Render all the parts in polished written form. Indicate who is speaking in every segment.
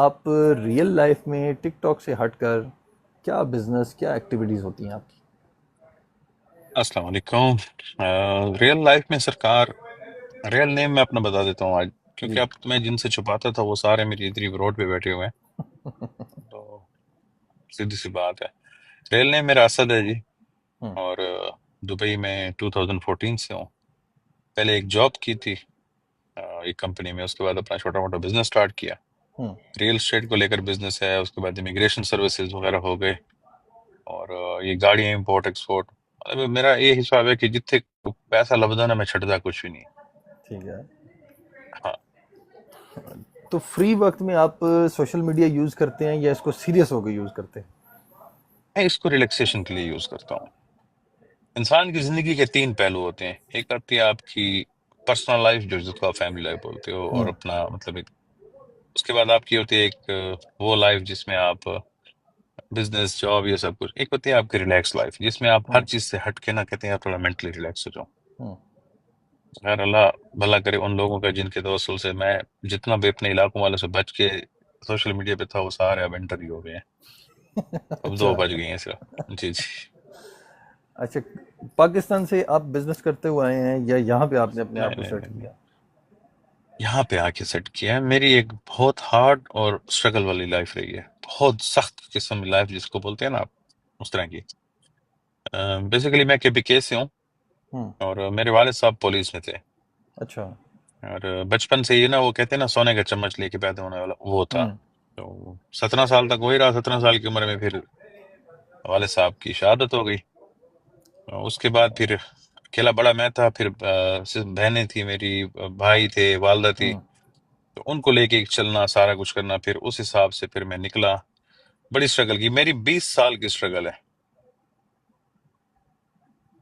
Speaker 1: आप real life में TikTok से हटकर क्या बिजनेस, क्या एक्टिविटीज होती हैं आपकी?
Speaker 2: अस्सलाम वालेकुम। रियल लाइफ में सरकार, रियल नेम मैं अपना बता देता हूँ आज, क्योंकि
Speaker 1: जी।
Speaker 2: अब मैं जिनसे छुपाता था वो सारे मेरी इधर ही रोड पे बैठे हुए हैं। तो सीधी सी बात है, रियल नेम मेरा असद है जी।
Speaker 1: हम्म।
Speaker 2: और दुबई में 2014 से हूँ। पहले एक जॉब की थी एक कंपनी में, उसके बाद अपना छोटा मोटा बिजनेस स्टार्ट किया।
Speaker 1: हम्म।
Speaker 2: रियल एस्टेट को लेकर बिजनेस है, उसके बाद इमिग्रेशन सर्विसेज वगैरह हो गए। और ये गाड़ियाँ इंपोर्ट एक्सपोर्ट, मतलब मेरा ये हिसाब है कि जितने पैसा लभदा ना, मैं छटदा कुछ भी नहीं।
Speaker 1: ठीक है।
Speaker 2: हाँ।
Speaker 1: तो फ्री वक्त में आप सोशल मीडिया यूज करते हैं या इसको सीरियस होकर यूज करते हैं?
Speaker 2: मैं इसको रिलैक्सेशन के लिए यूज करता हूँ। इंसान की जिंदगी के तीन पहलू होते हैं। एक आती है आपकी पर्सनल लाइफ, जो जिसको आप फैमिली लाइफ बोलते हो, और
Speaker 1: हम्म।
Speaker 2: अपना मतलब एक, उसके बाद आपकी होती है एक वो लाइफ जिसमें आप बिजनेस जॉब ये सब कुछ। एक होती है आपकी रिलैक्स लाइफ, जिसमें आप हर
Speaker 1: हम्म।
Speaker 2: चीज से हट के ना, कहते हैं आप थोड़ा मेंटली रिलैक्स हो जाओ।
Speaker 1: हम्म।
Speaker 2: खैर अल्लाह भला करे उन लोगों का जिनके तवस्सुल से मैं जितना भी अपने इलाकों वालों से बच के सोशल मीडिया पे था, वो सारे अब एंटर ही हो गए हैं। अब दो
Speaker 1: अच्छा।
Speaker 2: बच गई हैं सिर्फ। जी जी।
Speaker 1: अच्छा, पाकिस्तान से आप बिजनेस करते हुए आए हैं या यहाँ पे आपने अपने
Speaker 2: नहीं
Speaker 1: आप को
Speaker 2: नहीं
Speaker 1: सेट
Speaker 2: नहीं नहीं,
Speaker 1: किया?
Speaker 2: यहाँ पे आके सेट किया है। मेरी एक बहुत हार्ड और स्ट्रगल वाली लाइफ रही है, बहुत सख्त किस्म की लाइफ जिसको बोलते हैं ना आप, उस तरह की। बेसिकली मैं केपीके से हूँ।
Speaker 1: हम्म।
Speaker 2: और मेरे वालिद साहब पुलिस में थे।
Speaker 1: अच्छा।
Speaker 2: और बचपन से ही ना, वो कहते हैं ना, सोने का चम्मच लेके पैदा होने वाला वो था।
Speaker 1: हम्म।
Speaker 2: तो 17 साल तक वही रहा। 17 साल की उम्र में फिर वालिद साहब की शहादत हो गई। उसके बाद फिर अकेला बड़ा मैं था। फिर सिर्फ बहनें थी मेरी, भाई थे, वालदा थी।
Speaker 1: हम्म।
Speaker 2: तो उनको लेके चलना, सारा कुछ करना, फिर उस हिसाब से फिर मैं निकला। बड़ी स्ट्रगल की, मेरी 20 साल की स्ट्रगल है।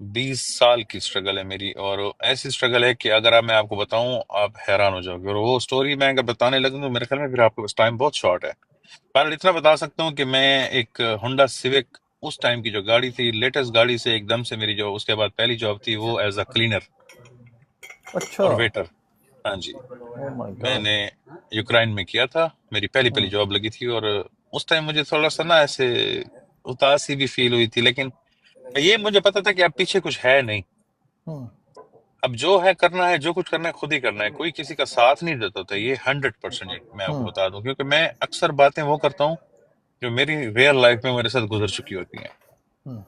Speaker 2: 20 साल की स्ट्रगल है मेरी। और ऐसी स्ट्रगल है कि अगर मैं आपको बताऊं, आप हैरान हो जाओगे। और वो स्टोरी मैं अगर बताने लगूं तो मेरे ख्याल में फिर आपके पास टाइम बहुत शॉर्ट है। पर इतना बता सकता हूँ कि मैं एक होंडा सिविक, उस टाइम की जो गाड़ी थी, लेटेस्ट गाड़ी से एकदम से मेरी जो उसके बाद पहली जॉब थी वो एज अ क्लीनर
Speaker 1: अच्छा।
Speaker 2: और वेटर। हाँ जी।
Speaker 1: Oh my god.
Speaker 2: मैंने यूक्रेन में किया था, मेरी पहली पहली
Speaker 1: हम्म।
Speaker 2: जॉब लगी थी। और उस टाइम मुझे थोड़ा सा ना ऐसे उदासी भी फील हुई थी, लेकिन ये मुझे पता था कि अब पीछे कुछ है नहीं।
Speaker 1: हम्म।
Speaker 2: अब जो है करना है, जो कुछ करना है खुद ही करना है, कोई किसी का साथ नहीं देता था। ये 100% मैं आपको
Speaker 1: हम्म।
Speaker 2: बता दूं, क्योंकि मैं अक्सर बातें वो करता हूँ जो मेरी रियल लाइफ में मेरे साथ गुजर चुकी होती हैं।
Speaker 1: हम्म।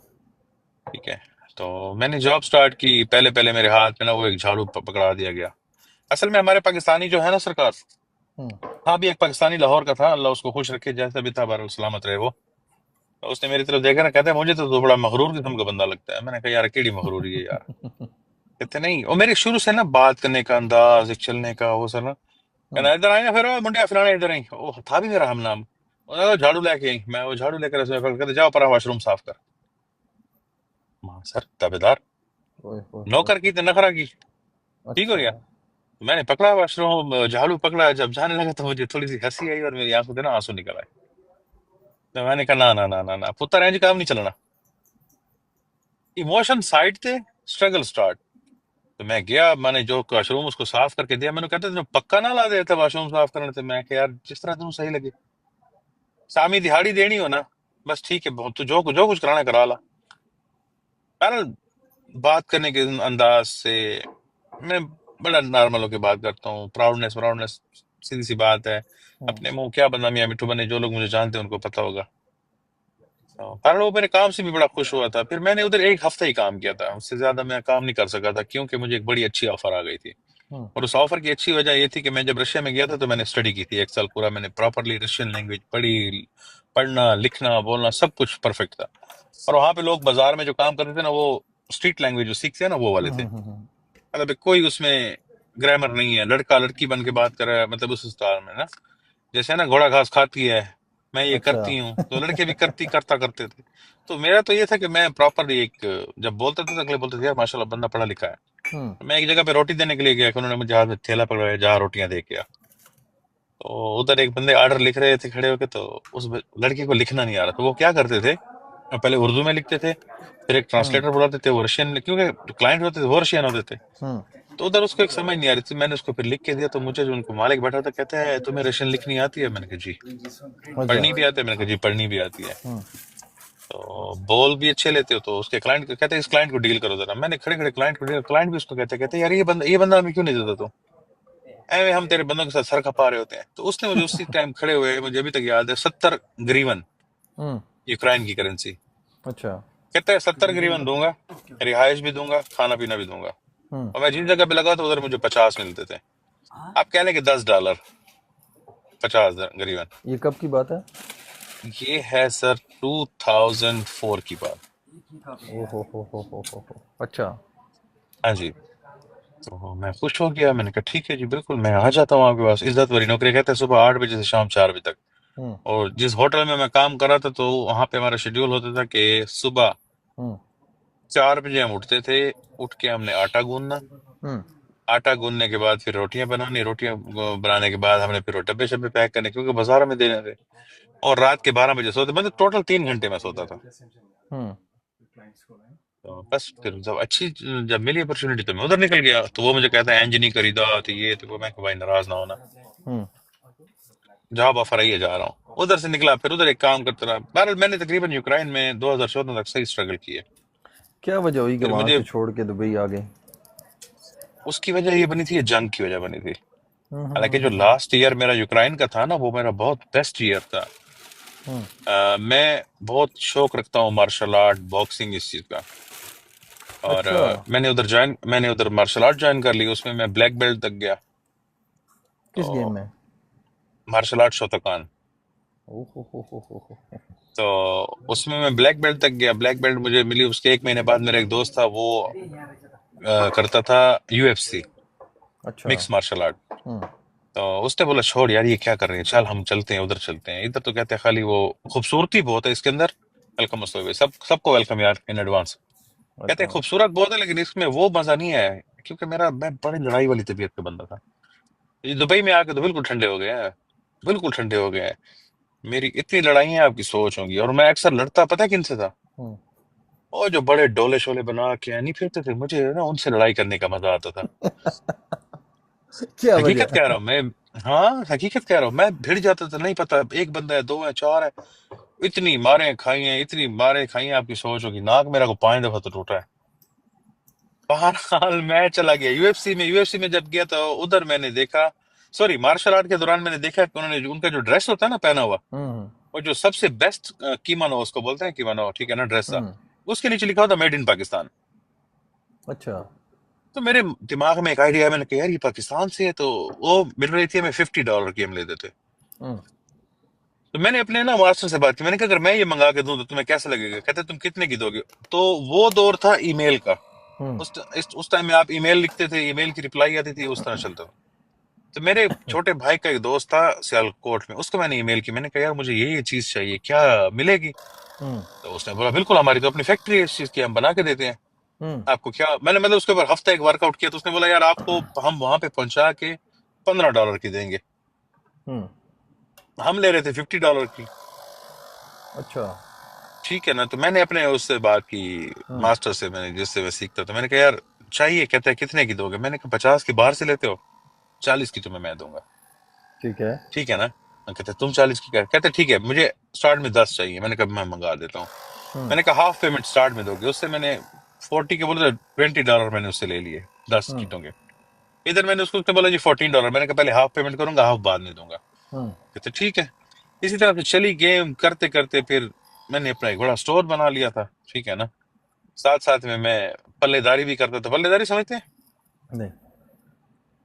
Speaker 2: ठीक है। तो मैंने जॉब स्टार्ट की, पहले पहले मेरे हाथ में ना वो एक झाड़ू पकड़ा दिया गया। असल में हमारे पाकिस्तानी जो है ना सरकार,
Speaker 1: हम्म।
Speaker 2: हाँ भी एक पाकिस्तानी लाहौर का था, अल्लाह उसको खुश रखे, जैसा भी था बहरहाल सलामत रहे वो। तो उसने मेरी तरफ देखा ना, कहते हैं मुझे तो बड़ा मगरूर किस्म का बंदा लगता है। मैंने कहा यार केड़ी मगरूरी है यार। कहते नहीं, और मेरे शुरू से ना बात करने का अंदाज, एक चलने का वो सर ना,
Speaker 1: हम्म।
Speaker 2: कहना इधर आई ना, फिर ओ मुंडिया फिराने इधर आई, ओ था भी मेरा हम नाम। वो झाड़ू लेके आई, मैं वो झाड़ू लेकर ऐसे कहते जाओ पर वॉशरूम साफ कर। मां सर ताबेदार,
Speaker 1: ओए ओए ओए।
Speaker 2: नौकर की तो नखरा की, ठीक हो
Speaker 1: अच्छा।
Speaker 2: गया। मैंने पकड़ा वॉशरूम, झाड़ू पकड़ा, जब जाने लगा तो मुझे थोड़ी सी हंसी आई और मेरी आंखों से ना आंसू निकल आए। तो मैंने कहा ना ना ना ना ना पुत्र, इंज काम नहीं चलना। इमोशन साइड थे, स्ट्रगल स्टार्ट। तो मैं गया, मैंने जो वॉशरूम उसको साफ करके दिया। मैंने कहते तुम पक्का ना ला दे थे वॉशरूम साफ करने थे। मैं कहा यार जिस तरह तुम सही लगे, सामी दिहाड़ी देनी हो ना, बस ठीक है, तू जो कुछ कराना है करा ला। बहरहाल बात करने के अंदाज से मैं बड़ा नॉर्मल होकर बात करता हूँ। प्राउडनेस प्राउडनेस, सीधी सी बात है।
Speaker 1: हम्म।
Speaker 2: अपने मुंह क्या बंदा मियां मिट्टू बने, जो लोग मुझे जानते हैं उनको पता होगा। तो बहरहाल वो मेरे काम से भी बड़ा खुश हुआ था। फिर मैंने उधर एक हफ्ता ही काम किया था, उससे ज्यादा मैं काम नहीं कर सका था, क्योंकि मुझे एक बड़ी अच्छी ऑफर आ गई थी।
Speaker 1: हम्म।
Speaker 2: और उस ऑफर की अच्छी वजह ये थी कि मैं जब रशिया में गया था तो मैंने स्टडी की थी 1 साल पूरा। मैंने प्रॉपरली रशियन लैंग्वेज पढ़ी, पढ़ना लिखना बोलना सब कुछ परफेक्ट था। और वहां पे लोग बाजार में जो काम करते थे ना, वो स्ट्रीट लैंग्वेज जो सीखते हैं ना, वो वाले थे। मतलब कोई उसमें ग्रामर नहीं है, लड़का लड़की बन के बात कर रहा है, मतलब उस स्टाइल में ना। जैसे है ना, घोड़ा घास खाती है, मैं ये
Speaker 1: अच्छा।
Speaker 2: करती हूँ, तो लड़के भी करती करता करते थे। तो मेरा तो ये था कि मैं प्रॉपरली एक, जब बोलते थे तो अगले बोलते थे यार माशाल्लाह बंदा पढ़ा लिखा है।
Speaker 1: हम्म।
Speaker 2: मैं एक जगह पे रोटी देने के लिए गया कि उन्होंने मुझे हाथ में थैला पकड़ाया, जा रोटियां दे के आ। तो उधर एक बंदे ऑर्डर लिख रहे थे खड़े होके, तो उस लड़के को लिखना नहीं आ रहा। तो वो क्या करते थे, पहले उर्दू में लिखते थे, फिर एक
Speaker 1: हम्म।
Speaker 2: ट्रांसलेटर बुलाते थे वो रशियन, क्योंकि जो क्लाइंट होते थे वो रशियन होते थे।
Speaker 1: हम्म।
Speaker 2: तो उधर उसको एक समझ नहीं आ रही थी, मैंने उसको फिर लिख के दिया, तो मुझे जो उनको मालिक बैठा था कहता है तुम्हें रशियन लिखनी आती है? मैंने कहा जी।
Speaker 1: अच्छा।
Speaker 2: पढ़नी भी आती है? मैंने कहा जी पढ़नी भी आती है।
Speaker 1: हम्म।
Speaker 2: तो बोल भी अच्छे लेते हो, तो उसके क्लाइंट को कहते हैं इस क्लाइंट को डील करो जरा। मैंने खड़े खड़े क्लाइंट को डील, क्लाइंट भी उसको कहते यार ये बंदा हमें क्यों नहीं देता तू? एवे हम तेरे बंदों के साथ सर खपा रहे होते हैं। तो उसने मुझे उसी टाइम खड़े हुए, मुझे अभी तक याद है, 70 ग्रीवन,
Speaker 1: हम्म।
Speaker 2: यूक्रेन की करेंसी।
Speaker 1: अच्छा।
Speaker 2: कहता है 70 ग्रीवन दूंगा, रिहाइश भी दूंगा, खाना पीना भी दूंगा।
Speaker 1: हम्म।
Speaker 2: और मैं जिस जगह पे लगा था उधर मुझे 50 मिलते थे। आप कह लें कि $10, 50 ग्रीवन।
Speaker 1: ये कब की बात है?
Speaker 2: ये है सर 2004 की बात।
Speaker 1: ओ हो। अच्छा।
Speaker 2: हाँ जी। तो मैं खुश हो गया, मैंने कहा ठीक है जी बिल्कुल, मैं आ जाता हूँ आपके पास। इज्जत वाली नौकरी, कहते हैं सुबह 8 बजे से शाम 4 बजे तक।
Speaker 1: हम्म।
Speaker 2: और जिस होटल में मैं काम कर रहा था, तो वहां पे हमारा शेड्यूल होता था कि सुबह
Speaker 1: हम्म।
Speaker 2: 4 बजे हम उठते थे। उठ के हमने आटा गूंदना,
Speaker 1: हम्म।
Speaker 2: आटा गूंदने के बाद फिर रोटियां बनानी, रोटियां बनाने के बाद हमने फिर वो डब्बे शब्बे पैक करने, क्योंकि बाजार में देने थे। और रात के 12 बजे सोते, मतलब टोटल 3 घंटे में सोता था।
Speaker 1: हम्म।
Speaker 2: तो बस फिर जब मिली अपॉर्चुनिटी तो मैं उधर निकल गया। तो वो मुझे कहता है इंजीनियर खरीदा, तो ये तो वो, मैं कहा, भाई नाराज ना होना,
Speaker 1: हम्म।
Speaker 2: जॉब ऑफर आई है, जा रहा हूँ। उधर से निकला, फिर उधर एक काम करता रहा। बहरहाल मैंने तकरीबन यूक्रेन में 2014 तक सही स्ट्रगल किए।
Speaker 1: क्या वजह हुई कि
Speaker 2: फिर
Speaker 1: वहां
Speaker 2: मुझे
Speaker 1: से छोड़ के दुबई आ गए?
Speaker 2: उसकी वजह ये बनी थी, ये जंग की वजह बनी थी।
Speaker 1: हम्म।
Speaker 2: हालांकि जो लास्ट ईयर मेरा यूक्रेन का था ना, वो मेरा बहुत बेस्ट ईयर था।
Speaker 1: हम्म।
Speaker 2: मैं बहुत शौक रखता हूँ मार्शल आर्ट, बॉक्सिंग, इस चीज का। और
Speaker 1: अच्छा।
Speaker 2: मैंने उधर मार्शल आर्ट ज्वाइन कर ली, उसमें मैं ब्लैक बेल्ट तक गया।
Speaker 1: किस गेम
Speaker 2: तो
Speaker 1: में?
Speaker 2: Martial art Shotokan.
Speaker 1: ओ हो।
Speaker 2: तो उसमें मैं ब्लैक बेल्ट तक गया। ब्लैक बेल्ट मुझे मिली, उसके 1 महीने बाद मेरा एक दोस्त था, वो करता था यूएफसी,
Speaker 1: अच्छा।
Speaker 2: Mix martial art.
Speaker 1: हम्म।
Speaker 2: तो उसने बोला छोड़ यार, ये क्या कर रहे हैं, चल हम चलते हैं उधर, चलते हैं। इधर तो कहते हैं खाली वो खूबसूरती बहुत है इसके अंदर। वेलकम मस्त हुए, सबको वेलकम यार इन एडवांस। कहते हैं
Speaker 1: अच्छा।
Speaker 2: खूबसूरत बहुत है, लेकिन इसमें वो मजा नहीं है। क्योंकि मैं बड़ी लड़ाई वाली तबीयत का बंदा था। ये दुबई में आके तो बिल्कुल ठंडे हो गए हैं, बिल्कुल ठंडे हो गए हैं। मेरी इतनी लड़ाइयाँ आपकी सोच होंगी। और मैं अक्सर लड़ता पता है किन से था?
Speaker 1: हम्म।
Speaker 2: और जो बड़े डोले शोले बना के नहीं फिरते थे, मुझे ना उनसे लड़ाई करने का मजा आता था।
Speaker 1: क्या
Speaker 2: हकीकत कह
Speaker 1: वजह?
Speaker 2: रहा हूँ मैं। हाँ हकीकत कह रहा हूँ, मैं भिड़ जाता था, नहीं पता एक बंदा है, दो है, चार है। इतनी मारें खाई हैं, इतनी मारें खाई हैं, आपकी सोच होगी। नाक मेरा को 5 दफा तो टूटा है। बहरहाल मैं चला गया यूएफसी में। यूएफसी में जब गया तो उधर मैंने देखा, सॉरी मार्शल आर्ट के दौरान मैंने देखा कि उन्होंने उनका जो ड्रेस होता है ना पहना हुआ,
Speaker 1: हम्म।
Speaker 2: और जो सबसे बेस्ट कीमोनो उसको बोलते हैं, कीमोनो ठीक है ना, ड्रेस था,
Speaker 1: हम्म।
Speaker 2: उसके नीचे लिखा होता मेड इन पाकिस्तान।
Speaker 1: अच्छा।
Speaker 2: तो मेरे दिमाग में एक आइडिया है, मैंने कहा यार ये पाकिस्तान से है। तो वो मिल रही थी हमें $50 की, हम लेते थे।
Speaker 1: हम्म।
Speaker 2: तो मैंने अपने ना मास्टर से बात की, मैंने कहा अगर मैं ये मंगा के दूं तो तुम्हें कैसा लगेगा? कहते तुम कितने की दोगे? तो वो दौर था ईमेल का।
Speaker 1: हम्म।
Speaker 2: उस टाइम में आप ईमेल लिखते थे, ईमेल की रिप्लाई आती थी, उस तरह चलता था। तो मेरे छोटे भाई का एक दोस्त था सियालकोट में, उसको मैंने ईमेल की, मैंने कहा यार मुझे ये चीज चाहिए, क्या मिलेगी?
Speaker 1: हम्म।
Speaker 2: तो उसने बोला बिल्कुल, हमारी तो अपनी फैक्ट्री है इस चीज की, हम बना के देते हैं
Speaker 1: हम्म।
Speaker 2: आपको। क्या मैंने मतलब उसके ऊपर हफ्ता एक वर्कआउट किया, तो उसने बोला यार आपको हम वहां पे पहुंचा के $15 की देंगे।
Speaker 1: हम्म।
Speaker 2: हम ले रहे थे $50 की।
Speaker 1: अच्छा।
Speaker 2: ठीक है ना। तो मैंने अपने उससे बात की,
Speaker 1: हम्म।
Speaker 2: मास्टर से, मैंने जिससे मैं सीखता था, मैंने कहा यार चाहिए। कहता है कितने की दोगे? मैंने कहा 50 की बाहर से लेते हो, 40 की तुम्हें मैं दूंगा।
Speaker 1: ठीक है।
Speaker 2: ठीक है ना। कहते तुम 40 की क्या? कहते ठीक है, मुझे स्टार्ट में 10 चाहिए। मैंने कहा मैं मंगा देता हूँ।
Speaker 1: हम्म।
Speaker 2: मैंने कहा हाफ पेमेंट स्टार्ट में दोगे? उससे मैंने 40 के बोले तो $20 मैंने उससे ले लिए, 10
Speaker 1: हम्म।
Speaker 2: कीटों के। इधर मैंने उसको बोला जी $14। मैंने कहा पहले हाफ पेमेंट करूंगा, हाफ बाद में दूंगा।
Speaker 1: हम्म।
Speaker 2: कहते ठीक है। इसी तरह से चली गेम करते करते, फिर मैंने अपना एक बड़ा स्टोर बना लिया था। ठीक है ना। साथ साथ में मैं पल्लेदारी भी करता था। पल्लेदारी समझते हैं?
Speaker 1: नहीं।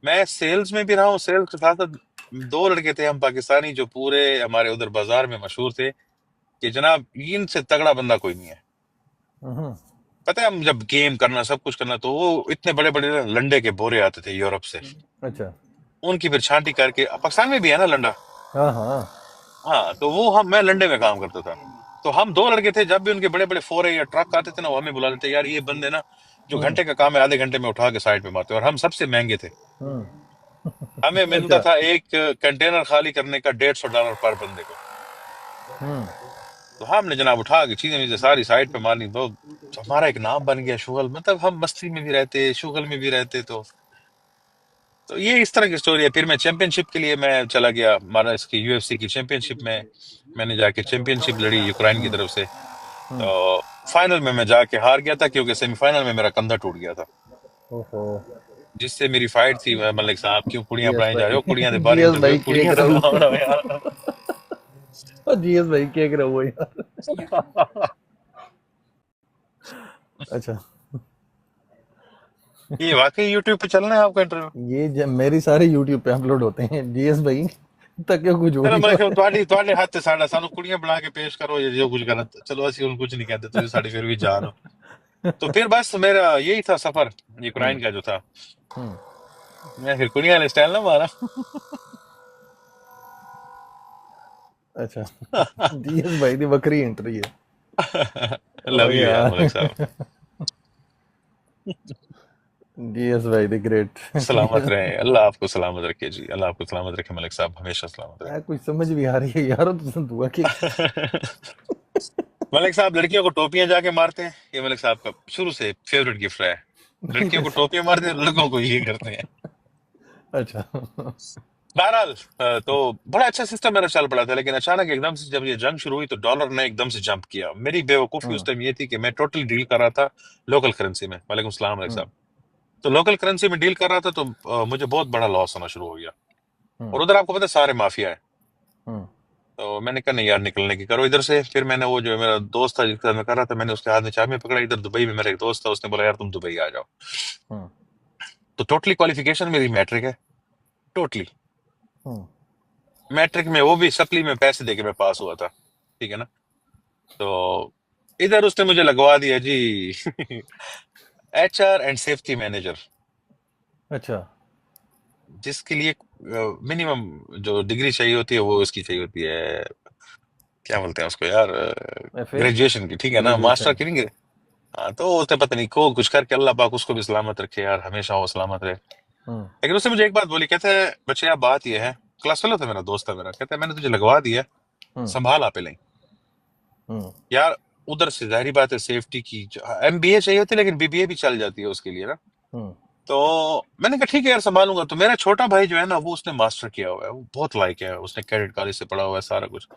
Speaker 2: मैं सेल्स में भी रहा हूँ, सेल्स के साथ साथ। दो लड़के थे हम पाकिस्तानी, जो पूरे हमारे उधर बाजार में मशहूर थे कि जनाब इनसे तगड़ा बंदा कोई नहीं है।
Speaker 1: हम्म।
Speaker 2: पता है हम जब गेम करना, सब कुछ करना, तो वो इतने बड़े बड़े लंडे के बोरे आते थे यूरोप से।
Speaker 1: अच्छा।
Speaker 2: उनकी फिर छांटी करके, पाकिस्तान में भी है ना लंडा।
Speaker 1: हाँ हाँ।
Speaker 2: हाँ, तो वो मैं लंडे में काम करता था। तो हम दो लड़के थे, जब भी उनके बड़े बड़े फोरे या ट्रक आते थे ना, वो हमें बुला लेते यार ये बंदे ना, जो
Speaker 1: हम्म।
Speaker 2: घंटे का काम है आधे घंटे में उठा के साइड पे मारते हैं। और हम सबसे महंगे थे।
Speaker 1: हम्म।
Speaker 2: हमें मिलता
Speaker 1: अच्छा।
Speaker 2: था एक कंटेनर खाली करने का $150 पर बंदे को।
Speaker 1: हम्म।
Speaker 2: तो हमने जनाब उठा के चीजें वीजें सारी साइड पे मारनी। तो हमारा एक नाम बन गया शुगल, मतलब हम मस्ती में भी रहते, शुगल में भी रहते। तो तो ये इस तरह की स्टोरी है। फिर मैं चैंपियनशिप के लिए मैं चला गया, हमारा इसकी यूएफसी की चैंपियनशिप में मैंने जाके चैंपियनशिप लड़ी यूक्रेन की तरफ से।
Speaker 1: हम्म।
Speaker 2: तो फाइनल में मैं जाके हार गया था, क्योंकि सेमीफाइनल में मेरा कंधा टूट गया था।
Speaker 1: ओहो।
Speaker 2: जिससे मेरी फाइट थी, मलिक साहब क्यों कुड़ियां
Speaker 1: जीएस
Speaker 2: पढ़ाई जा रहे हो,
Speaker 1: भाई
Speaker 2: कुड़ियां दे बारे
Speaker 1: जीएस
Speaker 2: इंटरव्यू
Speaker 1: भाई केक
Speaker 2: कुड़ियां दे
Speaker 1: रहू।
Speaker 2: बुलाओ ना यार।
Speaker 1: जीएस भाई केक रहू यार। अच्छा।
Speaker 2: ये वाकई यूट्यूब पे चलना है आपका इंटरव्यू?
Speaker 1: मेरी सारे यूट्यूब पे अपलोड होते हैं जीएस भाई तक कुछ हो
Speaker 2: चलो
Speaker 1: ही
Speaker 2: मैं
Speaker 1: होता है।
Speaker 2: ਤੁਹਾਡੇ ਹੱਥ ਤੇ ਸਾਡਾ ਸਾਨੂੰ ਕੁੜੀਆਂ ਬਣਾ ਕੇ ਪੇਸ਼ ਕਰੋ, ये जो कुछ करना, चलो ਅਸੀਂ ਹੁਣ कुछ नहीं कहते, ਤੁਸੀਂ ਸਾਡੀ फिर भी जान हो। तो फिर बस मेरा यही था सफर
Speaker 1: हम्म।
Speaker 2: यूक्रेन का जो था।
Speaker 1: हम्म।
Speaker 2: मैं फिर कुड़ियां वाले स्टाइल ना मारा।
Speaker 1: अच्छा। जीएस भाई दी बकरी एंट्री है। ओ
Speaker 2: लव यू यार मलिक साहब।
Speaker 1: यार। जीएस भाई दी ग्रेट।
Speaker 2: सलामत रहे, अल्लाह आपको सलामत रखे जी, अल्लाह आपको सलामत रखे मलिक साहब, हमेशा सलामत
Speaker 1: यार कुछ समझ भी आ रही है यार, तो दुआ की।
Speaker 2: रहे। मलिक साहब लड़कियों को टोपियां जाके मारते हैं, ये मलिक साहब का शुरू से फेवरेट गिफ्ट रहा है।
Speaker 1: नहीं
Speaker 2: लड़कियों
Speaker 1: तो।
Speaker 2: को टोपियां मारते हैं, लड़कों को ये करते हैं।
Speaker 1: अच्छा।
Speaker 2: बहरहाल तो बड़ा अच्छा सिस्टम मेरा चल पड़ा था, लेकिन अचानक एकदम से जब ये जंग शुरू हुई तो डॉलर ने एकदम से जंप किया। मेरी बेवकूफी उस
Speaker 1: हम्म।
Speaker 2: टाइम ये थी कि मैं टोटली डील कर रहा था लोकल करेंसी में। वालेकुम सलाम मलिक
Speaker 1: हम्म।
Speaker 2: साहब। तो लोकल करेंसी में डील कर रहा था, तो मुझे बहुत बड़ा लॉस होना शुरू हो गया।
Speaker 1: हम्म।
Speaker 2: और उधर आपको पता है सारे माफिया है।
Speaker 1: हम्म।
Speaker 2: तो मैंने कहा नहीं यार, निकलने की करो इधर से। फिर मैंने वो जो मेरा दोस्त था जिसके साथ मैं कर रहा था, मैंने उसके हाथ में चाबी पकड़ा। इधर दुबई में मेरा एक दोस्त था, उसने बोला यार तुम दुबई आ जाओ।
Speaker 1: हम्म।
Speaker 2: तो टोटली क्वालिफिकेशन मेरी मैट्रिक है, टोटली
Speaker 1: हम्म।
Speaker 2: मैट्रिक में, वो भी सप्ली में पैसे दे के मैं पास हुआ था। ठीक है ना। तो इधर उसने मुझे लगवा दिया जी एचआर एंड सेफ्टी मैनेजर,
Speaker 1: अच्छा।
Speaker 2: जिसके लिए मिनिमम जो डिग्री चाहिए होती है वो इसकी चाहिए होती है, क्या बोलते हैं उसको यार,
Speaker 1: एफए।
Speaker 2: ग्रेजुएशन की, ठीक है ना, मास्टर
Speaker 1: ग्रेजुएशन।
Speaker 2: की नहीं। हाँ, तो उसने पता नहीं को कुछ करके, अल्लाह पाक उसको भी सलामत रखे यार, हमेशा वो सलामत रहे।
Speaker 1: हम्म।
Speaker 2: लेकिन उसने मुझे एक बात बोली, कहते हैं बच्चे यार बात ये है, क्लास फेलो था मेरा दोस्त था मेरा, कहता है मैंने तुझे लगवा दिया,
Speaker 1: हम्म।
Speaker 2: संभाल आप नहीं
Speaker 1: हम्म।
Speaker 2: यार। उधर से जाहिर बात है सेफ्टी की एमबीए चाहिए होती है, लेकिन बीबीए भी चल जाती है उसके लिए ना।
Speaker 1: हम्म।
Speaker 2: तो मैंने कहा ठीक है यार संभालूंगा। तो मेरा छोटा भाई जो है ना, वो उसने मास्टर किया हुआ है, वो बहुत लाइक है, उसने क्रेडिट कॉलेज से पढ़ा हुआ है सारा कुछ।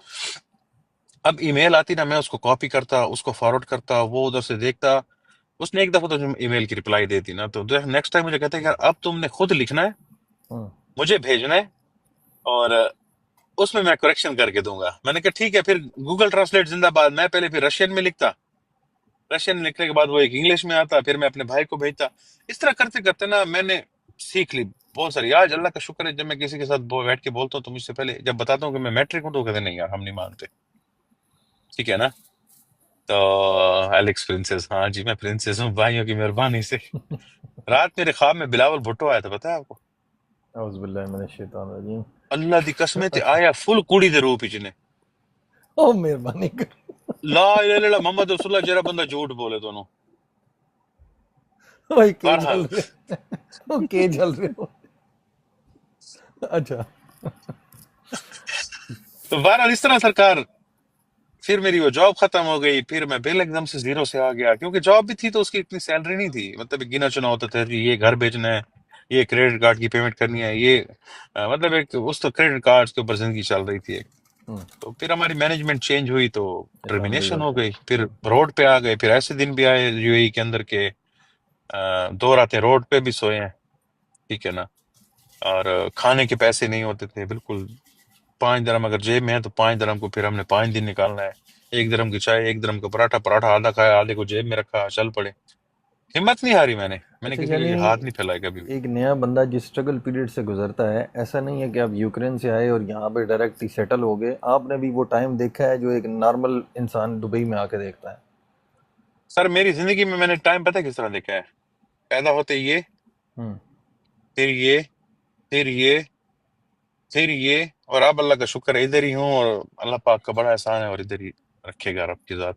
Speaker 2: अब ईमेल आती ना, मैं उसको कॉपी करता, उसको फॉरवर्ड करता, वो उधर से देखता। उसने एक दफा तो ईमेल की रिप्लाई दे दी ना, तो नेक्स्ट टाइम मुझे कहता है कि यार अब तुमने खुद लिखना है,
Speaker 1: हम्म।
Speaker 2: मुझे भेजना है, और उसमें मैं करेक्शन करके दूंगा। मैंने कहा ठीक है। फिर गूगल ट्रांसलेट जिंदाबाद, मैं पहले फिर रशियन में लिखता, रशियन में लिखने के बाद वो एक इंग्लिश में आता, फिर मैं अपने भाई को भेजता। इस तरह करते करते ना मैंने सीख ली बहुत सारी। आज अल्लाह का शुक्र है, जब मैं किसी के साथ बैठ के बोलता हूँ तो मुझसे पहले जब बताता हूँ कि मैं मैट्रिक हूँ, तो वो कहते नहीं यार हम नहीं मानते। ठीक है ना। तो एलेक्स प्रिंसेस, हाँ जी मैं प्रिंसेस हूँ, भाइयों की मेहरबानी से। रात मेरे ख्वाब में बिलावल भुट्टो आया था, पता है आपको?
Speaker 1: औज़ु बिल्लाहि मिनश शैतानिर रजीम।
Speaker 2: अल्लाह दी कसम ते
Speaker 1: अच्छा।
Speaker 2: आया फुल कुड़ी दे रूप च ने।
Speaker 1: ओ मेहरबानी कर।
Speaker 2: ला इलाहा इल्लल्लाह मोहम्मद रसूलुल्लाह, जेड़ा बंदा झूठ बोले दोनों।
Speaker 1: भाई के
Speaker 2: बहरहाल
Speaker 1: चल रहे हो, के चल रहे हो। अच्छा।
Speaker 2: तो बहरहाल इस तरह सरकार, फिर मेरी वो जॉब खत्म हो गई। फिर मैं बिल एकदम से जीरो से आ गया, क्योंकि जॉब भी थी तो उसकी इतनी सैलरी नहीं थी। मतलब एक गिना चुना होता था कि ये घर बेचना है, ये क्रेडिट कार्ड की पेमेंट करनी है, ये मतलब एक उस तो क्रेडिट कार्ड के ऊपर जिंदगी चल रही थी एक।
Speaker 1: हम्म।
Speaker 2: तो फिर हमारी मैनेजमेंट चेंज हुई तो टर्मिनेशन हो
Speaker 1: अल्हम्दुलिल्लाह।
Speaker 2: गई। फिर रोड पे आ गए। फिर ऐसे दिन भी आए यूएई के अंदर के 2 रातें रोड पे भी सोए हैं। ठीक है ना। और खाने के पैसे नहीं होते थे बिल्कुल। 5 दरम अगर जेब में है तो 5 दरम को फिर हमने 5 दिन निकालना है। 1 दरम की चाय, 1 दरम का पराठा, पराठा आधा खाया, आधे को जेब में रखा, चल पड़े। हिम्मत नहीं हारी मैंने, मैंने
Speaker 1: अच्छा
Speaker 2: किसी के
Speaker 1: यानी
Speaker 2: लिए हाथ नहीं फैलाया कभी भी।
Speaker 1: एक नया बंदा जिस स्ट्रगल पीरियड से गुजरता है, ऐसा नहीं है कि आप यूक्रेन से आए और यहाँ पे डायरेक्ट ही सेटल हो गए। आपने भी वो टाइम देखा है जो एक नॉर्मल इंसान दुबई में आके देखता है।
Speaker 2: सर मेरी जिंदगी में मैंने टाइम पता है किस तरह देखा है? पैदा होते ये,
Speaker 1: हम्म।
Speaker 2: फिर ये, फिर ये, फिर ये, और अब अल्लाह का शुक्र है इधर ही हूँ, और अल्लाह पाक का बड़ा एहसान है, और इधर ही रखेगा रब की जात।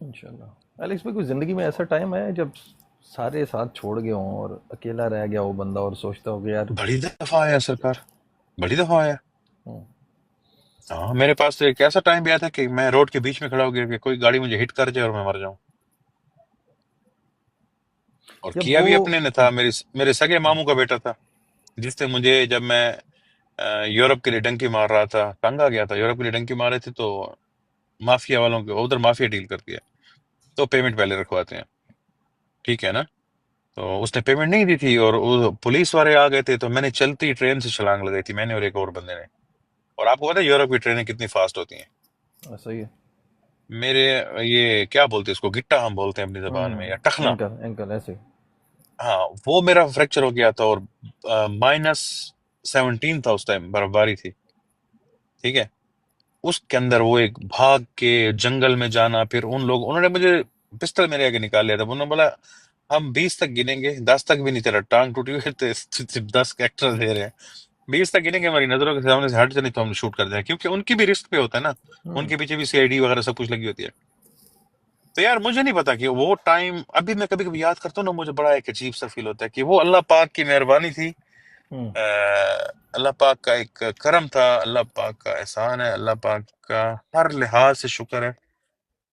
Speaker 1: इंशाल्लाह। एलेक्स भाई, कोई ज़िंदगी में ऐसा टाइम है जब सारे साथ छोड़ गए हों और अकेला रह गया हो बंदा और सोचता हो कि यार।
Speaker 2: बड़ी दफा आया सरकार, बड़ी दफा आया।
Speaker 1: हम्म।
Speaker 2: हाँ मेरे पास तो एक ऐसा टाइम भी आया था कि मैं रोड के बीच में खड़ा हो गया कि कोई गाड़ी मुझे हिट कर जाए और मैं मर जाऊं। और
Speaker 1: जब
Speaker 2: किया
Speaker 1: वो।
Speaker 2: भी अपने ने था, मेरे मेरे सगे मामू का बेटा था। जिससे मुझे, जब मैं यूरोप के लिए डंकी मार रहा था, तंग आ गया था, यूरोप के लिए डंकी मार रहे थे, तो माफिया वालों के उधर, माफिया डील करती है, तो पेमेंट पहले रखवाते हैं, ठीक है ना। तो उसने पेमेंट नहीं दी थी और वो पुलिस वाले आ गए थे, तो मैंने चलती ट्रेन से छलांग लगाई थी, मैंने और एक और बंदे ने। और आपको पता है यूरोप की ट्रेनें कितनी फास्ट होती हैं।
Speaker 1: सही है।
Speaker 2: मेरे, ये क्या बोलते हैं इसको, गिट्टा हम बोलते हैं अपनी जबान में, या टखना।
Speaker 1: एंकल एंकल ऐसे ही।
Speaker 2: हाँ, वो मेरा फ्रैक्चर हो गया था, और -17 था उस टाइम, बर्फबारी थी, ठीक है। उसके अंदर वो एक भाग के जंगल में जाना, फिर उन लोग, उन्होंने मुझे पिस्टल मेरे आगे निकाल लिया था, उन्होंने बोला हम 20 तक गिनेंगे, 10 तक भी नहीं, तेरा टांग टूटी हुई है, तो सिर्फ 10 का एक्स्ट्रा दे रहे हैं, 20 तक गिनेंगे, हमारी नजरों के सामने से हट जाए तो हम शूट कर दें, क्योंकि उनकी भी रिस्क पे होता है ना,
Speaker 1: हम्म।
Speaker 2: उनके पीछे भी सीआईडी वगैरह सब कुछ लगी होती है। तो यार मुझे नहीं पता कि वो टाइम, अभी मैं कभी कभी याद करता हूँ ना, मुझे बड़ा एक अजीब सा फील होता है कि वो अल्लाह पाक की मेहरबानी थी,
Speaker 1: हम्म।
Speaker 2: अल्लाह पाक का एक करम था, अल्लाह पाक का एहसान है, अल्लाह पाक का हर लिहाज से शुक्र है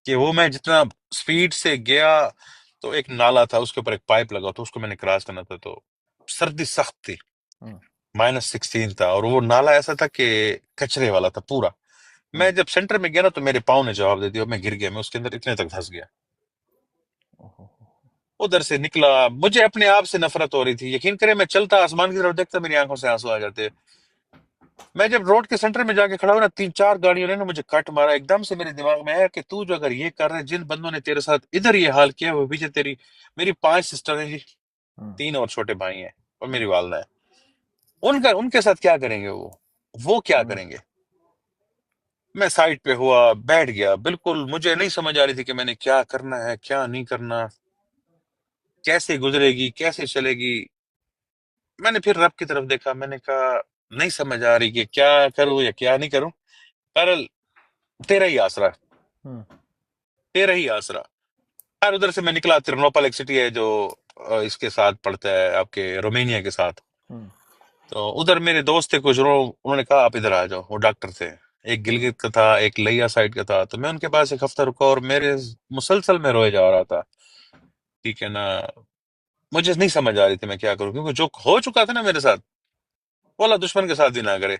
Speaker 2: कि वो, मैं जितना स्पीड से गया, तो एक नाला था, उसके ऊपर एक पाइप लगा था, उसको मैंने क्रॉस करना था, तो सर्दी सख्त थी,
Speaker 1: हम्म।
Speaker 2: -16 था, और वो नाला ऐसा था कि कचरे वाला था पूरा।
Speaker 1: हम्म।
Speaker 2: मैं जब सेंटर में गया ना, तो मेरे पाँव ने जवाब दे दिया, मैं गिर गया, मैं उसके अंदर इतने तक धंस गया।
Speaker 1: ओहो।
Speaker 2: उधर से निकला, मुझे अपने आप से नफरत हो रही थी, यकीन करें, मैं चलता आसमान की तरफ देखता, मेरी आंखों से आंसू आ जाते। मैं जब रोड के सेंटर में जाके खड़ा हुआ ना, 3-4 गाड़ियों ने ना मुझे कट मारा, एकदम से मेरे दिमाग में आया कि तू जो अगर ये कर रहा है, जिन बंदों ने तेरे साथ इधर ये हाल किया, वो पीछे तेरी, मेरी 5 सिस्टर हैं जी,
Speaker 1: हम्म।
Speaker 2: 3 और छोटे भाई हैं, और मेरी
Speaker 1: हम्म।
Speaker 2: वालदा है, उनका, उनके साथ क्या करेंगे वो क्या
Speaker 1: हम्म।
Speaker 2: करेंगे। मैं साइड पे हुआ, बैठ गया, बिल्कुल मुझे नहीं समझ आ रही थी कि मैंने क्या करना है, क्या नहीं करना, कैसे गुजरेगी, कैसे चलेगी। मैंने फिर रब की तरफ देखा, मैंने कहा नहीं समझ आ रही कि क्या करूं या क्या नहीं करूं, पर तेरा ही आसरा है,
Speaker 1: हम्म।
Speaker 2: तेरा ही आसरा। यार उधर से मैं निकला, तिरनोपल एक सिटी है जो इसके साथ पड़ता है, आपके रोमानिया के साथ।
Speaker 1: हम्म।
Speaker 2: तो उधर मेरे दोस्त थे कुछ, उन्होंने कहा आप इधर आ जाओ, वो डॉक्टर थे, एक
Speaker 1: हम्म।
Speaker 2: गिलगित का था, एक लिया साइड का था, तो मैं उनके पास एक हफ्ता रुका, और मेरे मुसलसल में रोए जा रहा था, ठीक है ना। मुझे नहीं समझ आ रही थी मैं क्या करूं, क्योंकि जो हो चुका था ना मेरे साथ, वो अल्लाह दुश्मन के साथ भी ना करे।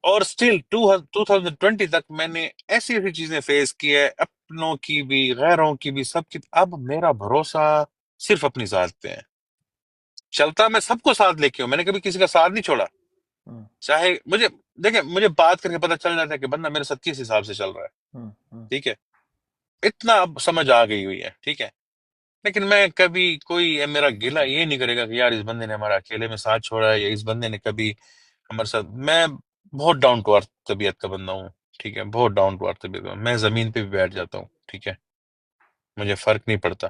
Speaker 2: और स्टिल 2020 तक मैंने ऐसी ऐसी चीजें फेस की है, अपनों की भी, गैरों की भी, सबकी। अब मेरा भरोसा सिर्फ अपनी जात पे है। चलता मैं सबको साथ लेके हूं, मैंने कभी किसी का साथ नहीं छोड़ा,
Speaker 1: हम्म।
Speaker 2: चाहे मुझे, देखिए मुझे बात करके पता चल जाता है कि बंदा मेरे साथ किस हिसाब से चल रहा है,
Speaker 1: हम्म। हम्म।
Speaker 2: ठीक है। इतना अब समझ आ गई हुई है, ठीक है। लेकिन मैं कभी, कोई मेरा गिला ये नहीं करेगा कि यार इस बंदे ने हमारा अकेले में साथ छोड़ा है, या इस बंदे ने कभी हमारे साथ। मैं बहुत डाउन टू अर्थ तबीयत का बंदा हूँ, ठीक है, बहुत डाउन टू अर्थ तबीयत का। मैं जमीन पे भी बैठ जाता हूँ, ठीक है, मुझे फर्क नहीं पड़ता,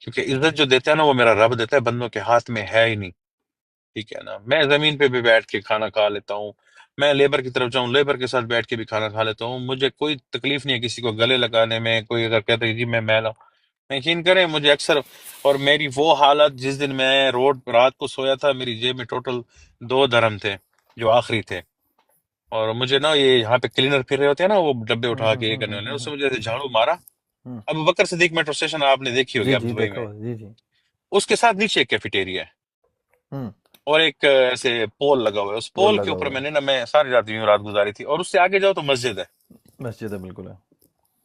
Speaker 2: क्योंकि इज्जत जो देता है ना, वो मेरा रब देता है, बंदों के हाथ में है ही नहीं, ठीक है ना। मैं जमीन पे भी बैठ के खाना खा लेता हूँ, मैं लेबर की तरफ जाऊं, लेबर के साथ बैठ के भी खाना खा लेता हूँ, मुझे कोई तकलीफ नहीं है किसी को गले लगाने में। कोई अगर कहता है जी मैं मैला हूं, यकीन करें मुझे अक्सर, और मेरी वो हालत, जिस दिन मैं रोड रात को सोया था, मेरी जेब में टोटल 2 dirham थे, जो आखिरी थे। और मुझे ना, ये यहाँ पे क्लीनर फिर रहे होते हैं ना, वो डब्बे उठा के ये करने वाले, उससे मुझे ऐसे झाड़ू मारा।
Speaker 1: हम्म।
Speaker 2: अब बकर सिद्दीक मेट्रो स्टेशन आपने देखी होगी
Speaker 1: जी
Speaker 2: आप
Speaker 1: जी,
Speaker 2: दुबई
Speaker 1: देखा
Speaker 2: में,
Speaker 1: हुआ है, जी जी।
Speaker 2: उसके साथ नीचे एक कैफेटेरिया है,
Speaker 1: हम्म।
Speaker 2: और एक ऐसे पोल लगा हुआ है, उस
Speaker 1: पोल
Speaker 2: पोल के
Speaker 1: लगा
Speaker 2: ऊपर
Speaker 1: हुआ है।
Speaker 2: मैंने ना, मैं सारी रात यूं रात गुजारी थी। और उससे आगे जाओ तो मस्जिद है,
Speaker 1: मस्जिद है, बिल्कुल है।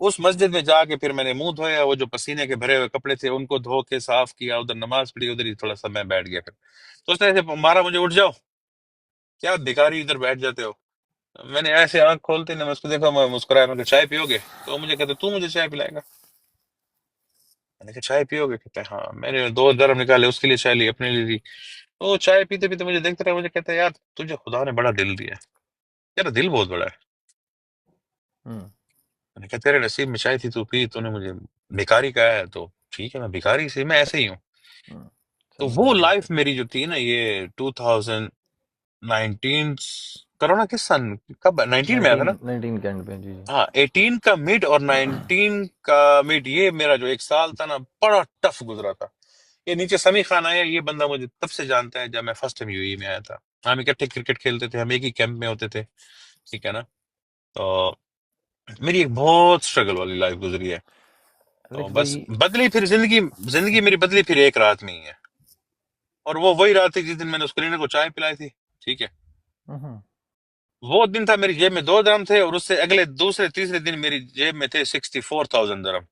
Speaker 2: उस मस्जिद में जाके फिर मैंने मुंह धोया, वो जो पसीने के भरे हुए कपड़े थे उनको धो के साफ किया, उधर नमाज पढ़ी, उधर ही थोड़ा सा मैं बैठ गया फिर। तो उसने ऐसे मारा मुझे, उठ जाओ, क्या भिखारी इधर बैठ जाते हो। मैंने ऐसे आंख खोलते ना, मैं उसको देखा, मैं मुस्कुराया, मैंने कहा चाय पियोगे, तो मुझे कहते तू मुझे चाय पिलाएगा। मैंने कहा चाय पियोगे, कहते हैं हाँ। मैंने 2 dirham निकाले, उसके लिए चाय ली, अपने लिए ली। तो चाय पीते पीते मुझे देखते रहे, मुझे कहता है यार तुझे खुदा ने बड़ा दिल दिया है, तेरा दिल बहुत बड़ा है।
Speaker 1: हम्म।
Speaker 2: मैंने कहा तेरे नसीब में चाय थी, तू पी, तूने मुझे भिखारी कहा है, तो ठीक है, मैं भिखारी से, मैं ऐसे ही हूँ।
Speaker 1: हम्म।
Speaker 2: तो
Speaker 1: सही
Speaker 2: वो
Speaker 1: बात है।
Speaker 2: लाइफ मेरी जो थी ना, ये 2019, कोरोना किस सन, कब 19 में आया था
Speaker 1: 19
Speaker 2: ना।
Speaker 1: 19 के एंड पे, जी जी।
Speaker 2: हाँ, 18 का मिड और 19 का मिड, ये मेरा जो एक साल था ना, बड़ा टफ गुजरा था। ये नीचे समी खान आया, ये बंदा मुझे तब से जानता है जब मैं फर्स्ट टाइम यूएई में आया था। हम इकट्ठे क्रिकेट खेलते थे, हम एक ही कैंप में होते थे, ठीक है ना। तो मेरी एक बहुत स्ट्रगल वाली लाइफ गुजरी है। तो
Speaker 1: एलेक्स
Speaker 2: बस
Speaker 1: भाई।
Speaker 2: बदली फिर जिंदगी, जिंदगी मेरी बदली फिर एक रात में ही है। और वो वही रात थी जिस दिन मैंने उस क्लीनर को चाय पिलाई थी, ठीक है।
Speaker 1: हम्म।
Speaker 2: वो दिन था मेरी जेब में 2 dirham थे, और उससे अगले दूसरे तीसरे दिन मेरी जेब में थे 64,000 dirham।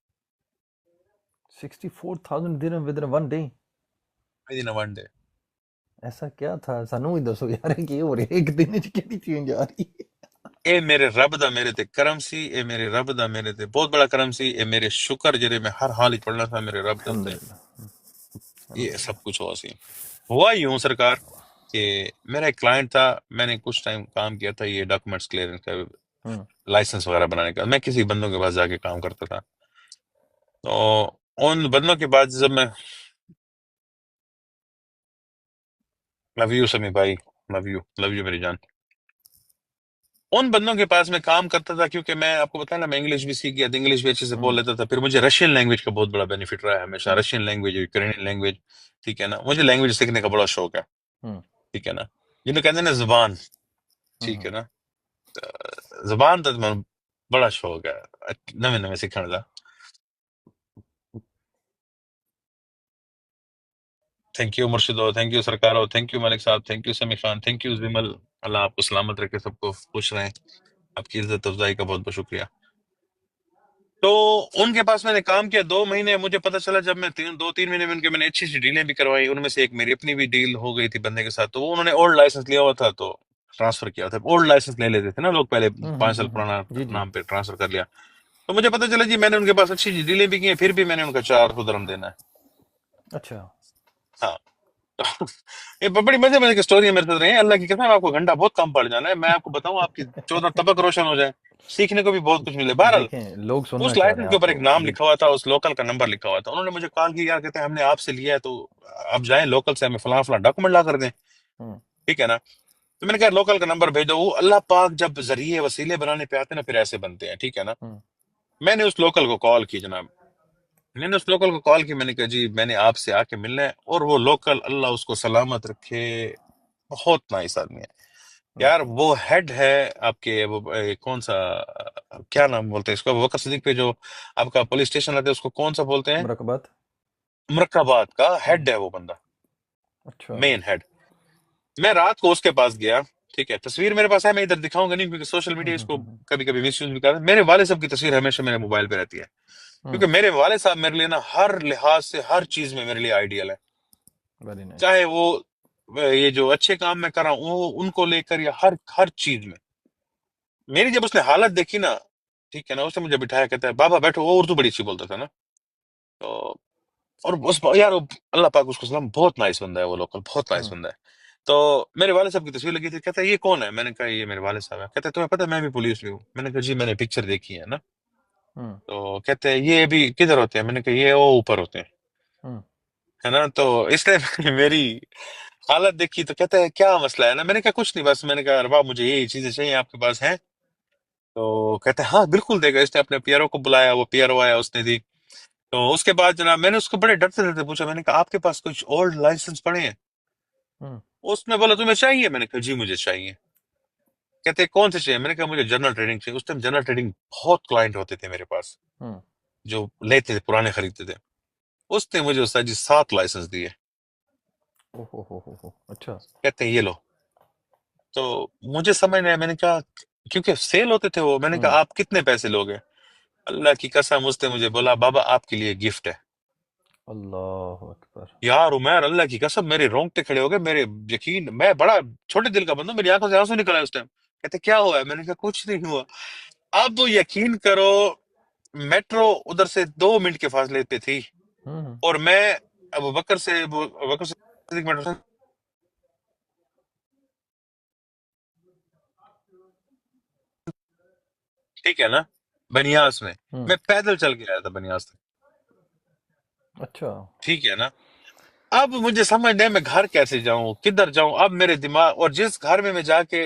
Speaker 1: 64,000 dirham within 1 day?
Speaker 2: With in one day.
Speaker 1: ऐसा क्या था, सानू ही दसो यार कि हो रहा है एक दिन च केड़ी चेंज आ रही है?
Speaker 2: ए मेरे रब दा मेरे ते करम सी, ए मेरे रब दा मेरे ते बहुत बड़ा करम सी, ए मेरे शुक्र जेरे मैं हर हाल ही पढ़ना था मेरे रब दे उत्ते।
Speaker 1: अल्हम्दुलिल्लाह।
Speaker 2: ये सब
Speaker 1: अल्हम्दुलिल्लाह।
Speaker 2: कुछ हुआ सी। हुआ यूं सरकार कि मेरा एक क्लाइंट था, मैंने कुछ टाइम काम किया था ये डॉक्यूमेंट्स क्लियरेंस का,
Speaker 1: हम्म।
Speaker 2: लाइसेंस वगैरह बनाने का, मैं किसी बंदों के पास जाके काम करता था। तो उन बंदों के बाद जब मैं, लव यू समी भाई, लव यू मेरी जान। उन बंदों के पास मैं काम करता था, क्योंकि मैं आपको बताया ना मैं इंग्लिश भी सीख गया था, इंग्लिश भी अच्छे से बोल
Speaker 1: हम्म।
Speaker 2: लेता था। फिर मुझे रशियन लैंग्वेज का बहुत बड़ा बेनिफिट रहा है हमेशा,
Speaker 1: हम्म।
Speaker 2: रशियन लैंग्वेज, यूक्रेनियन लैंग्वेज, ठीक है ना। मुझे लैंग्वेज सीखने का बड़ा शौक है,
Speaker 1: हम्म।
Speaker 2: ठीक है ना। जिन्हें कहते हैं ना जुबान, ठीक
Speaker 1: हम्म।
Speaker 2: है ना। जुबान तो मैं बड़ा शौक है नवे नवे सीखने का। थैंक यू मुर्शिदो, थैंक यू सरकारो, थैंक यू मलिक साहब, थैंक यू समी खान, थैंक यू विमल। अल्लाह आपको सलामत रखे, सबको खुश रहें। आपकी इज्जत अफजाई का बहुत बहुत शुक्रिया। तो उनके पास मैंने काम किया 2 महीने। मुझे पता चला जब मैं 2-3 महीने में उनके मैंने अच्छी सी डीलें भी करवाई, उनमें से एक मेरी अपनी भी डील हो गई थी बंदे के साथ। तो वो उन्होंने ओल्ड लाइसेंस लिया हुआ था, तो ट्रांसफर किया था। ओल्ड लाइसेंस ले लेते थे ना लोग पहले, 5 साल पुराना
Speaker 1: जी जी।
Speaker 2: नाम पे ट्रांसफर कर लिया। तो मुझे पता चला जी मैंने उनके पास अच्छी सी डीलें भी की हैं, फिर भी मैंने उनका 400 dirham देना है।
Speaker 1: अच्छा।
Speaker 2: हाँ। ये बड़ी मजे मजे की स्टोरी है मेरे साथ रही है। अल्लाह की कसम आपको घंटा बहुत कम पड़ जाना है, मैं आपको बताऊं आपकी 14 तबक रोशन हो जाए, सीखने को भी बहुत कुछ मिले। बहरहाल
Speaker 1: देखें लोग सुनना
Speaker 2: उस
Speaker 1: चाह रहे
Speaker 2: लाइसेंस
Speaker 1: हैं
Speaker 2: के ऊपर एक
Speaker 1: आपको
Speaker 2: नाम
Speaker 1: ये।
Speaker 2: लिखा हुआ था, उस लोकल का नंबर लिखा हुआ था। उन्होंने मुझे कॉल किया, यार कहते हैं हमने आपसे लिया है, तो आप जाएं लोकल से हमें फलां फलां डॉक्यूमेंट ला कर दें,
Speaker 1: हम्म।
Speaker 2: ठीक है ना। तो मैंने कहा लोकल का नंबर भेजो। वो अल्लाह पाक जब जरिए वसीले बनाने पे आते हैं ना, फिर ऐसे बनते हैं, ठीक है ना।
Speaker 1: हम्म।
Speaker 2: मैंने उस लोकल को कॉल की जनाब, मैंने उस लोकल को कॉल की, मैंने कहा जी मैंने आपसे आके मिलना है। और वो लोकल अल्लाह उसको सलामत रखे, बहुत नाइस आदमी है यार।
Speaker 1: माशाल्लाह।
Speaker 2: वो हेड है आपके वो कौन सा क्या नाम बोलते हैं इसको, वकर सिद्दीक पे जो आपका पुलिस स्टेशन आता है उसको कौन सा बोलते हैं,
Speaker 1: मुराकबात।
Speaker 2: मुरक्काबाद का
Speaker 1: हम्म।
Speaker 2: हेड है वो बंदा,
Speaker 1: अच्छा।
Speaker 2: Main head. मैं रात को उसके पास गया, ठीक है। तस्वीर मेरे पास है, मैं इधर दिखाऊंगा नहीं क्योंकि सोशल मीडिया इसको कभी कभी मिस यूज भी करता है। मेरे वाले साहब की तस्वीर हमेशा मेरे मोबाइल पे रहती है,
Speaker 1: हम्म।
Speaker 2: क्योंकि मेरे वाले साहब मेरे लिए ना हर लिहाज से हर चीज में मेरे लिए आइडियल है।
Speaker 1: Very nice.
Speaker 2: चाहे वो ये जो अच्छे काम मैं कर रहा हूँ वो उनको लेकर, या हर हर चीज में। मेरी जब उसने हालत देखी ना, ठीक है ना, उसने मुझे बिठाया, कहता है बाबा बैठो। वो उर्दू बड़ी अच्छी बोलता था ना। तो और उस यार अल्लाह पाक उसको सलाम, बहुत नाइस बंदा है वो लोकल, बहुत नाइस
Speaker 1: हम्म।
Speaker 2: बंदा है। तो मेरे वाले साहब की तस्वीर लगी थी, कहता है ये कौन है। मैंने कहा ये मेरे वाले साहब है। कहता है तुम्हें पता है मैं भी पुलिस में हूँ। मैंने कहा जी मैंने पिक्चर देखी है ना।
Speaker 1: हम्म।
Speaker 2: तो कहते हैं ये अभी किधर होते हैं। मैंने कहा ये वो ऊपर होते हैं,
Speaker 1: हम्म।
Speaker 2: है ना। तो इसलिए मेरी हालत देखी तो कहता है क्या मसला है ना। मैंने कहा कुछ नहीं, बस मैंने कहा अरे वाह मुझे ये चीजें चाहिए, आपके पास है। तो कहते हैं हाँ बिल्कुल देगा। इसने अपने पीआरओ को बुलाया, वो पीआरओ आया, उसने दी। तो उसके बाद जनाब मैंने उसको बड़े डरते डरते पूछा, मैंने कहा आपके पास कुछ ओल्ड लाइसेंस पड़े हैं।
Speaker 1: हम्म।
Speaker 2: उसने बोला तुम्हें चाहिए। मैंने कहा जी मुझे चाहिए। कहते कौन से चाहिए। मैंने कहा मुझे जनरल ट्रेडिंग चाहिए। उस टाइम जनरल ट्रेडिंग बहुत क्लाइंट होते थे मेरे पास,
Speaker 1: हम्म।
Speaker 2: जो लेते थे पुराने खरीदते थे। उसने मुझे उस जी 7 लाइसेंस दिए।
Speaker 1: ओहो हो, अच्छा।
Speaker 2: कहते हैं ये लो। तो मुझे समझ नहीं आया। मैंने कहा क्योंकि सेल होते थे वो, मैंने
Speaker 1: हम्म।
Speaker 2: कहा आप कितने पैसे लोगे। अल्लाह की कसम उसने मुझे बोला बाबा आपके लिए गिफ्ट है।
Speaker 1: अल्लाह अकबर।
Speaker 2: यार उमर अल्लाह की कसम मेरे रोंगटे खड़े हो गए मेरे। यकीन, मैं बड़ा छोटे दिल का बंदा हूं, मेरी आंखों से आंसू निकल आए उस टाइम। कहते क्या हुआ है। मैंने कहा कुछ नहीं हुआ। अब यकीन करो मेट्रो उधर से 2 मिनट के फासले पे थी,
Speaker 1: हम्म।
Speaker 2: और मैं अबू बकर से मेट्रो से, ठीक है ना, बनियास में।
Speaker 1: हम्म।
Speaker 2: मैं पैदल चल के आया था बनियास तक,
Speaker 1: अच्छा।
Speaker 2: ठीक है ना। अब मुझे समझ नहीं मैं घर कैसे जाऊं, किधर जाऊं। अब मेरे दिमाग, और जिस घर में मैं जाके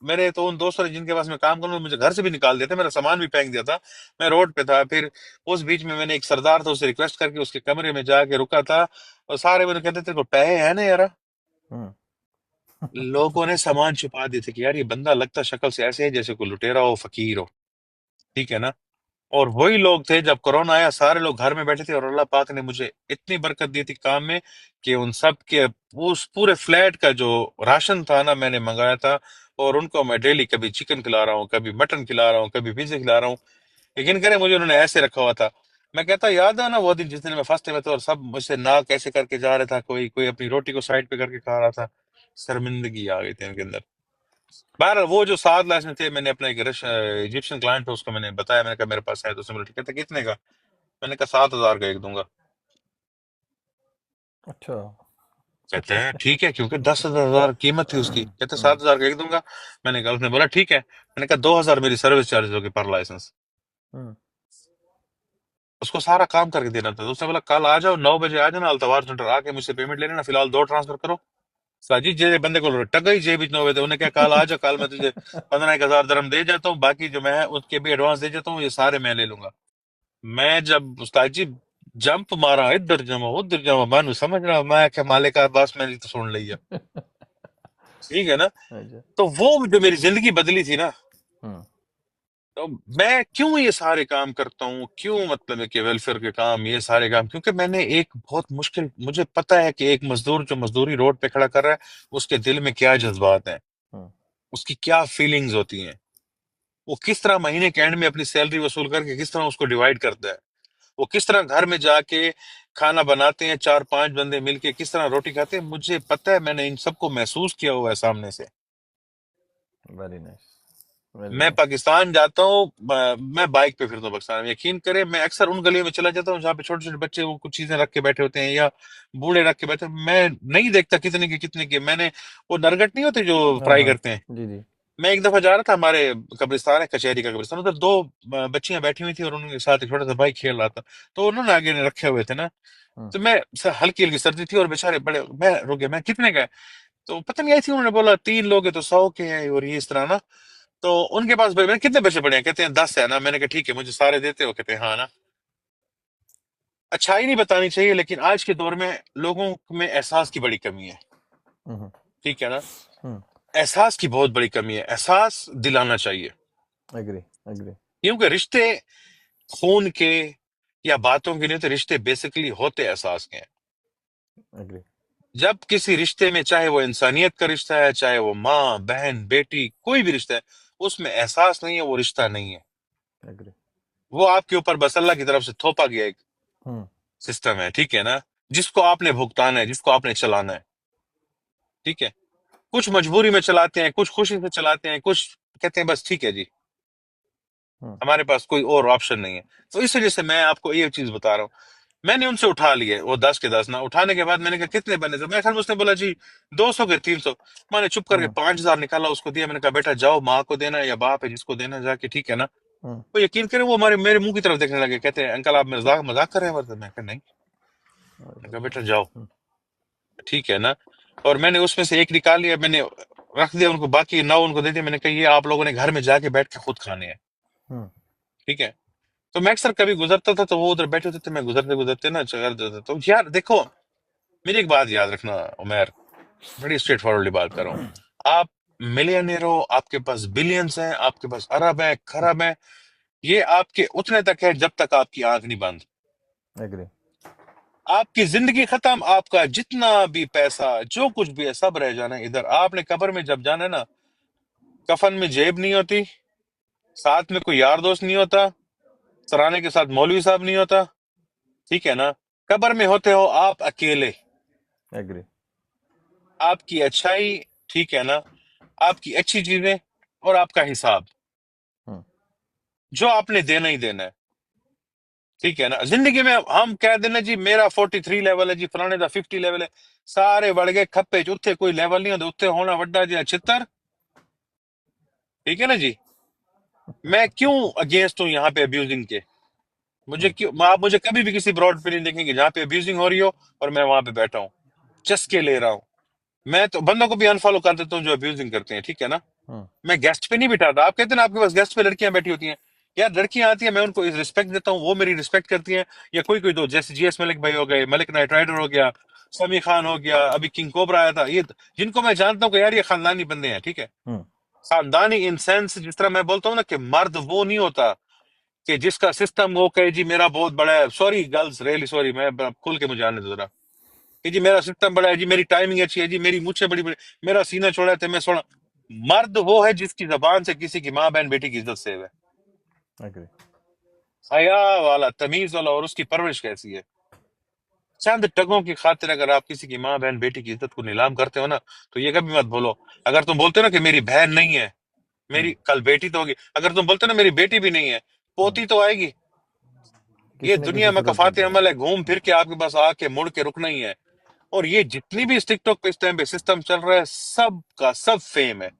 Speaker 2: मेरे तो उन दोस्तों ने जिनके पास मैं काम करूं मुझे घर से भी निकाल दिया था, मेरा सामान भी फेंक दिया था। मैं रोड पे था। फिर उस बीच में मैंने एक सरदार था उससे रिक्वेस्ट करके उसके कमरे में जाके रुका था। और सारे मुझे कहते तेरे को पैसे है ना यार।
Speaker 1: हम्म।
Speaker 2: लोगों ने सामान छुपा दिए थे कि यार ये बंदा लगता शक्ल से ऐसे है जैसे कोई लुटेरा हो, फकीर हो, ठीक है ना। और वही लोग थे जब कोरोना आया, सारे लोग घर में बैठे थे, और अल्लाह पाक ने मुझे इतनी बरकत दी थी काम में कि उन सब के उस पूरे फ्लैट का जो राशन था ना, मैंने मंगाया था। और उनको मैं डेली कभी चिकन खिला रहा हूँ, कभी मटन खिला रहा हूँ, कभी पिज्जे खिला रहा हूँ। यकीन करें, मुझे उन्होंने ऐसे रखा हुआ था। मैं कहता, याद है ना वो दिन जिस दिन मैं फर्स्ट में था और सब मुझसे ना कैसे करके जा रहा था, कोई कोई अपनी रोटी को साइड पे करके खा रहा था। शर्मिंदगी आ गई थी उनके अंदर। बहरहाल वो जो 7 लाख में थे, मैंने अपना एक इजिप्शियन क्लाइंट था, उसको मैंने बताया, मैंने कहा मेरे पास है, तो उसने बोला ठीक है। कहता कितने का? मैंने कहा 7,000 का एक दूंगा।
Speaker 1: अच्छा।
Speaker 2: कहते हैं ठीक है, क्योंकि 10,000 कीमत थी उसकी। कहते
Speaker 1: हम्म।
Speaker 2: 7,000 का एक दूंगा। मैंने कहा, उसने बोला ठीक है। मैंने कहा 2,000 मेरी सर्विस चार्ज होगी पर लाइसेंस।
Speaker 1: हम्म।
Speaker 2: उसको सारा काम करके देना था। तो उसने बोला कल आ जाओ, 9 बजे आ जाना अल्तवार सेंटर, आके मुझसे पेमेंट ले लेना, फिलहाल दो ट्रांसफर करो। साजिद जे बंदे को टक गई जेब 9 बजे, उन्हें क्या, कल आ जा, कल मैं तुझे 15,000 दरम दे जाता हूँ, बाकी जो मैं है उसके भी एडवांस दे जाता हूँ, ये सारे मैं ले लूंगा। मैं जब उस्ताद जी जंप मारा, इधर जमा उधर जमा, मानू समझ रहा, मैं क्या मालिक का बस मैंने तो सुन लिया। ठीक है ना?
Speaker 1: अच्छा।
Speaker 2: तो वो जो मेरी जिंदगी बदली थी ना,
Speaker 1: हम्म।
Speaker 2: तो मैं क्यों ये सारे काम करता हूँ, क्यों मतलब है कि वेलफेयर के काम, ये सारे काम, क्योंकि मैंने एक बहुत मुश्किल, मुझे पता है कि एक मजदूर जो मजदूरी रोड पे खड़ा कर रहा है, उसके दिल में क्या जज्बात हैं,
Speaker 1: हम्म।
Speaker 2: उसकी क्या फीलिंग्स होती हैं, वो किस तरह महीने के एंड में अपनी सैलरी वसूल करके किस तरह उसको डिवाइड करता है, वो किस तरह घर में जाके खाना बनाते हैं, 4-5 बंदे मिलके किस तरह रोटी खाते हैं, मुझे पता है, मैंने इन सबको महसूस किया हुआ है सामने से।
Speaker 1: Very nice. वेरी
Speaker 2: मैं
Speaker 1: नाइस।
Speaker 2: पाकिस्तान जाता हूँ, मैं बाइक पे फिरता हूँ पाकिस्तान में, यकीन करें मैं अक्सर उन गलियों में चला जाता हूँ जहाँ पे छोटे छोटे बच्चे वो कुछ चीजें रख के बैठे होते हैं, या बूढ़े रख के बैठे हैं। मैं नहीं देखता कितने के कितने के, मैंने वो नरगट नहीं होते जो
Speaker 1: हाँ
Speaker 2: फ्राई
Speaker 1: हाँ।
Speaker 2: करते हैं।
Speaker 1: जी जी।
Speaker 2: मैं एक दफा जा रहा था, हमारे कब्रिस्तान है, कचहरी का कब्रिस्तान, उधर दो बच्चियां बैठी हुई थी और उनके साथ एक छोटा सा भाई खेल रहा था। तो उन्होंने आगे रखे हुए थे ना,
Speaker 1: हम्म।
Speaker 2: तो मैं हल्की हल्की सर्दी थी और बेचारे बड़े, मैं रुक गया, मैं कितने का है? तो पता नहीं आई थी, उन्होंने बोला 3 लोग है तो 100 के हैं, और ये इस तरह ना। तो उनके पास मैंने कितने पैसे पड़े हैं? कहते हैं 10 है ना। मैंने कहा ठीक है, मुझे सारे देते हो? कहते हैं हाँ ना। अच्छाई नहीं बतानी चाहिए, लेकिन आज के दौर में लोगों में एहसास की बड़ी कमी है।
Speaker 1: हम्म।
Speaker 2: ठीक है ना?
Speaker 1: हम्म।
Speaker 2: एहसास की बहुत बड़ी कमी है, एहसास दिलाना चाहिए।
Speaker 1: एग्री। एग्री।
Speaker 2: क्योंकि रिश्ते खून के या बातों के लिए, तो रिश्ते बेसिकली होते एहसास के हैं।
Speaker 1: एग्री।
Speaker 2: जब किसी रिश्ते में, चाहे वो इंसानियत का रिश्ता है, चाहे वो माँ बहन बेटी कोई भी रिश्ता है, उसमें एहसास नहीं है, वो रिश्ता नहीं है।
Speaker 1: एग्री।
Speaker 2: वो आपके ऊपर बस अल्लाह की तरफ से थोपा गया एक
Speaker 1: हम्म।
Speaker 2: सिस्टम है। ठीक है ना? जिसको आपने भुगताना है, जिसको आपने चलाना है। ठीक है? कुछ मजबूरी में चलाते हैं, कुछ खुशी से चलाते हैं, कुछ कहते हैं बस ठीक है जी,
Speaker 1: हम्म।
Speaker 2: हमारे पास कोई और ऑप्शन नहीं है। तो इस वजह से मैं आपको ये चीज बता रहा हूँ। मैंने उनसे उठा लिए वो 10 के 10 ना। उठाने के बाद मैंने कहा कितने बने? तो मैं ख्याल में उसने बोला जी 200 के 300। मैंने चुप करके
Speaker 1: हम्म।
Speaker 2: 5,000 निकाला, उसको दिया। मैंने कहा बेटा जाओ, माँ को देना या बाप है जिसको देना जाके, ठीक है ना?
Speaker 1: हम्म।
Speaker 2: वो यकीन करें, वो हमारे मेरे मुंह की तरफ देखने लगे, कहते हैं अंकल आप मजाक मजाक कर रहे हैं हमारे साथ? मैं कहा नहीं। मैंने कहा बेटा जाओ,
Speaker 1: हम्म।
Speaker 2: ठीक है ना? और मैंने उसमें से एक निकाल लिया, मैंने रख दिया उनको, बाकी 9 उनको दे दिया। मैंने कहा ये आप लोगों ने घर में जाके बैठ के खुद खाने हैं।
Speaker 1: हम्म।
Speaker 2: ठीक है? तो मैं अक्सर कभी गुजरता था तो वो उधर बैठे होते थे, मैं गुजरते गुजरते ना चल देता। तो यार देखो, मेरी एक बात याद रखना उमर, बड़ी स्ट्रेट फॉरवर्डली बात कर रहा हूँ। आप मिलियनियर हो, आपके पास बिलियंस हैं, आपके पास अरब है खरब है, ये आपके उतने तक है जब तक आपकी आंख नहीं बंद।
Speaker 1: एग्री।
Speaker 2: आपकी जिंदगी खत्म, आपका जितना भी पैसा जो कुछ भी है सब रह जाना है इधर। आपने कब्र में जब जाना है ना, कफन में जेब नहीं होती, साथ में कोई यार दोस्त नहीं होता, सराहने के साथ मौलवी साहब नहीं होता। ठीक है ना? कब्र में होते हो आप अकेले।
Speaker 1: एग्री।
Speaker 2: आपकी अच्छाई, ठीक है ना, आपकी अच्छी चीजें, और आपका हिसाब
Speaker 1: हम्म।
Speaker 2: जो आपने देना ही देना है। ठीक है ना? जिंदगी में हम कह देना जी मेरा 43 लेवल है जी, फलाने का 50 लेवल है, सारे बढ़ गए खप्पे च, उत्थे कोई लेवल नहीं होता, उत्थे होना वड्डा जिहा छितर। ठीक है ना जी? मैं क्यों अगेंस्ट हूं यहाँ पे अब्यूजिंग के? मुझे
Speaker 1: हम्म।
Speaker 2: क्यों, आप मुझे कभी भी किसी ब्रॉड पे नहीं देखेंगे जहां पे अब्यूजिंग हो रही हो और मैं वहां पे बैठा हूँ चस्के ले रहा हूँ। मैं तो बंदों को भी अनफॉलो कर देता हूँ जो अब्यूजिंग करते हैं। ठीक है ना?
Speaker 1: हम्म।
Speaker 2: मैं गेस्ट पे नहीं बिठाता। आप कहते हैं ना आपके पास गेस्ट पे लड़कियां बैठी होती हैं, यार लड़कियां आती हैं, मैं उनको रिस्पेक्ट देता हूँ, वो मेरी रिस्पेक्ट करती हैं। या कोई कोई, तो जैसे जीएस मलिक भाई हो गए, मलिक नाइट राइडर हो गया, समी खान हो गया, अभी किंग कोबरा आया था, ये जिनको मैं जानता हूँ कि यार ये खानदानी बंदे हैं। ठीक है?
Speaker 1: हम्म।
Speaker 2: खानदानी इन सेंस, जिस तरह मैं बोलता हूँ ना कि मर्द वो नहीं होता कि जिसका सिस्टम वो कहे जी मेरा बहुत बड़ा है, सॉरी गर्ल्स, रियली सॉरी, मैं खुल के मुझे आने दो जरा, कि जी मेरा सिस्टम बड़ा है जी, मेरी टाइमिंग अच्छी है जी, मेरी मुझसे बड़ी बड़ी, मेरा सीना चौड़ा है तो मैं सोना। मर्द वो है जिसकी जबान से किसी की माँ बहन बेटी की इज्जत से है,
Speaker 1: एग्री।
Speaker 2: हया वाला, तमीज वाला, और उसकी परवरिश कैसी है। चंद टकों की खातिर अगर आप किसी की माँ बहन बेटी की इज्जत को नीलाम करते हो ना, तो ये कभी मत बोलो। अगर तुम बोलते हो ना कि मेरी बहन नहीं है,
Speaker 1: हम्म।
Speaker 2: मेरी कल बेटी तो होगी, अगर तुम बोलते हो ना मेरी बेटी भी नहीं है,
Speaker 1: हम्म।
Speaker 2: पोती तो आएगी। ये
Speaker 1: किसी न
Speaker 2: दुनिया
Speaker 1: किसी
Speaker 2: में
Speaker 1: सूरत में
Speaker 2: कफाते
Speaker 1: तो
Speaker 2: अमल
Speaker 1: आएगी।
Speaker 2: है, घूम फिर के आपके पास आके मुड़ के रुकना ही है। और ये जितनी भी इस टिकटॉक पे इस टाइम पे सिस्टम चल रहा है, सब का सब फेम है,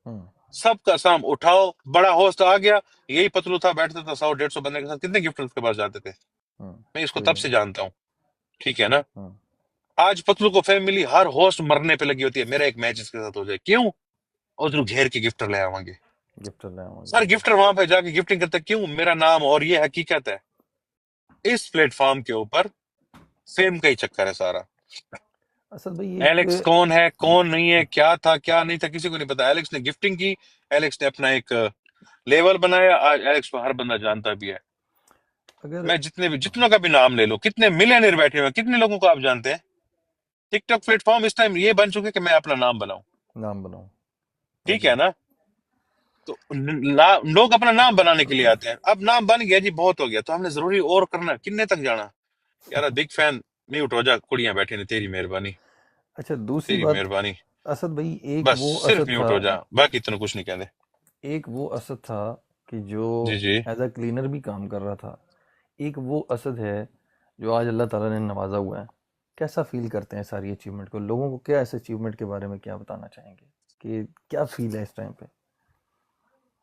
Speaker 1: हम्म।
Speaker 2: सबका साम उठाओ। बड़ा होस्ट आ गया, यही पतलू था, बैठता था 100 150 बंदे के साथ, कितने गिफ्ट उसके पास जाते थे। मैं इसको
Speaker 1: कोई
Speaker 2: तब
Speaker 1: नहीं।
Speaker 2: से जानता हूँ, ठीक है ना।
Speaker 1: हम्म।
Speaker 2: आज पतलू को फेम मिली, हर होस्ट मरने पे लगी होती है, मेरा एक मैच इसके साथ हो जाए, क्यों। और तू घेर के गिफ्टर ले आवांगे,
Speaker 1: गिफ्ट ले आऊंगा
Speaker 2: सर
Speaker 1: भाई।
Speaker 2: गिफ्टर वहां पे जाके गिफ्टिंग करते क्यों, मेरा नाम, और ये हकीकत है। इस प्लेटफॉर्म के ऊपर फेम का ही चक्कर है सारा।
Speaker 1: असद भाई
Speaker 2: एलेक्स
Speaker 1: एक,
Speaker 2: कौन है कौन नहीं है, क्या था क्या नहीं था, किसी को नहीं पता। एलेक्स ने गिफ्टिंग की, एलेक्स ने अपना एक लेवल बनाया, आज एलेक्स को हर बंदा जानता भी है।
Speaker 1: अगर
Speaker 2: मैं जितनों का भी नाम ले लो, कितने मिलियनर बैठे हुए हैं, कितने लोगों को आप जानते हैं। टिकटॉक प्लेटफॉर्म इस टाइम ये बन चुके कि मैं अपना नाम बनाऊं,
Speaker 1: नाम बनाऊं।
Speaker 2: ठीक है
Speaker 1: एग्री।
Speaker 2: ना। तो लोग अपना नाम बनाने के लिए आते हैं, अब नाम बन गया जी, बहुत हो गया, तो हमने जरूरी और करना, किन्ने तक जाना। यार बिग फैन, म्यूट हो जा, कुड़ियां बैठी ने, तेरी मेहरबानी,
Speaker 1: अच्छा, दूसरी
Speaker 2: तेरी
Speaker 1: बात,
Speaker 2: मेहरबानी।
Speaker 1: असद भाई एक
Speaker 2: बस
Speaker 1: वो
Speaker 2: सिर्फ
Speaker 1: असद था,
Speaker 2: म्यूट हो जा, बाकी इतना कुछ नहीं कहते।
Speaker 1: एक वो असद था कि जो
Speaker 2: जी जी।
Speaker 1: एज अ क्लीनर भी काम कर रहा था। एक वो असद है जो आज अल्लाह ताला ने नवाजा हुआ है। कैसा फील करते हैं सारी अचीवमेंट को, लोगों को क्या इस अचीवमेंट के बारे में क्या बताना चाहेंगे कि क्या फील है इस टाइम पे?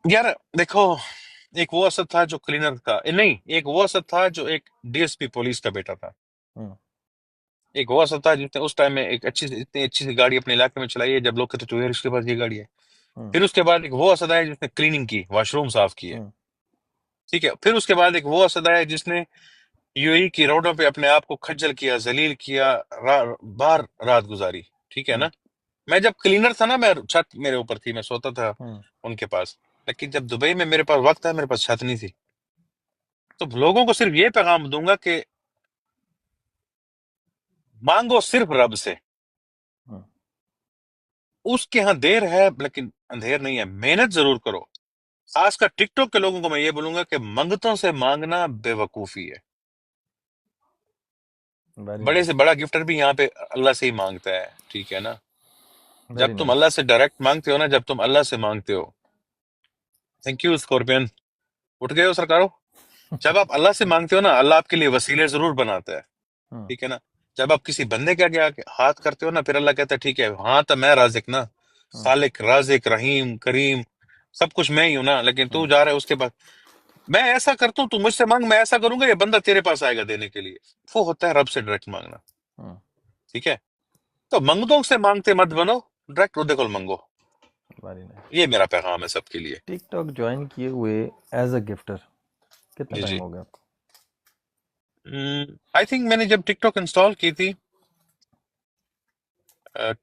Speaker 2: यार देखो, एक वो असद था जो क्लीनर था, नहीं, एक वो असद था जो एक डीएसपी पुलिस का बेटा था।
Speaker 1: हम्म।
Speaker 2: एक वो असद था जिसने उस टाइम में एक इतनी अच्छी सी गाड़ी अपने इलाके में चलाई है, जब लोग कहते थे यार इसके पास ये गाड़ी है।
Speaker 1: हम्म।
Speaker 2: फिर उसके बाद एक वो असद आया जिसने क्लीनिंग की, वॉशरूम साफ किए,
Speaker 1: हम्म।
Speaker 2: ठीक है। फिर उसके बाद एक वो असद आया जिसने यूएई की रोडों पे अपने आप को खज्जल किया, जलील किया, बाहर रात गुजारी, ठीक है
Speaker 1: हम्म।
Speaker 2: ना। मैं जब क्लीनर था ना, मैं छत मेरे ऊपर थी, मैं सोता था
Speaker 1: हम्म।
Speaker 2: उनके पास। लेकिन जब दुबई में मेरे पास वक्त है, मेरे पास छत नहीं थी। तो लोगों को सिर्फ ये पैगाम दूंगा कि मांगो सिर्फ रब से,
Speaker 1: हम्म।
Speaker 2: उसके यहाँ देर है लेकिन अंधेर नहीं है, मेहनत जरूर करो। खासकर टिकटॉक के लोगों को मैं ये बोलूंगा कि मंगतों से मांगना बेवकूफी है।
Speaker 1: वेरी
Speaker 2: बड़े से
Speaker 1: नाइस।
Speaker 2: बड़ा गिफ्टर भी यहाँ पे अल्लाह से ही मांगता है, ठीक है ना। जब
Speaker 1: वेरी
Speaker 2: तुम
Speaker 1: नाइस।
Speaker 2: अल्लाह से डायरेक्ट मांगते हो ना, जब तुम अल्लाह से मांगते हो, थैंक यू स्कॉर्पियन, उठ गए हो सरकारो। जब आप अल्लाह से मांगते हो ना, अल्लाह आपके लिए वसीले जरूर बनाता है,
Speaker 1: हम्म।
Speaker 2: ठीक है ना। जब आप किसी बंदे के आगे हाथ करते हो ना, फिर अल्लाह कहता है ठीक है, हाँ तो मैं राजिक ना,
Speaker 1: हम्म।
Speaker 2: खालिक राजिक रहीम करीम, सब कुछ मैं ही हूं ना, लेकिन तू
Speaker 1: हम्म।
Speaker 2: जा रहा है उसके पास। मैं ऐसा करता हूँ, तू मुझसे मांग, मैं ऐसा करूंगा, ये बंदा तेरे पास आएगा देने के लिए। वो होता है रब से डायरेक्ट मांगना,
Speaker 1: हम्म।
Speaker 2: ठीक है। तो मंगतों से मांगते मत बनो, डायरेक्ट उदे को मांगो।
Speaker 1: Very nice.
Speaker 2: ये मेरा पैगाम है सबके लिए।
Speaker 1: टिकटॉक ज्वाइन किए हुए एज अ गिफ्टर कितना
Speaker 2: जी
Speaker 1: टाइम
Speaker 2: जी।
Speaker 1: हो गया आपको?
Speaker 2: आई थिंक मैंने जब टिकटॉक इंस्टॉल की थी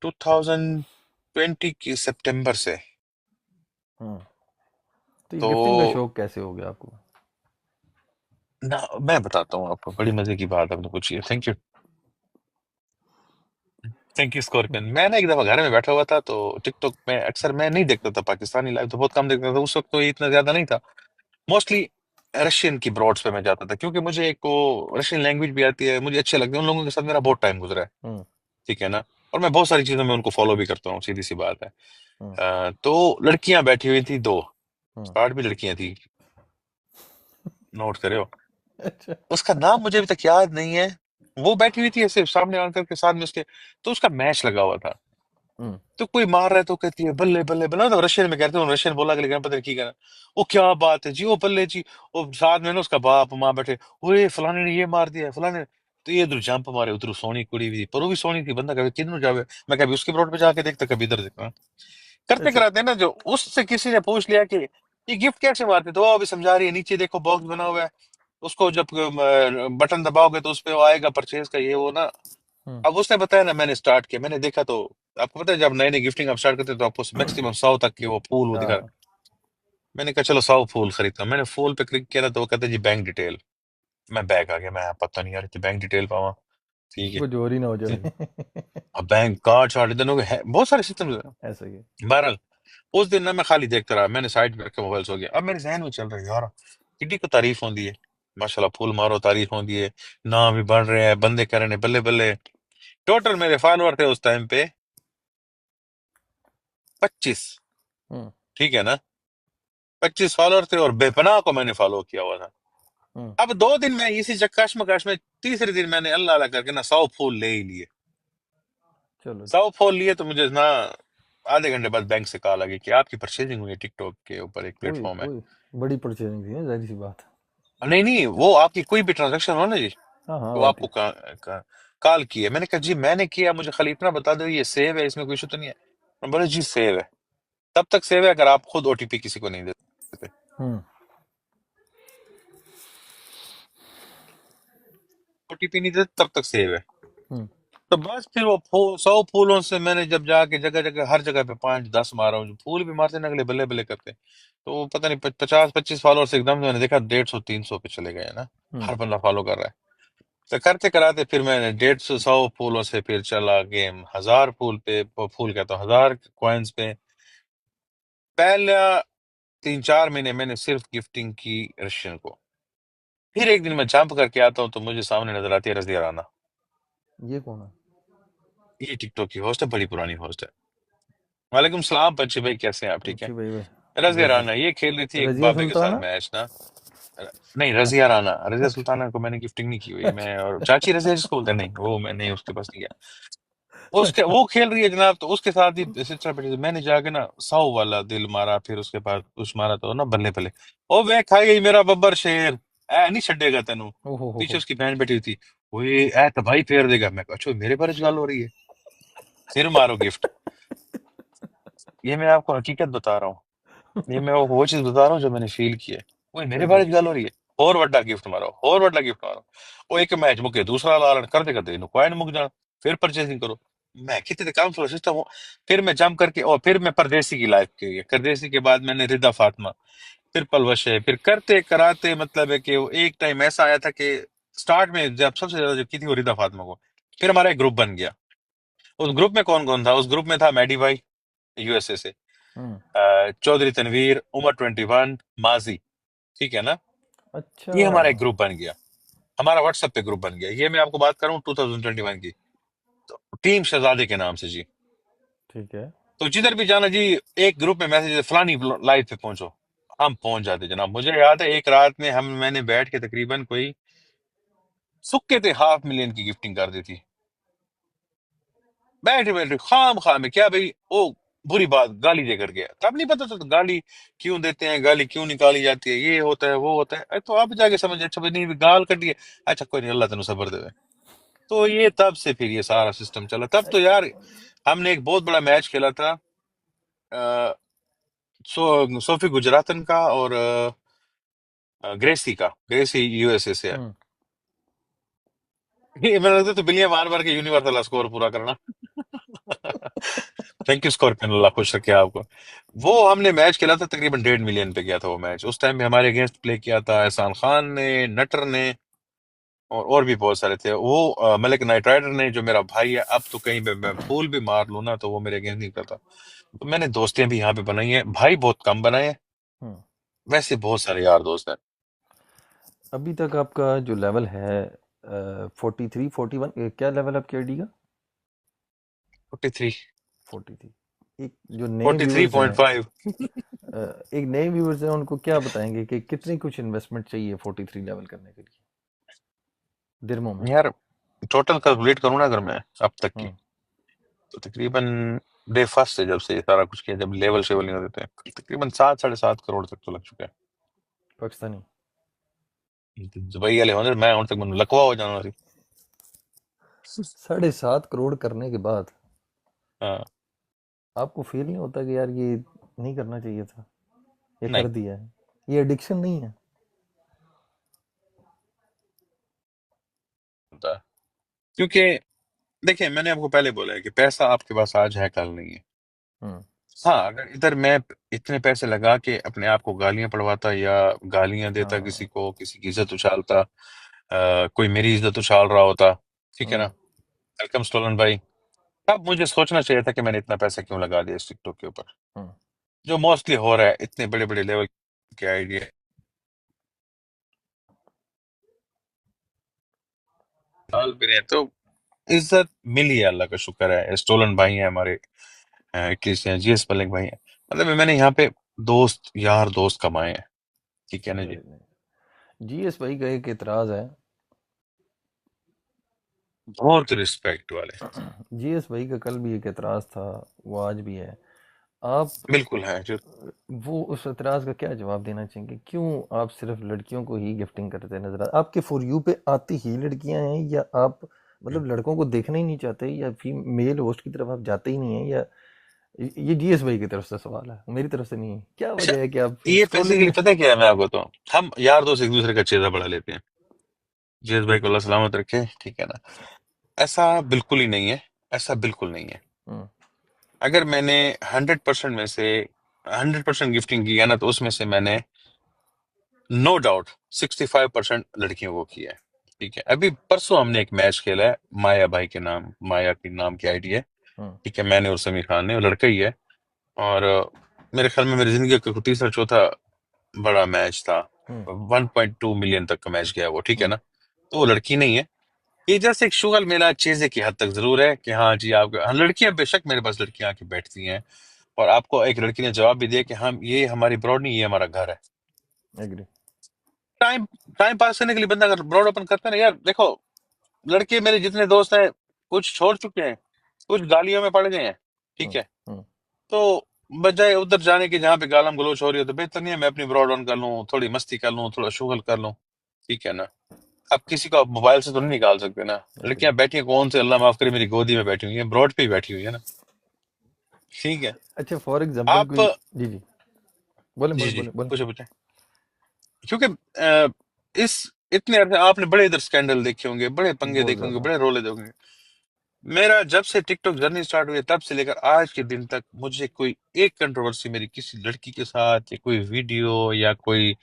Speaker 2: 2020 की सितंबर से।
Speaker 1: हम्म। तो ये
Speaker 2: तो
Speaker 1: गिफ्टिंग का शौक कैसे हो गया आपको?
Speaker 2: ना, मैं बताता हूँ आपको, बड़ी मजे की बात आपने पूछी है, thank you. Thank you scorpion. मैं ना एक दफा घर में बैठा हुआ था, तो टिकटॉक में अक्सर मैं नहीं देखता था, पाकिस्तानी लाइव तो बहुत कम देखता था, उस वक्त तो ये इतना ज्यादा नहीं था। मोस्टली रशियन की ब्रॉड्स पे मैं जाता था, क्योंकि मुझे एक वो रशियन लैंग्वेज भी आती है, मुझे अच्छे लगते हैं, उन लोगों के साथ मेरा बहुत टाइम गुजरा है,
Speaker 1: हम्म।
Speaker 2: ठीक है ना। और मैं बहुत सारी चीजों में उनको फॉलो भी करता हूँ, सीधी सी बात है।
Speaker 1: हम्म।
Speaker 2: तो लड़कियां बैठी हुई थी दो,
Speaker 1: हम्म।
Speaker 2: स्टार्ट भी लड़कियां थी, नोट करे हो।
Speaker 1: अच्छा।
Speaker 2: उसका नाम मुझे अभी तक याद नहीं है। वो बैठी हुई थी ऐसे सामने आकर के साथ में उसके, तो उसका मैच लगा हुआ था।
Speaker 1: हम्म।
Speaker 2: तो कोई मार रहा है तो कहती है बल्ले बल्ले बल्ले, तो रशियन में कहते हैं, रशियन बोला कि लेकिन पता नहीं की कहना। वो क्या बात है जी, वो बल्ले जी। वो साथ में ना उसका बाप माँ बैठे, ओए फलाने ने ये मार दिया है, फलाने ने-" तो ये इधर जंप मारे, उधर सोनी कुड़ी भी थी, पर वो भी सोनी थी, बंदा कभी किधर जावे। मैं कभी उसके ब्रॉड पे जाके देखता, कभी इधर देखता। करते
Speaker 1: अच्छा।
Speaker 2: कराते ना, जो उससे किसी ने पूछ लिया कि ये गिफ्ट कैसे मारते, तो वो अभी समझा रही है, नीचे देखो बॉक्स बना हुआ है, उसको जब बटन दबाओगे तो उस पे वो आएगा परचेज का, ये वो ना।
Speaker 1: हम्म।
Speaker 2: अब उसने बताया ना, मैंने स्टार्ट किया, मैंने देखा तो आपको पता है, जब नई नई गिफ्टिंग आप स्टार्ट करते हैं तो आपको मैक्सिमम 100 तक के वो फूल वो दिखा।
Speaker 1: हाँ।
Speaker 2: मैंने कहा चलो 100 फूल खरीदता हूँ। मैंने फूल पे क्लिक किया तो वो कहते जी बैंक डिटेल। मैं बैक आ गया, मैं पता नहीं यार इतनी बैंक डिटेल पावा। ठीक है।
Speaker 1: कुछ और ही ना हो
Speaker 2: ते-
Speaker 1: जाए।
Speaker 2: अब बैंक कार्ड शार्ड इधर बहुत सारे सिस्टम।
Speaker 1: ऐसा ही है।
Speaker 2: बहरहाल उस दिन ना मैं खाली देखता रहा, मैंने साइड पे रख के मोबाइल सो गया। अब मेरे जहन में चल रहा है यार किड्डी को तारीफ होती है, माशाल्लाह फूल मारो तारीफ होती है, नाम भी बढ़ रहे हैं, बंदे कह रहे हैं बल्ले बल्ले। टोटल मेरे फॉलोअर थे उस टाइम पे 25।
Speaker 1: हम्म।
Speaker 2: ठीक है ना, 25 फॉलोअर थे और बेपनाह को मैंने फॉलो किया हुआ था।
Speaker 1: हम्म।
Speaker 2: अब 2 दिन में इसी कश्मकश में, तीसरे दिन मैंने अल्लाह अल्लाह करके ना 100 फूल ले ही लिए।
Speaker 1: चलो जी।
Speaker 2: 100 फूल लिए तो मुझे ना आधे घंटे बाद बैंक से कॉल आ गई कि आपकी परचेजिंग हुई है, टिकटॉक के ऊपर एक
Speaker 1: कोई
Speaker 2: प्लेटफॉर्म है।
Speaker 1: कोई बड़ी परचेजिंग थी ना, जाहिर सी बात।
Speaker 2: नहीं नहीं, वो आपकी कोई भी ट्रांजेक्शन हो ना जी,
Speaker 1: हाँ हाँ,
Speaker 2: तो आपको
Speaker 1: वाकई।
Speaker 2: कॉल की है। मैंने कहा जी मैंने किया, मुझे खाली इतना बता दो ये सेव है, इसमें कोई इशू तो नहीं है। बोले जी सेव है। तब तक सेव है अगर आप खुद ओटीपी किसी को नहीं देते।
Speaker 1: हम्म।
Speaker 2: ओटीपी नहीं देते तब तक सेव है।
Speaker 1: हम्म।
Speaker 2: तो बस फिर वो 100 फूलों से मैंने जब जाके जगह जगह हर जगह पे 5-10 मारा हूँ, जो फूल भी मारते ना अगले बल्ले बल्ले करते। तो वो पता नहीं 50-25 फॉलोअर से एकदम से मैंने देखा 150-300 पे चले गए ना।
Speaker 1: हम्म।
Speaker 2: हर बंदा फॉलो कर रहा है। तो करते कराते फिर मैंने 150 फूलों से फिर चला गेम 1000 फूल पे, फूल कहता हूँ 1000 कॉइन्स पे। पहला 3-4 महीने मैंने सिर्फ गिफ्टिंग की रशियन को। फिर एक दिन मैं जंप करके आता हूँ तो मुझे सामने नजर आती है रज़िया राना।
Speaker 1: ये कौन है?
Speaker 2: ये टिकटॉक की होस्ट है, बड़ी पुरानी होस्ट है। वालेकुम सलाम पंची भाई, कैसे हैं आप, ठीक है।
Speaker 1: अच्छी भाई भाई।
Speaker 2: रज़िया
Speaker 1: रजी
Speaker 2: राना ये खेल रही थी एक
Speaker 1: रजिया
Speaker 2: बाबे के साथ
Speaker 1: सुल्ताना।
Speaker 2: मैच ना। नहीं रज़िया राना, रज़िया
Speaker 1: अच्छा।
Speaker 2: सुल्ताना को मैंने गिफ्टिंग नहीं की हुई, मैं
Speaker 1: अच्छा।
Speaker 2: और चाची रज़िया जिसको बोलते हैं, नहीं वो मैं नहीं उसके पास नहीं गया। उसके
Speaker 1: अच्छा।
Speaker 2: वो खेल रही है जनाब, तो उसके साथ ही सिस्टर बेटी, मैंने जाके ना 100 वाला दिल मारा, फिर उसके बाद कुछ मारा तो ना बल्ले बल्ले। ओ वे खाई गई मेरा बब्बर शेर, ऐ नहीं छड़ेगा तेनू।
Speaker 1: ओहो
Speaker 2: पीछे
Speaker 1: हो।
Speaker 2: उसकी बहन बैठी हुई थी, ओए ऐ तो भाई फेर देगा। मैं कहा, अच्छा मेरे बारे में गल हो रही है, फिर मारो गिफ्ट। ये मैं आपको हकीकत बता रहा हूँ, ये मैं वो चीज बता रहा हूँ जो मैंने फील की है। ओए मेरे
Speaker 1: सही
Speaker 2: बारे
Speaker 1: है।
Speaker 2: में गल हो रही है, और वड्डा गिफ्ट मारो, और वड्डा गिफ्ट मारो। वो एक मैच मुके दूसरा लालन करते करते कॉइन मुक जाना, फिर परचेसिंग करो। मैं कितने काम फुल सिस्टम हो। फिर मैं जंप करके और फिर मैं परदेसी की लाइफ की, परदेसी के बाद मैंने रिदा फातिमा, फिर पलवश है, फिर करते कराते मतलब है कि वो एक टाइम ऐसा आया था कि स्टार्ट में जब सबसे ज्यादा जो की थी वो रिदा फातिमा को। फिर हमारा एक ग्रुप बन गया। उस ग्रुप में कौन कौन था, उस ग्रुप में था मैडी भाई यूएसए से,
Speaker 1: हम्म।
Speaker 2: चौधरी तनवीर, उमर 21, माजी, ठीक है ना।
Speaker 1: अच्छा।
Speaker 2: ये हमारा एक ग्रुप बन गया, हमारा व्हाट्सएप पे ग्रुप बन गया। ये मैं आपको बात कर रहा हूँ 2021 की। तो टीम शहजादे के नाम से जी।
Speaker 1: ठीक है।
Speaker 2: तो जिधर भी जाना जी, एक ग्रुप में मैसेज फलानी लाइव पे पहुंचो, हम पहुंच जाते जनाब। मुझे याद है एक रात में मैंने बैठ के तकरीबन कोई सुक्के थे 500,000 की गिफ्टिंग कर दी थी। बैठे बैठे खाम खाम में क्या भाई, ओ बुरी बात गाली देकर गया, तब नहीं पता था तो गाली क्यों देते हैं, गाली क्यों निकाली जाती है, ये होता है वो होता है। तो आप जाके समझ, अच्छा भाई नहीं गाल कटी है, अच्छा कोई नहीं, अल्लाह तेन सबर दे। तो ये तब से फिर ये सारा सिस्टम चला। तब तो यार हमने एक बहुत बड़ा मैच खेला था, अ, सोफी गुजरातन का और ग्रेसी का। ग्रेसी यूएसए से है।
Speaker 1: हम्म।
Speaker 2: ये मैंने लगता है तो बिलियन मार मार के यूनिवर्सल स्कोर पूरा करना। थैंक यू स्कॉर्पियन, अल्लाह खुश रखे आपको। वो हमने मैच खेला था, तकरीबन 1.5 मिलियन पे गया था वो मैच। उस टाइम में हमारे अगेंस्ट प्ले किया था एहसान खान ने, नटर ने, और भी बहुत सारे थे। वो मलिक नाइट राइडर ने जो मेरा भाई है, अब तो कहीं पे मैं फूल भी मार लूं ना तो वो मेरे अगेंस्ट नहीं करता। तो मैंने दोस्तियां भी यहाँ पे बनाई हैं, भाई बहुत कम बनाए हैं,
Speaker 1: हम्म।
Speaker 2: वैसे बहुत सारे यार दोस्त हैं।
Speaker 1: अभी तक आपका जो लेवल है, 43 41, क्या लेवल आपकी आईडी का?
Speaker 2: 43।
Speaker 1: 43। एक जो नए
Speaker 2: फोर्टी थ्री
Speaker 1: व्यूअर्स
Speaker 2: पॉइंट
Speaker 1: हैं,
Speaker 2: फाइव
Speaker 1: एक नए व्यूअर्स हैं, उनको क्या बताएंगे कि कितनी कुछ इन्वेस्टमेंट चाहिए 43 लेवल करने के लिए, दिरमों में?
Speaker 2: यार टोटल कैलकुलेट करूँ ना अगर मैं अब तक की,
Speaker 1: हम्म।
Speaker 2: तो तकरीबन डे फर्स्ट से जब से ये सारा कुछ किया, जब लेवल शेवल नहीं होते थे, तकरीबन 7-7.5 करोड़ तक तो लग चुका
Speaker 1: पाकिस्तानी।
Speaker 2: है। दुबई वाले होने मैं हूं तक मैं लकवा हो जाना सी।
Speaker 1: 7.5 करोड़ करने के बाद
Speaker 2: हाँ।
Speaker 1: आपको फील नहीं होता कि यार ये नहीं करना चाहिए था, ये
Speaker 2: नहीं
Speaker 1: कर दिया है? ये एडिक्शन नहीं है?
Speaker 2: होता है। क्योंकि देखिए मैंने आपको पहले बोला है कि पैसा आपके पास आज है कल नहीं है।
Speaker 1: हम्म।
Speaker 2: हाँ, अगर इधर मैं इतने पैसे लगा के अपने आप को गालियां पड़वाता या गालियां देता किसी
Speaker 1: हाँ।
Speaker 2: को, किसी की इज्जत उछालता, कोई मेरी इज्जत उछाल रहा होता, ठीक है ना,
Speaker 1: हम्म।
Speaker 2: वेलकम स्टोलन भाई, तब मुझे सोचना चाहिए था कि मैंने इतना पैसा क्यों लगा दिया इस टिकटॉक के ऊपर,
Speaker 1: हम्म।
Speaker 2: जो मोस्टली हो रहा है इतने बड़े बड़े लेवल के आइडिया डाल भी रहे हैं, तो इज्जत मिली है, अल्लाह का शुक्र है। स्टोलन भाई हैं हमारे, इटली से हैं, जीएस मलिक भाई हैं, मतलब मैंने यहाँ पे दोस्त यार दोस्त कमाए हैं, ठीक है ना जी।
Speaker 1: Very nice. जीएस भाई का एक एतराज है।
Speaker 2: बहुत रिस्पेक्ट वाले।
Speaker 1: जीएस भाई का कल भी एक एतराज था, वो आज भी है। आप
Speaker 2: बिल्कुल है जो।
Speaker 1: वो उस एतराज का क्या जवाब देना चाहेंगे? क्यों आप सिर्फ लड़कियों को ही गिफ्टिंग करते नजर आपके फॉर यू पे आती ही लड़कियां हैं, या आप मतलब लड़कों को देखना ही नहीं चाहते, या मेल होस्ट की तरफ आप जाते ही नहीं है, या ये जीएस भाई की तरफ से सवाल है, मेरी तरफ से नहीं है? क्या
Speaker 2: अच्छा,
Speaker 1: वजह है कि आप
Speaker 2: ये
Speaker 1: स्क्रोलिंग
Speaker 2: बेसिकली
Speaker 1: में?
Speaker 2: पता है क्या है, मैं आपको तो, हम यार दोस्त एक दूसरे का चेहरा बढ़ा लेते हैं, जीएस भाई को अल्लाह सलामत रखे, ठीक है ना, ऐसा बिल्कुल ही नहीं है, ऐसा बिल्कुल नहीं है।
Speaker 1: हम्म।
Speaker 2: अगर मैंने 100% में से 100% गिफ्टिंग किया ना, तो उसमें से मैंने नो डाउट 65% लड़कियों को किया है, ठीक है। अभी परसों हमने एक मैच खेला है, माया भाई के नाम, माया के नाम की आईडी है,
Speaker 1: हम्म।
Speaker 2: ठीक है, मैंने और समीर खान ने, वो लड़का ही है, और मेरे ख्याल में मेरी जिंदगी का तीसरा चौथा बड़ा मैच था,
Speaker 1: हम्म।
Speaker 2: 1.2 मिलियन तक का मैच गया वो, ठीक है
Speaker 1: हम्म।
Speaker 2: ना। तो वो लड़की नहीं है, ये जैसे एक शुगल मेला चीजें की हद तक जरूर है कि हाँ जी, आप, हाँ, लड़कियां बेशक मेरे पास लड़कियां आके बैठती हैं, और आपको एक लड़की ने जवाब भी दिया कि हम, ये हमारी ब्रॉड नहीं, ये हमारा घर है।
Speaker 1: एग्री।
Speaker 2: टाइम टाइम पास करने के लिए बंदा अगर ब्रॉड ओपन करता है ना यार, देखो, लड़के मेरे जितने दोस्त हैं, कुछ छोड़ चुके हैं, कुछ गालियों में पड़ गए हैं, ठीक
Speaker 1: हम्म।
Speaker 2: है,
Speaker 1: हम्म।
Speaker 2: तो बजाय उधर जाने के जहाँ पे गालम गलोच हो रही हो, तो बेहतर नहीं है मैं अपनी ब्रॉड ऑन कर लूँ, थोड़ी मस्ती कर लूँ, थोड़ा शुगल कर लूँ, ठीक है ना। अब किसी को आप मोबाइल से तो नहीं निकाल सकते ना,
Speaker 1: एग्री।
Speaker 2: लड़कियां बैठी हैं, कौन से अल्लाह माफ करे मेरी गोदी में बैठी हुई है, ब्रॉड पे ही बैठी हुई है ना, ठीक है।
Speaker 1: अच्छा, फॉर एग्जांपल
Speaker 2: आप,
Speaker 1: कोई। जी जी। बोले
Speaker 2: जी
Speaker 1: बोले
Speaker 2: जी,
Speaker 1: बोले बोले।
Speaker 2: पूछे पूछे, क्योंकि इस इतने अरसे आपने बड़े इधर स्कैंडल देखे होंगे, बड़े पंगे
Speaker 1: बहुत
Speaker 2: देखे होंगे,
Speaker 1: ज्यादा।
Speaker 2: बड़े रोले देखे होंगे। मेरा जब से टिकटॉक जर्नी स्टार्ट हुई है, तब से लेकर आज के दिन तक मुझे कोई एक कंट्रोवर्सी मेरी किसी लड़की के साथ, या कोई वीडियो, या कोई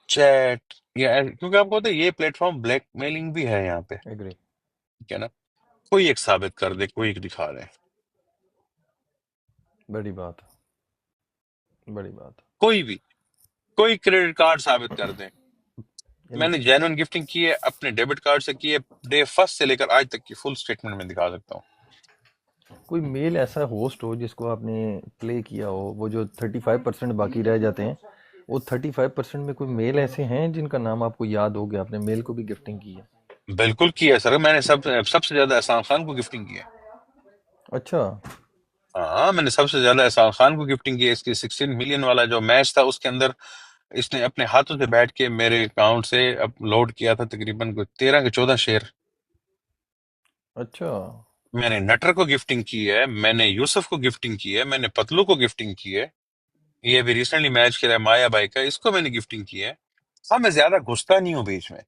Speaker 2: चैट, क्योंकि आपको पता है ये प्लेटफॉर्म ब्लैकमेलिंग भी है यहाँ पे,
Speaker 1: एग्री।
Speaker 2: ठीक है ना, कोई एक साबित कर दे, कोई एक दिखा दे,
Speaker 1: बड़ी बात है, बड़ी बात
Speaker 2: कोई भी, कोई क्रेडिट कार्ड साबित कर दे।
Speaker 1: है।
Speaker 2: मैंने जेन्युइन गिफ्टिंग की है, अपने डेबिट कार्ड से की है, डे फर्स्ट से लेकर आज तक की फुल स्टेटमेंट में दिखा सकता हूँ।
Speaker 1: कोई मेल ऐसा होस्ट हो जिसको आपने प्ले किया हो, वो जो 35% बाकी रह जाते हैं, वो 35% में कोई मेल ऐसे हैं जिनका नाम आपको याद हो गया, आपने मेल को भी गिफ्टिंग की है?
Speaker 2: बिल्कुल की है सर, मैंने सबसे ज्यादा एहसान खान को गिफ्टिंग की है।
Speaker 1: अच्छा।
Speaker 2: हाँ, मैंने सबसे ज्यादा एहसान खान को गिफ्टिंग की है। इसकी 16 मिलियन वाला जो मैच था, उसके अंदर इसने अपने हाथों से बैठ के मेरे अकाउंट से अपलोड किया था तकरीबन कोई 13 के 14 शेयर।
Speaker 1: अच्छा।
Speaker 2: मैंने नटर को गिफ्टिंग की है, मैंने यूसुफ को गिफ्टिंग की है, मैंने पतलू को गिफ्टिंग की है, ये भी रिसेंटली मैच खेला है माया भाई का, इसको मैंने गिफ्टिंग की है। हाँ, मैं ज्यादा घुसता नहीं हूँ बीच में,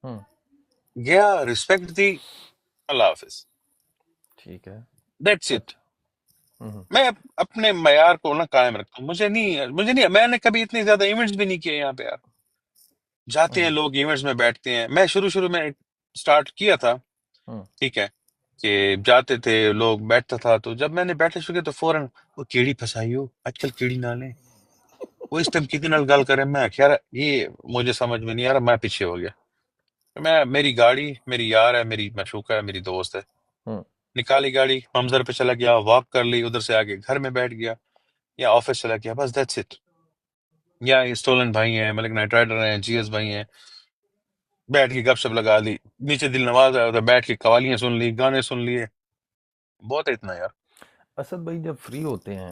Speaker 1: हम्म।
Speaker 2: गया, रिस्पेक्ट दी, अल्लाह हाफिज,
Speaker 1: ठीक है।
Speaker 2: That's it.
Speaker 1: अच्छा। हम्म।
Speaker 2: मैं अपने मयार को ना कायम रखता हूँ, मुझे नहीं, मैंने कभी इतने ज्यादा इवेंट्स भी नहीं किए यहाँ पे यार। जाते हैं
Speaker 1: हम्म।
Speaker 2: लोग इवेंट्स में बैठते हैं, मैं शुरू शुरू में स्टार्ट किया था,
Speaker 1: हम्म।
Speaker 2: ठीक है, कि जाते थे लोग, बैठता था, तो जब मैंने बैठे शुरू किया तो फौरन वो केड़ी फसाई हो, आजकल केड़ी ना ले, वो इस टाइम कितने नाल गल करे, मैं यार ये मुझे समझ में नहीं आ रहा, मैं पीछे हो गया। तो मैं, मेरी गाड़ी, मेरी यार है, मेरी मशूका है, मेरी दोस्त है,
Speaker 1: हम्म।
Speaker 2: निकाली गाड़ी, मंजर पे चला गया, वॉक कर ली, उधर से आके घर में बैठ गया, या ऑफिस चला गया, बस दैट्स इट। या ये स्टोलन भाई हैं, मलिक नाइट राइडर हैं, जीएस भाई हैं, बैठ के गपशप लगा ली, नीचे दिल नवाज आया तो बैठ के कवालियां सुन ली, गाने सुन लिए, बहुत है इतना यार।
Speaker 1: असद भाई जब फ्री होते हैं,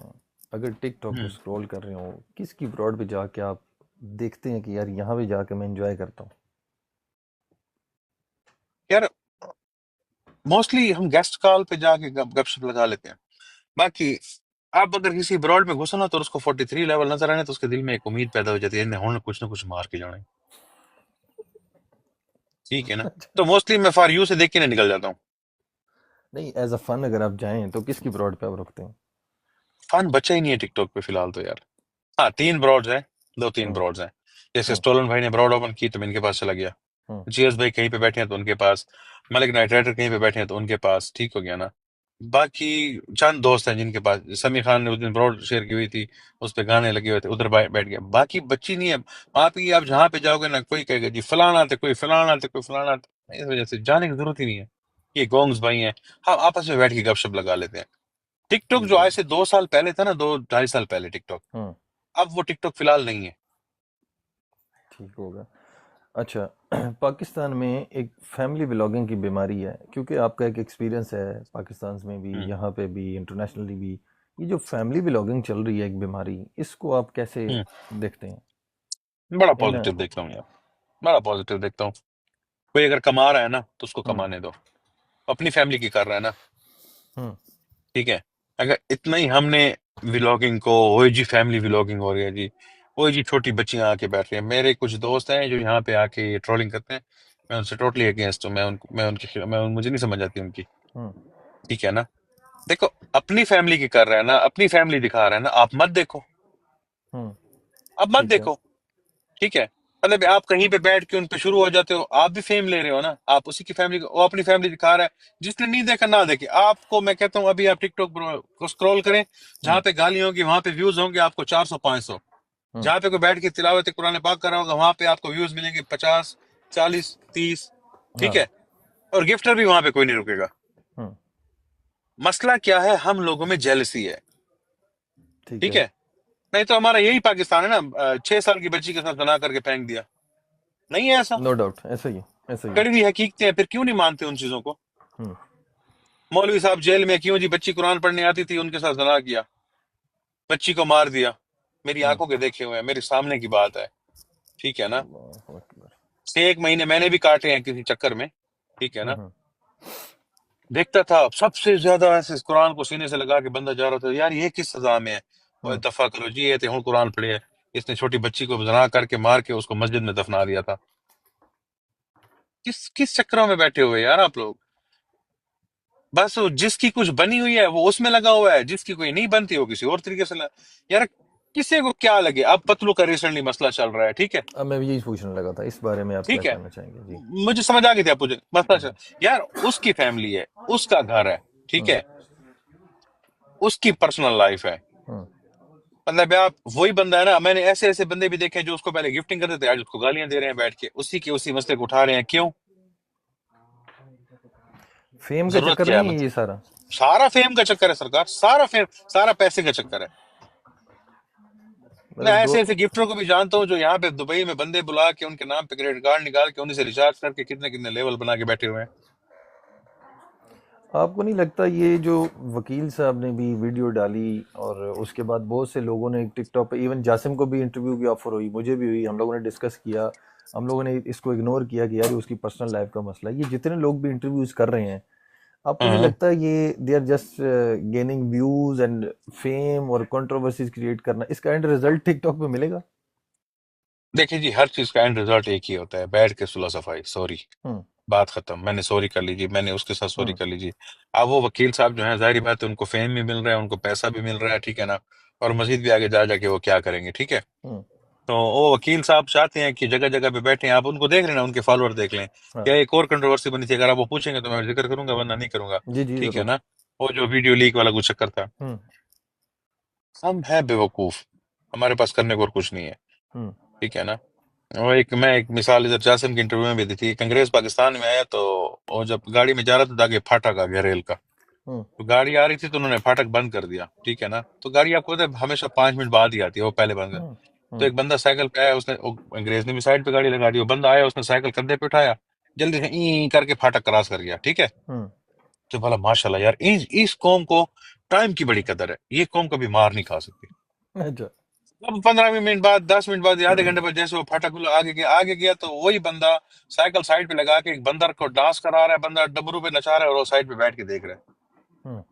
Speaker 1: अगर टिकटॉक को
Speaker 2: हम्म।
Speaker 1: स्क्रॉल कर रहे हो, किस की ब्रॉड पे जाके आप देखते हैं कि यार यहाँ पे जाके मैं एंजॉय करता हूँ?
Speaker 2: यार मोस्टली हम गेस्ट कॉल पे जाके गपशप लगा लेते हैं, बाकी आप अगर किसी ब्रॉड में घुसो ना, तो उसको 43 लेवल नजर आने, तो उसके दिल में एक उम्मीद पैदा हो जाती है, इन्हें हुन कुछ ना कुछ मार के जाने, ठीक है ना। तो मोस्टली मैं फॉर यू से देख के ना निकल जाता हूँ।
Speaker 1: नहीं, एज अ फन अगर आप जाएं तो किसकी ब्रॉड पे आप रुकते हैं?
Speaker 2: फन बचा ही नहीं है टिकटॉक पे फिलहाल तो यार। हाँ, 3 ब्रॉड्स हैं, 2-3
Speaker 1: हम्म।
Speaker 2: ब्रॉड्स हैं। जैसे
Speaker 1: हम्म।
Speaker 2: स्टोलन भाई ने ब्रॉड ओपन की तो मैं इनके पास चला गया।
Speaker 1: हम्म।
Speaker 2: जीएस भाई कहीं पे बैठे हैं तो उनके पास। मलिक नाइट राइडर कहीं पे बैठे हैं तो उनके पास, ठीक हो गया ना। बाकी चंद दोस्त हैं जिनके पास, समीर खान ने उस दिन ब्रॉड शेयर की हुई थी, उस पे गाने लगे हुए थे, उधर बैठ गया। बाकी बच्ची नहीं है वहां पे। आप जहाँ पे जाओगे ना, कोई कहेगा जी फलाना थे, कोई फलाना थे, कोई फलाना थे। इस वजह से जाने की जरूरत ही नहीं है। ये गोंग्स भाई हैं, हाँ आपस में बैठ के गपशप लगा लेते हैं। टिकटॉक
Speaker 1: ठीक
Speaker 2: जो
Speaker 1: है।
Speaker 2: आज से 2 साल पहले था ना, 2-2.5 साल पहले टिकटॉक,
Speaker 1: हम्म।
Speaker 2: अब वो टिकटॉक फिलहाल नहीं है।
Speaker 1: ठीक होगा। अच्छा। पाकिस्तान में एक फैमिली व्लॉगिंग की बीमारी है, क्योंकि आपका एक एक्सपीरियंस है पाकिस्तान में भी,
Speaker 2: हम्म।
Speaker 1: यहाँ पे भी, इंटरनेशनली भी। ये जो फैमिली व्लॉगिंग चल रही है एक बीमारी, इसको आप कैसे
Speaker 2: हम्म।
Speaker 1: देखते हैं?
Speaker 2: बड़ा
Speaker 1: इन
Speaker 2: पॉजिटिव देखता हूँ यार, बड़ा पॉजिटिव देखता हूँ। कोई अगर कमा रहा है ना तो उसको
Speaker 1: हम्म।
Speaker 2: कमाने दो। अपनी फैमिली की कर रहा है ना,
Speaker 1: हम्म।
Speaker 2: ठीक है। अगर इतना ही हमने व्लॉगिंग को, ओए जी फैमिली व्लॉगिंग हो रही है जी, ओए जी छोटी बच्चियां आके बैठ रही हैं। मेरे कुछ दोस्त हैं जो यहाँ पे आके ये ट्रोलिंग करते हैं, मैं उनसे टोटली अगेंस्ट हूँ। मुझे नहीं समझ आती उनकी,
Speaker 1: हम्म।
Speaker 2: ठीक है ना। देखो, अपनी फैमिली की कर रहा है ना, अपनी फैमिली दिखा रहा है ना, आप मत देखो,
Speaker 1: हम्म।
Speaker 2: अब मत
Speaker 1: ठीक है।
Speaker 2: देखो, ठीक है। मतलब आप कहीं पे बैठ के उन पे शुरू हो जाते हो, आप भी फेम ले रहे हो ना, आप उसी की फैमिली को, वो अपनी फैमिली दिखा रहा है। जिसने नहीं देखा ना देखे। आपको मैं कहता हूँ, अभी आप टिकटॉक को स्क्रॉल करें,
Speaker 1: हम्म।
Speaker 2: जहां पे गाली होगी वहां पे व्यूज होंगे आपको 400-500।
Speaker 1: हम्म।
Speaker 2: जहां पे कोई बैठ के तिलावत कुरान पाक कर रहा होगा वहां पे आपको व्यूज मिलेंगे 50, 40, 30, ठीक
Speaker 1: हाँ।
Speaker 2: है। और गिफ्टर भी वहां पे कोई नहीं रुकेगा।
Speaker 1: हम्म।
Speaker 2: मसला क्या है, हम लोगों में जेलसी है,
Speaker 1: ठीक
Speaker 2: ठीक
Speaker 1: है।
Speaker 2: है। नहीं तो हमारा यही पाकिस्तान है ना, 6 साल की बच्ची के साथ बना करके फेंक दिया। नहीं है ऐसा,
Speaker 1: नो डाउट, ऐसा ही है, ऐसा ही है।
Speaker 2: कड़वी हकीकतें हैं, फिर क्यों नहीं मानते उन चीजों को।
Speaker 1: हम्म।
Speaker 2: मौलवी साहब जेल में क्यों जी, बच्ची कुरान पढ़ने आती थी उनके साथ जना किया, बच्ची को मार दिया। मेरी
Speaker 1: हम्म।
Speaker 2: आंखों के देखे हुए हैं, मेरे सामने की बात है, ठीक है ना।
Speaker 1: अल्लाहु अकबर।
Speaker 2: 6 1 महीने मैंने भी काटे हैं किसी चक्कर में, ठीक है ना।
Speaker 1: हम्म।
Speaker 2: देखता था सबसे ज्यादा ऐसे इस कुरान को सीने से लगा के बंदा जा रहा था, यार ये किस सजा में है। और
Speaker 1: हम्म।
Speaker 2: दफा करो जी, ये थे हूँ कुरान पढ़े है। इसने छोटी बच्ची को जना करके मार के उसको मस्जिद में दफना दिया था। किस किस चक्करों में बैठे हुए यार आप लोग। बस वो जिसकी कुछ बनी हुई है वो उसमें लगा हुआ है, जिसकी कोई नहीं बनती वो किसी और तरीके से यार किसी को क्या लगे। अब पतलू का रिसेंटली मसला चल रहा है, ठीक है,
Speaker 1: अब मैं यही पूछने लगा था, इस बारे में आप क्या
Speaker 2: ठीक है।
Speaker 1: कहना चाहेंगे जी?
Speaker 2: मुझे समझ आ गई थी आप मुझे मसला चल, यार उसकी फैमिली है, उसका घर है, ठीक
Speaker 1: हम्म।
Speaker 2: है, उसकी पर्सनल लाइफ है।
Speaker 1: हम्म।
Speaker 2: मतलब आप वही बंदा है ना, मैंने ऐसे ऐसे बंदे भी देखे हैं जो उसको पहले गिफ्टिंग करते थे, आज उसको गालियां दे रहे हैं बैठ के, उसी के उसी मसले को उठा रहे हैं। क्यों?
Speaker 1: फेम का
Speaker 2: जरूरत
Speaker 1: चक्कर
Speaker 2: क्या है
Speaker 1: नहीं है
Speaker 2: मतलब।
Speaker 1: ये सारा?
Speaker 2: सारा फेम का चक्कर है सरकार, सारा फेम, सारा पैसे का चक्कर है। मैं
Speaker 1: मतलब दो।
Speaker 2: ऐसे ऐसे गिफ्टरों को भी जानता हूँ जो यहाँ पे दुबई में बंदे बुला के उनके नाम पे क्रेडिट कार्ड निकाल के उन्हीं से रिचार्ज करके कितने कितने लेवल बना के बैठे हुए हैं।
Speaker 1: आपको नहीं लगता ये जो वकील साहब ने भी वीडियो डाली, और उसके बाद बहुत से लोगों ने टिकटॉक पे, इवन जासिम को भी इंटरव्यू की ऑफर हुई, मुझे भी हुई, हम लोगों ने डिस्कस किया, हम लोगों ने इसको इग्नोर किया कि यार ये उसकी पर्सनल लाइफ का मसला है। ये जितने लोग भी इंटरव्यूज कर रहे हैं, आपको नहीं
Speaker 2: हाँ,
Speaker 1: लगता ये they are just gaining views and fame और कंट्रोवर्सीज क्रिएट करना, इसका एंड रिजल्ट टिकटॉक पे मिलेगा?
Speaker 2: देखिए जी, हर चीज का एंड रिजल्ट एक ही होता है, बैठ के सुलह सफाई, सॉरी,
Speaker 1: हम्म।
Speaker 2: बात खत्म। मैंने सॉरी कर लीजिए, मैंने उसके साथ सॉरी
Speaker 1: हम्म।
Speaker 2: कर लीजिए। अब वो वकील साहब जो है, जाहिर बात है उनको फेम भी मिल रहा है, उनको पैसा भी मिल रहा है, ठीक है ना। और मजीद भी आगे जा जाके वो क्या करेंगे, ठीक है।
Speaker 1: हम्म।
Speaker 2: तो वो वकील साहब चाहते हैं कि जगह जगह पे बैठे हैं, आप उनको देख लेना, उनके फॉलोअर देख लें।
Speaker 1: हाँ।
Speaker 2: क्या एक और कंट्रोवर्सी बनी थी, अगर आप वो पूछेंगे तो मैं जिक्र करूंगा वरना नहीं करूंगा,
Speaker 1: जी जी
Speaker 2: ठीक है
Speaker 1: जरूर।
Speaker 2: ना। वो जो वीडियो लीक वाला कुछ चक्कर था।
Speaker 1: हम्म।
Speaker 2: हम हैं बेवकूफ, हमारे पास करने को और कुछ नहीं है,
Speaker 1: हम्म।
Speaker 2: ठीक है ना। वो मैं एक मिसाल इधर जासिम की इंटरव्यू में भी दी थी। एक अंग्रेज पाकिस्तान में आया तो वो जब गाड़ी में जा रहा था तो आगे फाटक आ गया रेल का।
Speaker 1: हम्म।
Speaker 2: तो गाड़ी आ रही थी तो उन्होंने फाटक बंद कर दिया, ठीक है ना। तो गाड़ी आपको पता है हमेशा 5 मिनट बाद ही आती है, वो पहले बंद कर।
Speaker 1: हम्म।
Speaker 2: तो
Speaker 1: हम्म।
Speaker 2: एक बंदा साइकिल पे आया, उसने अंग्रेज ने भी साइड पे गाड़ी लगा दी, वो बंदा आया, उसने साइकिल कंधे पे उठाया, जल्दी से ई करके फाटक क्रॉस कर गया, ठीक है।
Speaker 1: हम्म।
Speaker 2: तो बोला माशाल्लाह यार, इस कौम को टाइम की बड़ी कदर है, ये कौम कभी मार नहीं खा सकती।
Speaker 1: अच्छा।
Speaker 2: अब 15 मिनट बाद, 10 मिनट बाद, या आधे घंटे बाद जैसे वो फाटक खुला, आगे गया तो वही बंदा साइकिल साइड पे लगा के एक बंदर को डांस करा रहा है, बंदा डमरू पे नचा रहा है और वो साइड पे बैठ के देख रहा है।
Speaker 1: हम्म।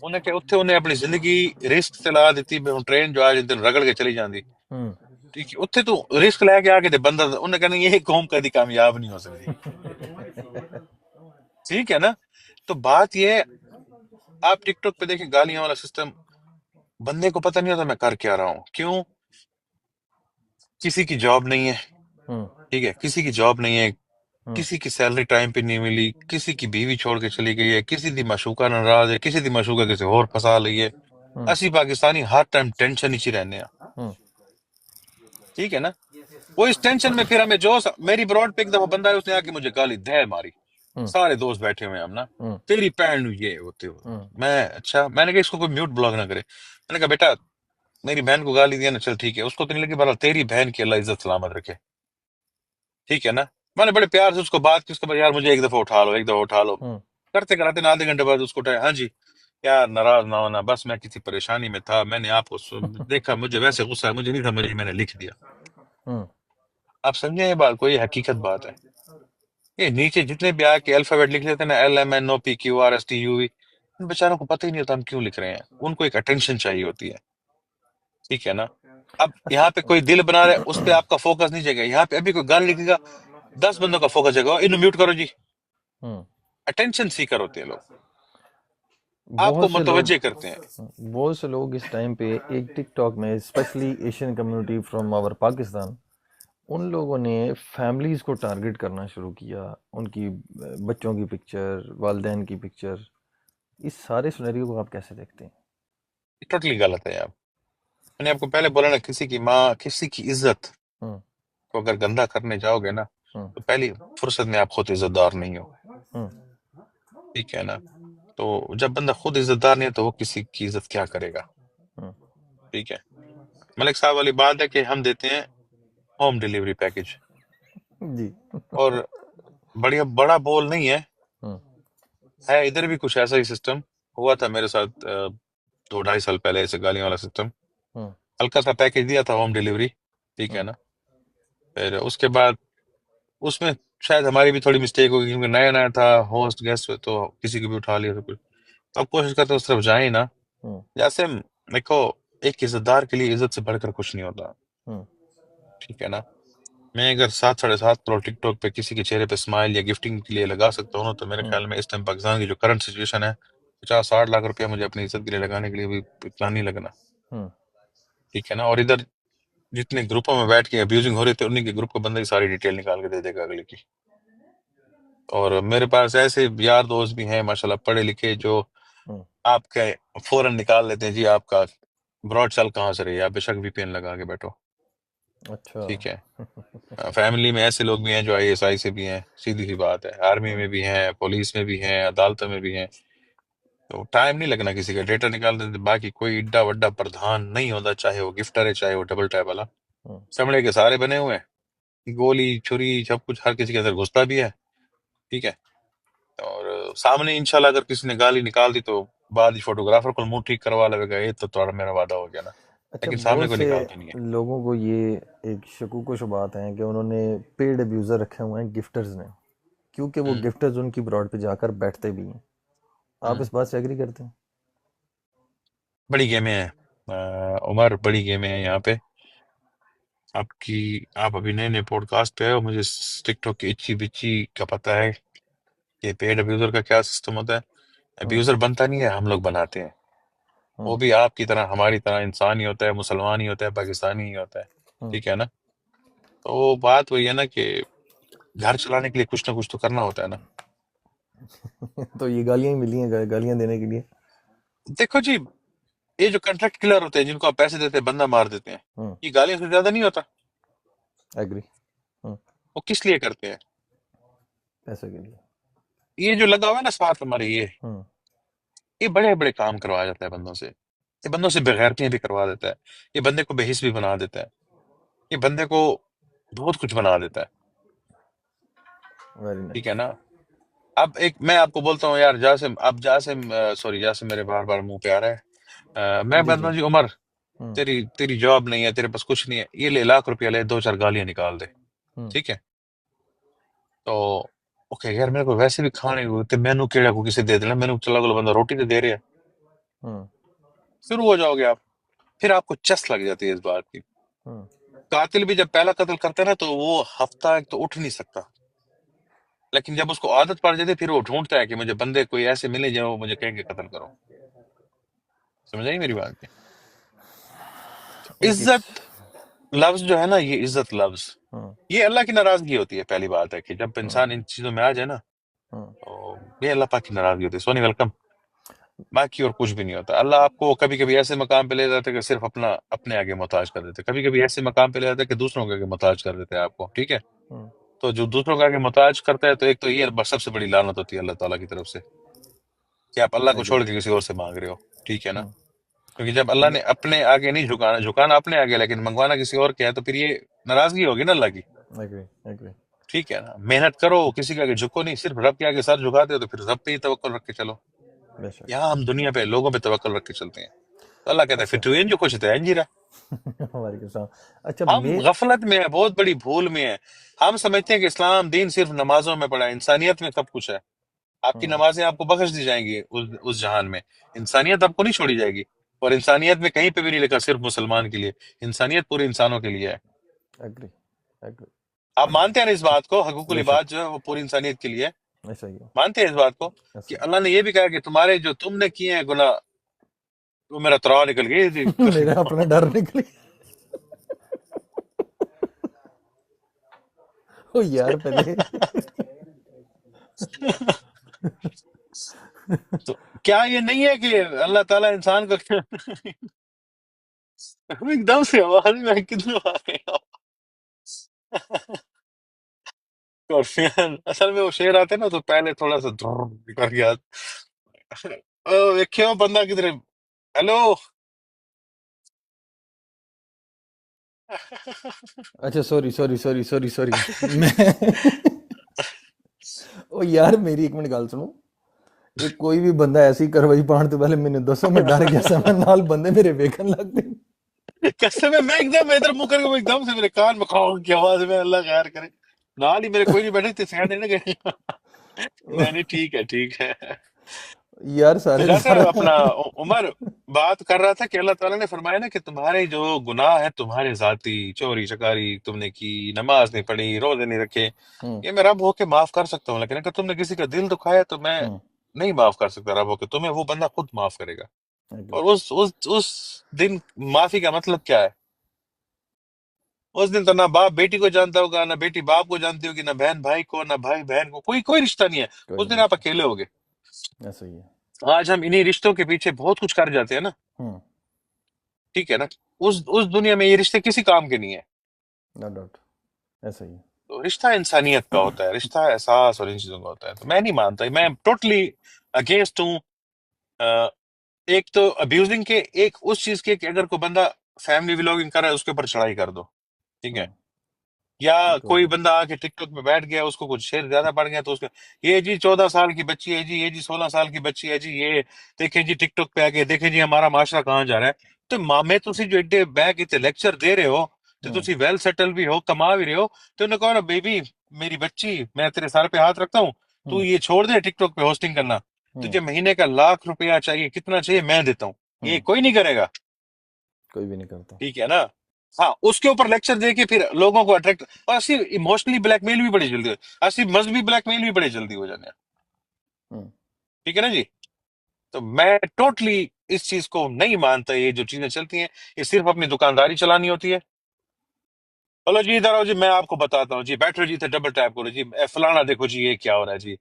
Speaker 2: उन्हें क्या उत्थे उन्हें अपनी जिंदगी रिस्क ते ला दी भी, हुण ट्रेन जो आज दिन रगड़ के चली जाती,
Speaker 1: हम्म।
Speaker 2: ठीक है। उत्थे तो रिस्क लैके आके ते बंदा उन्हें कहना ये कौम कभी कामयाब नहीं हो सकती, ठीक है ना। तो बात ये है, आप टिकटॉक पे देखें गालियां वाला सिस्टम बंदे को पता नहीं होता मैं कर क्या रहा हूँ। क्यों? किसी की जॉब नहीं है,
Speaker 1: हम्म।
Speaker 2: ठीक है, किसी की जॉब नहीं है,
Speaker 1: हम्म।
Speaker 2: किसी की सैलरी टाइम पे नहीं मिली, किसी की बीवी छोड़ के चली गई है, किसी दी माशूका नाराज है, किसी दी माशूका किसी और फंसा ली है।
Speaker 1: हम्म।
Speaker 2: असली पाकिस्तानी हर टाइम टेंशन ही रहने हैं,
Speaker 1: हम्म।
Speaker 2: ठीक है ना। वो इस टेंशन में फिर हमें मेरी ब्रॉड पे एक दफा बंदा है, उसने आके मुझे गाली दे मारी।
Speaker 1: हम्म।
Speaker 2: सारे दोस्त बैठे हुए हैं हम ना,
Speaker 1: हम्म।
Speaker 2: तेरी पैन ये होते हो।
Speaker 1: हम्म।
Speaker 2: मैं अच्छा, मैंने कहा इसको कोई म्यूट ब्लॉक ना करे। मैंने कहा बेटा, मेरी बहन को गाली दिया ना, चल ठीक है, उसको तो नहीं लगी, भला तेरी बहन की अल्लाह इज्जत सलामत रखे, ठीक है ना। मैंने बड़े प्यार से उसको बात की, उसके बाद यार मुझे एक दफा उठा लो, एक दफा उठा लो।
Speaker 1: हम्म।
Speaker 2: करते कराते ना आधे घंटे बाद उसको उठाया, हाँ जी, यार नाराज ना होना, बस मैं किसी परेशानी में था, मैंने आपको देखा, मुझे वैसे गुस्सा है, मुझे नहीं समझ, मैंने लिख दिया।
Speaker 1: हम्म।
Speaker 2: आप समझे ये बात, कोई हकीकत बात है। ये नीचे जितने भी आके अल्फाबेट लिख लेते हैं ना, LMNOPQRSTUV, इन बेचारों को पता ही नहीं होता हम क्यों लिख रहे हैं। उनको एक अटेंशन चाहिए होती है, ठीक है ना। अब
Speaker 1: अच्छा।
Speaker 2: यहाँ पे कोई दिल बना रहा है, उस पे आपका फोकस नहीं जाएगा। यहाँ पे अभी कोई गाली लिखेगा, 10 बंदों का फोकस जाएगा, इन्हें म्यूट करो जी।
Speaker 1: हम्म।
Speaker 2: अटेंशन सीकर होते हैं लोग, आपको
Speaker 1: बहुत से लोग
Speaker 2: मुतवज्जे करते हैं।
Speaker 1: बहुत से लोग इस टाइम पे एक टिकटॉक में, specially Asian community from our Pakistan, उन लोगों ने फैमिलीज को टारगेट करना शुरू किया। उनकी बच्चों की पिक्चर, वालदेन की पिक्चर, इस सारे सिनेरियो को आप कैसे देखते हैं?
Speaker 2: टोटली गलत है यार। मैंने आपको पहले बोला ना, किसी की माँ, किसी की इज्जत
Speaker 1: हम्म।
Speaker 2: को अगर गंदा करने जाओगे ना,
Speaker 1: हम्म।
Speaker 2: तो पहली फुर्सत में आप खुद इज्जतदार नहीं हो,
Speaker 1: हम्म।
Speaker 2: ठीक है ना। तो जब बंदा खुद इज्जतदार नहीं है, तो वो किसी की इज्जत क्या करेगा,
Speaker 1: हम्म।
Speaker 2: ठीक है। मलिक साहब वाली बात है कि हम देते हैं होम डिलीवरी पैकेज,
Speaker 1: जी।
Speaker 2: और बढ़िया बड़ा बोल नहीं है,
Speaker 1: हम्म।
Speaker 2: है इधर भी कुछ ऐसा ही सिस्टम हुआ था मेरे साथ 2 ढाई साल पहले, ऐसे गालियों वाला सिस्टम।
Speaker 1: हम्म।
Speaker 2: हल्का सा पैकेज दिया था होम डिलीवरी, ठीक है
Speaker 1: हम्म।
Speaker 2: ना। फिर उसके बाद उसमें शायद हमारी भी थोड़ी मिस्टेक होगी, क्योंकि नया नया था, होस्ट गेस्ट तो किसी को भी उठा लिया, तो कुछ। तो अब कोशिश करते हैं उस तरफ जाए ना।
Speaker 1: हम्म।
Speaker 2: जैसे देखो, एक इज्जतदार के लिए इज्जत से बढ़कर कुछ नहीं होता,
Speaker 1: हम्म।
Speaker 2: ठीक है ना। मैं अगर 7 साढ़े 7 करोड़ टिकटॉक पे किसी के चेहरे पे स्माइल या गिफ्टिंग के लिए लगा सकता हूँ ना, तो मेरे
Speaker 1: हम्म।
Speaker 2: ख्याल में इस टाइम पाकिस्तान की जो करंट सिचुएशन है, 50-60 लाख रुपया मुझे अपनी इज्जत के लिए लगाने के लिए भी इतना नहीं लगना,
Speaker 1: हम्म।
Speaker 2: ठीक है ना। और इधर जितने ग्रुपों में बैठ के अब्यूजिंग हो रही थी, उन्हीं के ग्रुप का बंदा ही सारी डिटेल निकाल के दे देगा अगले की। और मेरे पास ऐसे यार दोस्त भी हैं माशाल्लाह, पढ़े लिखे, जो
Speaker 1: हम्म।
Speaker 2: आपके फौरन निकाल लेते हैं जी, आपका ब्रॉड चाल कहाँ से रही है, आप बेशक VPN लगा के बैठो,
Speaker 1: अच्छा।
Speaker 2: ठीक है। फैमिली में ऐसे लोग भी हैं जो ISI से भी हैं, सीधी सी बात है, आर्मी
Speaker 1: हम्म।
Speaker 2: में भी हैं, पुलिस में भी हैं, अदालतों में भी हैं। तो टाइम नहीं लगना किसी का, डेटा निकाल देते, बाकी कोई इड्डा वड्डा प्रधान नहीं होता, चाहे वो गिफ्टर है, चाहे वो डबल टैप वाला।
Speaker 1: हम्म।
Speaker 2: चमड़े के सारे बने हुए हैं, गोली छुरी सब कुछ हर किसी के अंदर घुसता भी है, ठीक है। और सामने इंशाल्लाह अगर किसी ने गाली निकाल दी, तो बाद ही फोटोग्राफर को मुंह ठीक करवा लेगा, ये तो थोड़ा मेरा वादा हो गया ना।
Speaker 1: अच्छा,
Speaker 2: लेकिन सामने
Speaker 1: बहुत
Speaker 2: कोई
Speaker 1: से
Speaker 2: निकालता नहीं है।
Speaker 1: लोगों को ये एक शकूक व शुबात हैं कि उन्होंने पेड अब्यूज़र रखे हुए हैं गिफ्टर्स ने, क्योंकि वो
Speaker 2: हम्म,
Speaker 1: गिफ्टर्स उनकी ब्रॉड पे जाकर बैठते भी हैं। आप
Speaker 2: हम्म।
Speaker 1: इस बात से एग्री करते हैं?
Speaker 2: बड़ी गेमें हैं, उमर, बड़ी गेमें हैं यहाँ पे आपकी। आप अभी नए नए पॉडकास्ट पे आए हो, मुझे टिकटॉक की इच्छी बिच्छी का पता है कि पेड अब्यूजर का क्या सिस्टम होता है।
Speaker 1: हम्म।
Speaker 2: अब्यूजर बनता नहीं है, हम लोग बनाते हैं। वो
Speaker 1: हम्म।
Speaker 2: भी आपकी तरह, हमारी तरह इंसान ही होता है, मुसलमान ही होता है, पाकिस्तानी ही होता है,
Speaker 1: हम्म।
Speaker 2: ठीक है ना। तो बात वही है ना कि घर चलाने के लिए कुछ ना कुछ तो करना होता है ना।
Speaker 1: तो ये गालियां ही मिली हैं, गालियां देने के लिए।
Speaker 2: देखो जी, ये जो कंट्रैक्ट किलर होते हैं, जिनको आप पैसे देते हैं बंदा मार देते हैं,
Speaker 1: हम्म।
Speaker 2: ये गालियों से ज्यादा नहीं होता।
Speaker 1: एग्री। हम्म।
Speaker 2: वो किस लिए करते हैं?
Speaker 1: पैसे के लिए।
Speaker 2: ये जो लगा हुआ है ना साथ हमारे,
Speaker 1: हम्म।
Speaker 2: ये बड़े बड़े काम करवाया जाता है बंदों से। ये बंदों से बेगैरतियां भी करवा देता है, ये बंदे को बेहिस भी बना देता है, ये बंदे को बहुत कुछ बना देता है,
Speaker 1: वेरी
Speaker 2: ठीक है
Speaker 1: नाइस।
Speaker 2: ना। अब एक मैं आपको बोलता हूँ यार, जासिम, अब जासिम, सॉरी जासिम, मेरे बार बार मुंह पे आ रहा है। मैं
Speaker 1: जी
Speaker 2: बनता
Speaker 1: जी।
Speaker 2: हूँ जी, उमर,
Speaker 1: हम्म।
Speaker 2: तेरी तेरी जॉब नहीं है, तेरे पास कुछ नहीं है, ये ले, लाख रुपया ले, 2 4 गालियां निकाल दे,
Speaker 1: हम्म।
Speaker 2: ठीक है। तो ओके यार, मेरे को वैसे भी खाने को ते मैनू केड़ा को किसी दे देना, मैनू चला गलो, बंदा रोटी तो दे रहा है।
Speaker 1: हम्म।
Speaker 2: शुरू हो जाओगे आप, फिर आपको चस लग जाती है इस बात की।
Speaker 1: हम्म।
Speaker 2: कातिल भी जब पहला कत्ल करता है ना, तो वो हफ्ता एक तो उठ नहीं सकता, लेकिन जब उसको आदत पड़ जाती है, फिर वो ढूंढता है कि मुझे बंदे कोई ऐसे मिले जो मुझे कहेंगे कत्ल करो। समझ आई मेरी बात की?
Speaker 1: उनकी
Speaker 2: इज्जत लफ्ज जो है ना, ये इज्जत लफ्ज,
Speaker 1: हम्म
Speaker 2: ये अल्लाह की नाराजगी होती है। पहली बात है कि जब
Speaker 1: हम्म
Speaker 2: इंसान इन चीजों में आ जाए ना,
Speaker 1: हम्म
Speaker 2: तो ये अल्लाह पाक की नाराजगी होती है। सोनी वेलकम। बाकी और कुछ भी नहीं होता। अल्लाह आपको कभी कभी ऐसे मकाम पे ले जाते हैं कि सिर्फ अपना अपने आगे मोहताज कर देते, कभी कभी ऐसे मकाम पे ले जाते हैं कि दूसरों के आगे मोहताज कर देते हैं आपको, ठीक है।
Speaker 1: हम्म,
Speaker 2: तो जो दूसरों के आगे मोहताज करता है, तो एक तो ये सबसे बड़ी लानत होती है अल्लाह ताला की तरफ से, कि आप अल्लाह को
Speaker 1: एग्री।
Speaker 2: छोड़ के किसी और से मांग रहे हो, ठीक है ना।
Speaker 1: हम्म,
Speaker 2: क्योंकि जब अल्लाह ने अपने आगे नहीं झुकाना, झुकाना अपने आगे लेकिन मंगवाना किसी और के है, तो फिर ये नाराजगी होगी ना अल्लाह की।
Speaker 1: Agree agree.
Speaker 2: ठीक है ना, मेहनत करो, किसी के आगे झुको नहीं, सिर्फ रब के आगे सर झुकाते हो, तो फिर रब पे ही तवक्कुल रख के चलो।
Speaker 1: बेशक।
Speaker 2: यहाँ हम दुनिया पे लोगों पे तवक्कुल रख के चलते हैं। तो अल्लाह कहता है फिर
Speaker 1: अच्छा।
Speaker 2: तू इन जो कुछ है जी रहा।
Speaker 1: वालेकुम सलाम। अच्छा
Speaker 2: हम
Speaker 1: मैं
Speaker 2: गफलत में है, बहुत बड़ी भूल में है। हम समझते हैं कि इस्लाम दीन सिर्फ नमाजों में पड़ा है, इंसानियत में सब कुछ है। आपकी
Speaker 1: हम्म,
Speaker 2: नमाजें आपको बख्श दी जाएंगी उस जहान में, इंसानियत आपको नहीं छोड़ी जाएगी। और इंसानियत में कहीं पे भी नहीं लिखा सिर्फ मुसलमान के लिए, इंसानियत पूरे इंसानों के लिए है।
Speaker 1: Agree agree.
Speaker 2: आप मानते हैं ना इस बात को, हकूकुल
Speaker 1: बेशक।
Speaker 2: इबाद जो है वो पूरी इंसानियत के लिए है।
Speaker 1: ऐसा ही है।
Speaker 2: मानते हैं इस बात को, कि
Speaker 1: ऐसा ही
Speaker 2: अल्लाह ने ये भी कहा कि तुम्हारे जो तुमने किए हैं गुनाह, वो मेरा तराव निकल गई थी।
Speaker 1: है। मेरा अपना डर निकली। ओ यार पहले।
Speaker 2: तो क्या ये नहीं है कि अल्लाह ताला इंसान को एकदम से आवाज में कितने आ गया। और फिर असल में वो शेर आते ना, तो पहले थोड़ा सा धुर करके ओ देखियो बंदा किधर है? हेलो।
Speaker 1: अच्छा sorry sorry sorry sorry sorry. मैं ओ यार मेरी एक मिनट गल सुनो। ये कोई भी बंदा ऐसी कार्रवाई पाने तो पहले मैंने दसो, मैं डर गया सा, मैं नाल बंदे मेरे वेखन लग गए।
Speaker 2: कसम है, मैं एकदम इधर मुंह करके वो एकदम से मेरे कान में खाओ की आवाज में, अल्लाह खैर करे। नाल ही मेरे कोई नहीं बैठे थे, सिखा देने गए। नहीं नहीं, ठीक है ठीक है।
Speaker 1: यार
Speaker 2: तो
Speaker 1: सारे के
Speaker 2: जैसे
Speaker 1: सारे।
Speaker 2: अपना उमर बात कर रहा था कि अल्लाह ताला ने फरमाया ना कि तुम्हारे जो गुनाह है तुम्हारे जाती, चोरी चकारी तुमने की, नमाज नहीं पढ़ी, रोजे नहीं रखे,
Speaker 1: हम्म
Speaker 2: ये मैं रब होके माफ कर सकता हूँ, लेकिन अगर तुमने किसी का दिल दुखाया तो मैं
Speaker 1: हम्म
Speaker 2: नहीं माफ कर सकता। रब होके तुम्हें वो बंदा खुद माफ करेगा।
Speaker 1: एग्री।
Speaker 2: और उस दिन माफी का मतलब क्या है? उस दिन तो ना बाप बेटी को जानता होगा, ना बेटी बाप को जानती होगी, ना बहन भाई को, ना भाई बहन को, कोई कोई रिश्ता नहीं है।
Speaker 1: कोई
Speaker 2: उस
Speaker 1: नहीं
Speaker 2: दिन आप
Speaker 1: रिश्ता।
Speaker 2: अकेले होगे।
Speaker 1: ऐसा ही है।
Speaker 2: आज हम इन्हीं रिश्तों के पीछे बहुत कुछ कर जाते हैं ना,
Speaker 1: हम्म।
Speaker 2: ठीक है ना। उस दुनिया में ये रिश्ते किसी काम के नहीं है।
Speaker 1: No doubt. ऐसा ही है।
Speaker 2: तो रिश्ता इंसानियत का होता है, रिश्ता एहसास और इन चीजों का होता है। तो मैं नहीं मानता, मैं टोटली अगेंस्ट हूँ। अ, एक तो अब्यूजिंग के, एक उस चीज के कि अगर कोई बंदा फैमिली व्लॉगिंग कर रहा है उसके ऊपर चढ़ाई कर दो, ठीक है।
Speaker 1: हम्म।
Speaker 2: या
Speaker 1: कोई
Speaker 2: कोई
Speaker 1: नहीं।
Speaker 2: बंदा आके टिकटॉक में बैठ गया, उसको कुछ शेर ज्यादा पड़ गया, तो उसका ये जी 14 साल की बच्ची है जी, ये जी 16 साल की बच्ची है जी, ये देखें जी टिकटॉक पे आके, देखें जी हमारा माशरा कहाँ जा रहा है। तो मामे तुसी जो एडे बैग इतने लेक्चर दे रहे हो, तो
Speaker 1: हम्म
Speaker 2: तुसी वेल सेटल भी हो, कमा भी रहे हो, तो उन्हें कहो ना बेबी, मेरी बच्ची, मैं तेरे सर पे हाथ रखता हूँ, तू
Speaker 1: हम्म
Speaker 2: ये छोड़ दे टिकटॉक पे होस्टिंग करना,
Speaker 1: हम्म
Speaker 2: तुझे महीने का ₹1,00,000 चाहिए, कितना चाहिए मैं देता हूँ। ये
Speaker 1: हम्म
Speaker 2: कोई नहीं करेगा,
Speaker 1: कोई भी नहीं करता।
Speaker 2: ठीक है ना। हाँ, उसके ऊपर लेक्चर देके फिर लोगों को अट्रैक्ट, और असली इमोशनली ब्लैकमेल भी बड़ी जल्दी हो, असली मजहबी ब्लैकमेल भी बड़ी जल्दी हो जाने हैं,
Speaker 1: हम्म।
Speaker 2: ठीक है ना जी। तो मैं टोटली इस चीज को नहीं मानता, ये जो चीजें चलती हैं, ये सिर्फ अपनी दुकानदारी चलानी होती है। बोलो जी इधर आओ जी, मैं आपको बताता हूँ जी, बैठो जी, थे डबल टैप करो जी, फलाना देखो जी ये क्या हो रहा है जी,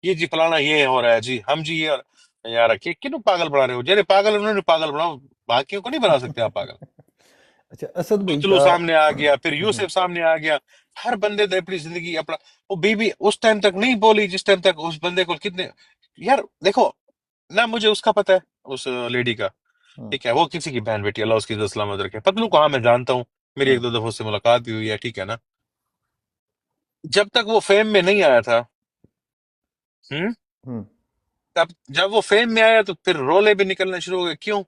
Speaker 2: ये जी फलाना ये हो रहा है जी, हम जी ये यार किन पागल बना रहे हो? जरे पागल उन्होंने पागल बनाओ, बाकियों को नहीं बना सकते आप पागल।
Speaker 1: अच्छा असद भाई
Speaker 2: तुतलू
Speaker 1: का।
Speaker 2: सामने आ गया, फिर यूसुफ सामने आ गया। हर बंदे ने अपनी जिंदगी अपना, वो बीबी उस टाइम तक नहीं बोली जिस टाइम तक उस बंदे को कितने, यार देखो ना, मुझे उसका पता है, उस लेडी का,
Speaker 1: हम्म
Speaker 2: ठीक है, वो किसी की बहन बेटी, अल्लाह उसकी इज्जत सलामत रखे। पतलू को हाँ मैं जानता हूँ, मेरी एक
Speaker 1: हम्म
Speaker 2: दो दफा उससे मुलाकात भी हुई है, ठीक है ना। जब तक वो फेम में नहीं आया था, हम्म,
Speaker 1: हम्म
Speaker 2: तब जब वो फेम में आया तो फिर रोले भी निकलने शुरू हो गए, क्यों?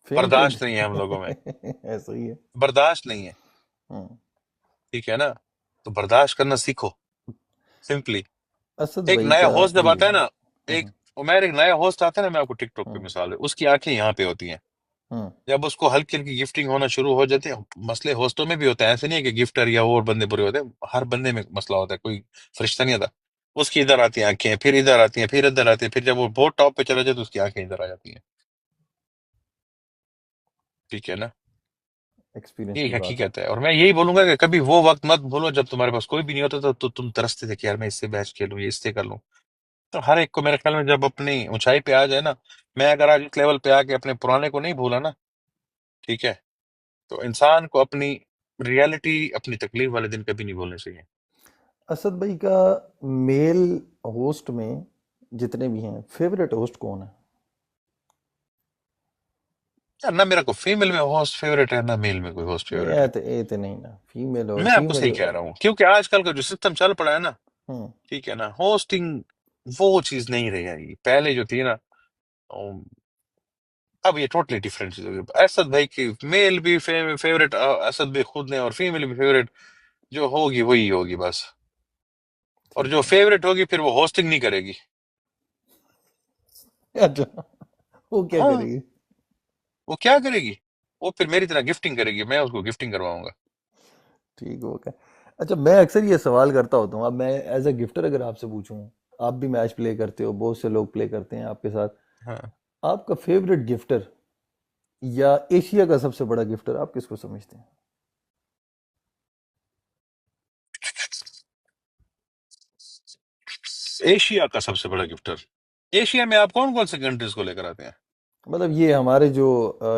Speaker 1: फेम के।
Speaker 2: बर्दाश्त नहीं है हम लोगों में,
Speaker 1: ऐसा ही है।
Speaker 2: बर्दाश्त नहीं है,
Speaker 1: हम्म।
Speaker 2: ठीक है ना। तो बर्दाश्त करना सीखो, सिंपली।
Speaker 1: असद
Speaker 2: एक
Speaker 1: भाई
Speaker 2: नया
Speaker 1: का
Speaker 2: होस्ट जब
Speaker 1: जी।
Speaker 2: आता है ना, एक उमर, एक नया होस्ट आता है ना, मैं आपको टिकटॉक पे
Speaker 1: हम्म
Speaker 2: मिसाल है, उसकी आंखें यहाँ पे होती हैं।
Speaker 1: हम्म
Speaker 2: जब उसको हल्की हल्की गिफ्टिंग होना शुरू हो जाती है, मसले होस्टों में भी होते हैं, ऐसे नहीं है कि गिफ्टर या और बंदे बुरे होते हैं, हर बंदे में मसला होता है, कोई फरिश्ता नहीं होता। उसकी इधर आती हैं आंखें, फिर इधर आती हैं, फिर इधर आती है, फिर जब वो बहुत टॉप पे चला जाए तो उसकी आंखें इधर आ जाती हैं, ठीक है ना,
Speaker 1: एक्सपीरियंस
Speaker 2: ये
Speaker 1: की बात है।
Speaker 2: हकीकत है। और मैं यही बोलूंगा कि कभी वो वक्त मत भूलो जब तुम्हारे पास कोई भी नहीं होता तो तुम तरसते थे कि यार मैं इससे मैच खेलूं, ये इससे कर लूं। तो हर एक को मेरे ख्याल में जब अपनी ऊंचाई पे आ जाए ना, मैं अगर आज इस लेवल पे आके अपने पुराने को नहीं भूला ना, ठीक है, तो इंसान को अपनी रियलिटी, अपनी तकलीफ वाले दिन कभी नहीं भूलने चाहिए।
Speaker 1: असद भाई का मेल होस्ट में जितने भी हैं, फेवरेट होस्ट कौन है?
Speaker 2: यार ना मेरा को फीमेल में होस्ट फेवरेट है, ना मेल में कोई होस्ट
Speaker 1: नहीं,
Speaker 2: फेवरेट है।
Speaker 1: ये तो नहीं ना, फीमेल और
Speaker 2: मैं आपको
Speaker 1: फीमेल।
Speaker 2: सही कह रहा हूँ, क्योंकि आजकल का जो सिस्टम चल पड़ा है ना,
Speaker 1: हम्म।
Speaker 2: ठीक है ना, होस्टिंग वो चीज नहीं रही है पहले जो थी ना। अब ये टोटली डिफरेंट चीज हो गई। असद भाई की मेल भी फेवरेट असद भाई खुद ने, और फीमेल भी फेवरेट जो होगी वही होगी बस। और जो
Speaker 1: ठीक है।
Speaker 2: फेवरेट होगी फिर वो होस्टिंग नहीं करेगी।
Speaker 1: अच्छा, वो क्या
Speaker 2: हाँ,
Speaker 1: करेगी?
Speaker 2: वो क्या करेगी? वो फिर मेरी तरह गिफ्टिंग करेगी, मैं उसको गिफ्टिंग करवाऊंगा।
Speaker 1: ठीक हो गया। अच्छा, मैं अक्सर ये सवाल करता होता हूँ, अब मैं एज अ गिफ्टर अगर आपसे पूछूं, आप भी मैच प्ले करते हो, बहुत से लोग प्ले करते हैं आपके साथ,
Speaker 2: हाँ,
Speaker 1: आपका फेवरेट गिफ्टर या एशिया का सबसे बड़ा गिफ्टर आप किसको समझते हैं?
Speaker 2: एशिया का सबसे बड़ा गिफ्टर। एशिया में आप कौन कौन से कंट्रीज को लेकर आते हैं?
Speaker 1: मतलब ये हमारे जो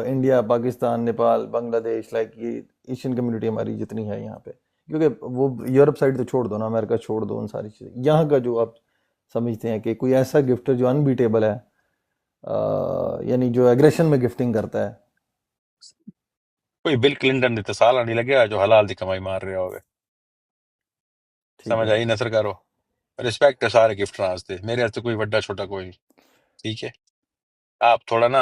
Speaker 1: इंडिया, पाकिस्तान, नेपाल, बांग्लादेश, लाइक ये एशियन कम्युनिटी हमारी जितनी है यहाँ पे, क्योंकि वो यूरोप साइड तो छोड़ दो ना, अमेरिका छोड़ दो, उन सारी चीज़ें, यहाँ का जो आप समझते हैं कि कोई ऐसा गिफ्टर जो अनबीटेबल है, यानी जो एग्रेशन में गिफ्टिंग करता है।
Speaker 2: कोई बिल क्लिंटन दी तो साला नहीं लगे जो हलाल दी कमाई मार रहे होगे।
Speaker 1: ठीक
Speaker 2: समझ
Speaker 1: है।
Speaker 2: आई ना सरकारो? रिस्पेक्ट है सारे गिफ्टर वास्ते, मेरे वास्ते कोई बड़ा छोटा कोई नहीं। ठीक है, आप थोड़ा ना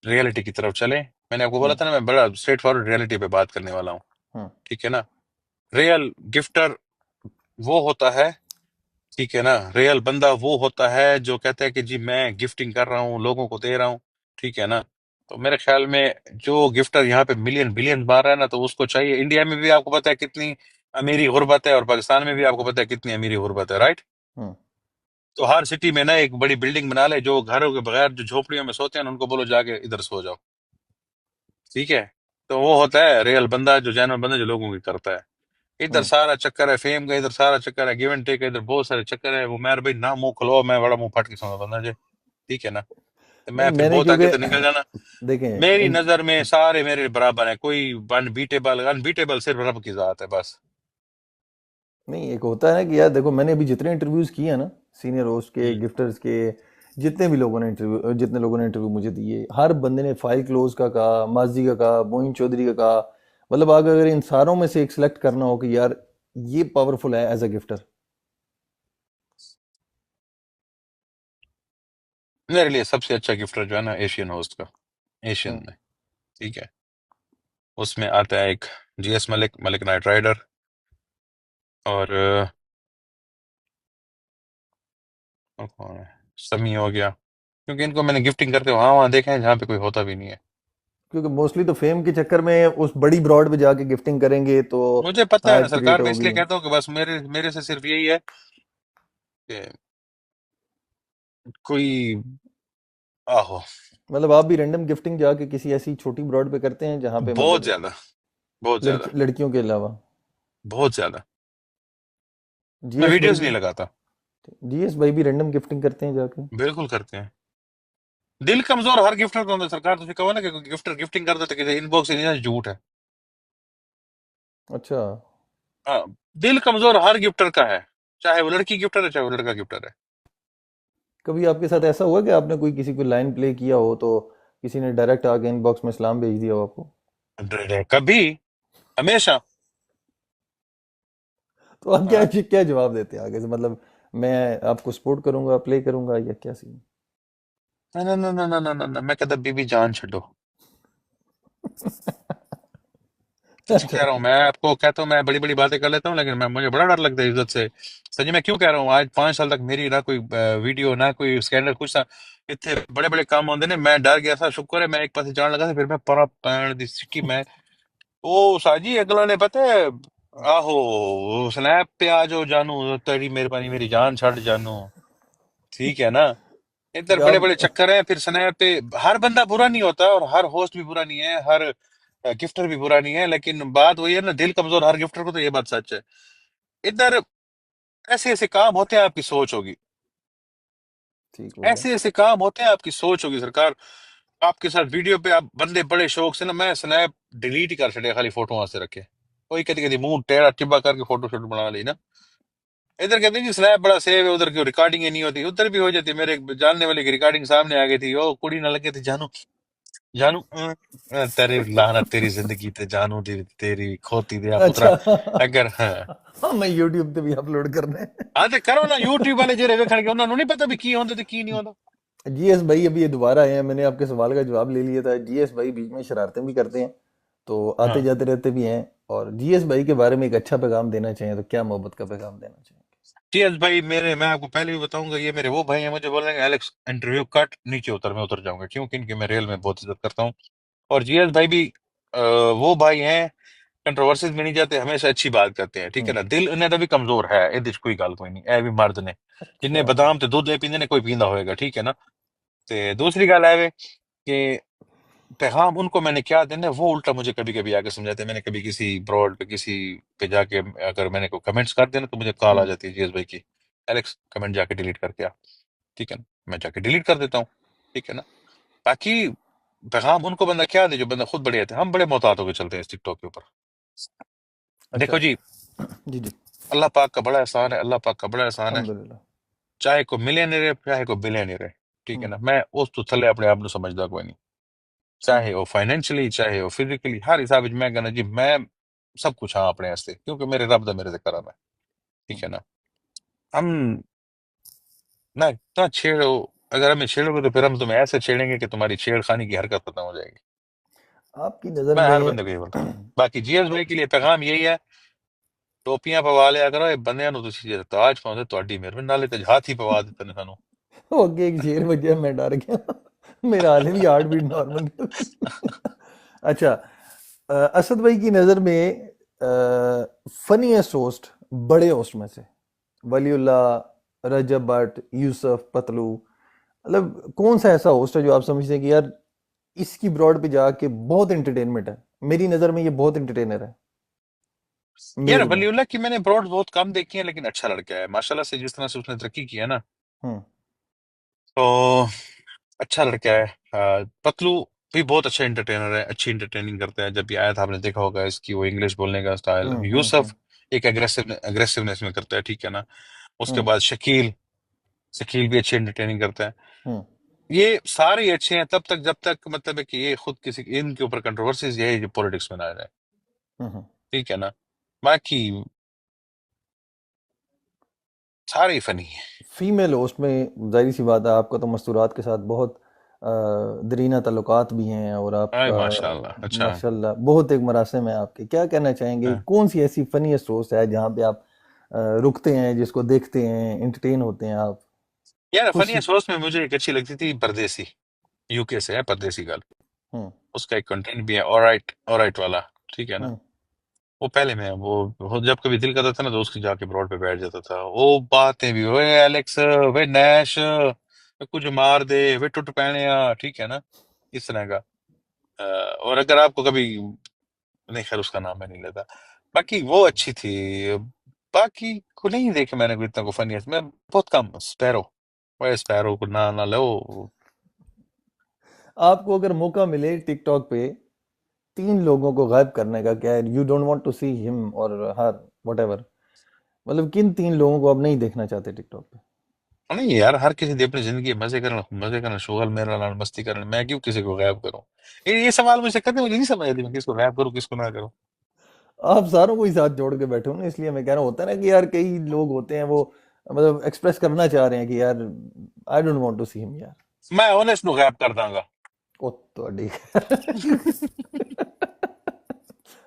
Speaker 2: रियलिटी की तरफ चलें। मैंने आपको बोला
Speaker 1: हम्म।
Speaker 2: था ना, मैं बड़ा स्ट्रेट फॉरवर्ड रियलिटी पे बात करने वाला हूँ।
Speaker 1: हम्म।
Speaker 2: ठीक है ना, रियल गिफ्टर वो होता है, ठीक है ना, रियल बंदा वो होता है जो कहता है कि जी मैं गिफ्टिंग कर रहा हूँ, लोगों को दे रहा हूँ। ठीक है ना, तो मेरे ख्याल में जो गिफ्टर यहाँ पे मिलियन बिलियन मार रहा है ना, तो उसको चाहिए। इंडिया में भी आपको पता है कितनी अमीरी गुर्बत है, और पाकिस्तान में भी आपको पता है कितनी अमीरी गुर्बत है, राइट?
Speaker 1: हम्म।
Speaker 2: तो हर सिटी में ना एक बड़ी बिल्डिंग बना ले, जो घरों के बगैर जो झोपड़ियों में सोते हैं ना, उनको बोलो जाके इधर सो जाओ। ठीक है, तो वो होता है रियल बंदा, जो जैनुअन बंदा जो लोगों की करता है। इधर
Speaker 1: हम्म।
Speaker 2: सारा चक्कर है फेम का, इधर सारा चक्कर है गिव एंड टेक का, इधर बहुत सारे चक्कर है। वो मेरे भाई ना मुंह खुलवाओ, मैं बड़ा मुंह फट के समझ बंदा जी। ठीक है ना, तो
Speaker 1: नहीं,
Speaker 2: मैं फिर
Speaker 1: मैंने
Speaker 2: बहुत
Speaker 1: क्योंकि
Speaker 2: आगे तो निकल जाना।
Speaker 1: देखें
Speaker 2: मेरी नजर में सारे मेरे बराबर है, कोई अनबीटेबल, अनबीटेबल सिर्फ रब की जात है बस।
Speaker 1: नहीं, एक होता है ना कि यार देखो, मैंने अभी जितने इंटरव्यूज किए हैं ना, सीनियर होस्ट के,
Speaker 2: हम्म।
Speaker 1: गिफ्टर्स के, जितने लोगों ने इंटरव्यू मुझे दिए, हर बंदे ने फाइल क्लोज का कहा, माजी का कहा, मोइन चौधरी का कहा। मतलब अगर इन सारों में से एक सिलेक्ट करना हो कि यार ये पावरफुल है एज अ गिफ्टर।
Speaker 2: मेरे लिए सबसे अच्छा गिफ्टर जो है ना, एशियन होस्ट का, एशियन
Speaker 1: हम्म।
Speaker 2: में। ठीक है, उसमें आता है एक GS Malik, Malik knight rider, और और कौन है, समी हो गया। क्योंकि इनको मैंने गिफ्टिंग करते वहां वहां देखा है जहाँ पे कोई होता भी नहीं है।
Speaker 1: क्योंकि मोस्टली तो फेम के चक्कर में उस बड़ी ब्रॉड पे जाके गिफ्टिंग करेंगे तो
Speaker 2: मुझे पता है ना
Speaker 1: हाइप क्रिएट
Speaker 2: सरकार, मैं
Speaker 1: होगी।
Speaker 2: इसलिए कहता हूँ कि बस मेरे मेरे से सिर्फ यही है कि कोई, आहो,
Speaker 1: मतलब आप भी रैंडम गिफ्टिंग जाके किसी ऐसी छोटी ब्रॉड पे करते हैं जहाँ पे
Speaker 2: बहुत
Speaker 1: मतलब
Speaker 2: ज्यादा, बहुत ज्यादा,
Speaker 1: लड़कियों के अलावा?
Speaker 2: बहुत ज्यादा। मैं
Speaker 1: जीएस भाई
Speaker 2: वीडियोस नहीं
Speaker 1: भी
Speaker 2: लगाता।
Speaker 1: जीएस भाई भी रैंडम गिफ्टिंग करते हैं जाके?
Speaker 2: बिल्कुल करते हैं। दिल कमजोर हर गिफ्टर का होता है सरकार, तुझे कहो ना कि गिफ्टर गिफ्टिंग कर देते कि इनबॉक्स नहीं, झूठ है।
Speaker 1: अच्छा।
Speaker 2: हाँ, दिल कमजोर हर गिफ्टर का है, चाहे वो लड़की गिफ्टर है चाहे वो लड़का गिफ्टर है।
Speaker 1: कभी आपके साथ ऐसा हुआ कि आपने कोई किसी को लाइन प्ले किया हो तो किसी ने डायरेक्ट आके इनबॉक्स में सलाम भेज दिया हो आपको?
Speaker 2: कभी, हमेशा।
Speaker 1: तो आप क्या
Speaker 2: हाँ,
Speaker 1: क्या जवाब देते हैं आगे से, मतलब मैं आपको सपोर्ट करूंगा, प्ले करूंगा, या क्या सीन?
Speaker 2: ना ना ना ना ना ना ना ना, मैं कहता बीबी जान छो। सच
Speaker 1: अच्छा।
Speaker 2: कह रहा हूँ, मैं आपको कहता हूँ, मैं बड़ी बड़ी बातें कर लेता हूँ, लेकिन मैं मुझे बड़ा डर लगता है इज्जत से। सच में क्यों कह रहा हूँ, आज 5 साल तक मेरी ना कोई वीडियो, ना कोई स्कैंडल, कुछ ना। इतने बड़े बड़े काम होंगे ने, मैं डर गया था, शुक्र है मैं एक पासे जान लगा था, फिर मैं परा पैण दी सिटी मैं। ओ साजी अगला ने पता है, आहो स्नैप पे आ जाओ जानू, तेरी मेहरबानी मेरी जान छड़ जानू। ठीक है ना, इधर
Speaker 1: क्या
Speaker 2: बड़े
Speaker 1: आप
Speaker 2: बड़े चक्कर हैं, फिर स्नैप पे। हर बंदा बुरा नहीं होता, और हर होस्ट भी बुरा नहीं है, हर गिफ्टर भी बुरा नहीं है, लेकिन बात वही है ना, दिल कमजोर हर गिफ्टर को, तो ये बात सच है। इधर ऐसे ऐसे काम होते हैं, आपकी सोच होगी।
Speaker 1: ठीक बोले।
Speaker 2: ऐसे ऐसे काम होते हैं, आपकी सोच होगी सरकार। आपके साथ वीडियो पे आप बंदे बड़े शौक से ना, मैं स्नैप डिलीट ही कर छड़े खाली फोटो वहां से रखे। कोई कदी कदी मुंह टेढ़ा टिब्बा करके फोटो शोटो बना ली ना। इधर कहते हैं जी स्नैप बड़ा सेव है, उधर की रिकॉर्डिंग ही नहीं होती, उधर भी हो जाती है। मेरे एक जानने वाले की रिकॉर्डिंग सामने आ गई थी, ओ कुड़ी ना लगे थी जानू, जानू तेरी लानत तेरी जिंदगी ते जानू दी तेरी खोती दिया पुत्रा।
Speaker 1: अच्छा।
Speaker 2: अगर हाँ,
Speaker 1: हाँ, मैं यूट्यूब पे भी अपलोड करने।
Speaker 2: हाँ तो करो ना, यूट्यूब वाले जेरे वेखण के उन्होंने नहीं पता भी की होंदे ते की नहीं होंदा।
Speaker 1: जीएस भाई अभी ये दोबारा आए हैं, मैंने आपके सवाल का जवाब ले लिया था। जीएस भाई बीच में शरारतें भी करते हैं, तो आते
Speaker 2: हाँ,
Speaker 1: जाते रहते भी हैं। और जीएस भाई के बारे में एक अच्छा पैगाम देना चाहिए तो क्या मोहब्बत का पैगाम देना चाहिए?
Speaker 2: टीएस भाई मेरे, मैं आपको पहले भी बताऊंगा, ये मेरे वो भाई हैं, मुझे बोलेंगे एलेक्स इंटरव्यू कट नीचे उतर, मैं उतर जाऊंगा, क्योंकि इनकी मैं रियल में बहुत इज्जत करता हूँ। और जीएस भाई भी वो भाई हैं, कंट्रोवर्सीज में नहीं जाते, हमेशा अच्छी बात करते हैं, ठीक है
Speaker 1: हम्म।
Speaker 2: ना। दिल इन्हें तो भी कमजोर है, ये कोई गल कोई नहीं, ए भी मर्द ने
Speaker 1: अच्छा।
Speaker 2: जिन्हें बादाम ते दूध दे पींदे ने कोई पींदा होएगा, ठीक है ना। ते दूसरी गल है वे कि पैगाम उनको मैंने क्या देना है, वो उल्टा मुझे कभी कभी आके समझाते हैं। मैंने कभी किसी ब्रॉड पे किसी पे जाके अगर मैंने कोई कमेंट्स कर दिया ना, तो मुझे कॉल आ
Speaker 1: हम्म।
Speaker 2: जाती है जीएस भाई की, एलेक्स कमेंट जाके डिलीट करके आ, ठीक है ना। मैं जाके डिलीट कर देता हूँ, ठीक है ना। बाकी पैगाम उनको बंदा क्या दे, जो बंदा खुद बड़े आते हैं। हम बड़े मोहतात होकर चलते हैं इस टिकटॉक के ऊपर।
Speaker 1: अच्छा।
Speaker 2: देखो जी,
Speaker 1: जी जी।
Speaker 2: अल्लाह पाक का बड़ा एहसान है, अल्लाह पाक का बड़ा एहसान है।
Speaker 1: अल्हम्दुलिल्लाह।
Speaker 2: चाहे को मिलियनर है, चाहे को बिलियनर है, ठीक है
Speaker 1: हम्म।
Speaker 2: ना। मैं उस तो थले अपने आप ਨੂੰ समझदा कोई नहीं,
Speaker 1: हम्म।
Speaker 2: चाहे वो फाइनेंशियली, चाहे वो फिजिकली, हर हिसाब ਵਿੱਚ मैं कहना जी मैं सब कुछ हाँ अपने वास्ते, क्योंकि मेरे रब दा मेरे ते करम है, ठीक
Speaker 1: हम्म।
Speaker 2: है ना। हम ना ना छेड़ो, अगर हमें छेड़ोगे तो फिर हम तुम्हें ऐसे छेड़ेंगे कि तुम्हारी छेड़खानी की हरकत खत्म हो जाएगी।
Speaker 1: आपकी नज़र
Speaker 2: मैं हर
Speaker 1: में।
Speaker 2: बंदे को ये बोलता हूँ। बाकी जीएस भाई के लिए पैगाम यही है, टोपियां पवा लिया करो, ये बंदियां ਨੂੰ ਤੁਸੀਂ ਜੇ ਤਾਜ ਪਾਉਂਦੇ ਤੁਹਾਡੀ ਮਿਹਰਬਾਨੀ, ਨਾਲੇ ਤੇ ਹਾਥੀ ਪਵਾ ਦਿੱਤੇ ਨੇ ਸਾਨੂੰ।
Speaker 1: ओके, एक शेर बच गया, मैं डर गया। मेरा हाल भी हार्ट बीट नॉर्मल। अच्छा। असद भाई की नज़र में फनीएस्ट होस्ट, बड़े होस्ट में से, वलीउल्लाह, रजब भट्ट, यूसुफ पतलू, मतलब कौन सा ऐसा होस्ट है जो आप समझते हैं कि यार इसकी ब्रॉड पे जाके बहुत एंटरटेनमेंट है? मेरी नज़र में ये बहुत एंटरटेनर है,
Speaker 2: यार
Speaker 1: मेल में।
Speaker 2: वलीउल्लाह की मैंने ब्रॉड बहुत कम देखी है, लेकिन अच्छा लड़का है माशाल्लाह से, जिस तरह से उसने तरक्की की है ना,
Speaker 1: हम्म।
Speaker 2: तो अच्छा लड़का है। पतलू भी बहुत अच्छा एंटरटेनर है, अच्छी एंटरटेनिंग करता है। जब भी आया था आपने देखा होगा इसकी वो इंग्लिश बोलने का स्टाइल।
Speaker 1: हम्म।
Speaker 2: यूसुफ एक अग्रेसिवनेस में करता है, ठीक है ना। उसके
Speaker 1: हम्म।
Speaker 2: बाद शकील, शकील भी अच्छी एंटरटेनिंग करता है।
Speaker 1: हम्म।
Speaker 2: ये सारे ही अच्छे हैं तब तक जब तक मतलब है कि ये खुद किसी इनके ऊपर कंट्रोवर्सीज यही जो पॉलिटिक्स में ना आ जाए,
Speaker 1: हम्म।
Speaker 2: ठीक है ना। बाकी सारे ही फनी है।
Speaker 1: फीमेल होस्ट में जाहिर सी बात है, आपका तो मस्तूरात के साथ बहुत दरीना ताल्लुकात भी हैं, और
Speaker 2: अरे
Speaker 1: आपका
Speaker 2: माशाल्लाह, अच्छा है।
Speaker 1: माशाल्लाह बहुत एक मरासिम है आपके। क्या कहना चाहेंगे,
Speaker 2: हाँ।
Speaker 1: कौन सी ऐसी फनीस्ट होस्ट है जहाँ पे आप रुकते हैं, जिसको देखते हैं एंटरटेन होते हैं आप?
Speaker 2: यार फनी
Speaker 1: खुशी।
Speaker 2: सोच में मुझे एक अच्छी लगती थी, परदेसी, यूके से है, परदेसी गर्ल।
Speaker 1: हम्म।
Speaker 2: उसका एक कंटेंट भी है, ऑलराइट ऑलराइट वाला, ठीक है ना।
Speaker 1: हम्म।
Speaker 2: वो पहले में वो जब कभी दिल करता था ना, तो उसकी जाके ब्रॉड पे बैठ जाता था। वो बातें भी, वे एलेक्स, वे नैश, वे कुछ मार दे, वे टुट पैने, ठीक है ना, इस तरह का। और अगर आपको कभी, नहीं खैर उसका नाम मैं नहीं लेता। बाकी वो अच्छी थी। बाकी को नहीं देखे मैंने कोई इतना को फनी मैं बहुत कम। स्पैरो, वो स्पैरो को ना ना लो।
Speaker 1: आपको अगर मौका मिले टिकटॉक पे 3 लोगों को गायब करने का, क्या है, you don't want to see him और हर, वट, मतलब किन 3 लोगों को आप नहीं देखना चाहते टिकटॉक पे?
Speaker 2: नहीं यार, हर किसी दी अपनी जिंदगी, मजे करना शुगल मेरा नाल मस्ती करना, मैं क्यों किसी को गायब करूं। ये सवाल मुझसे करते, मुझे नहीं समझ आती मैं किसको गायब करूं किसको ना करूं।
Speaker 1: आप सारों को ही साथ जोड़ के बैठे हो ना, इसलिए मैं कह रहा हूँ। होता है ना कि यार कई लोग होते हैं वो मतलब एक्सप्रेस करना चाह रहे हैं कि यार I don't want to see him यार।
Speaker 2: मैं ऑनेस्ट नु गायब कर दांगा।
Speaker 1: ओ ਤੁਹਾਡੀ।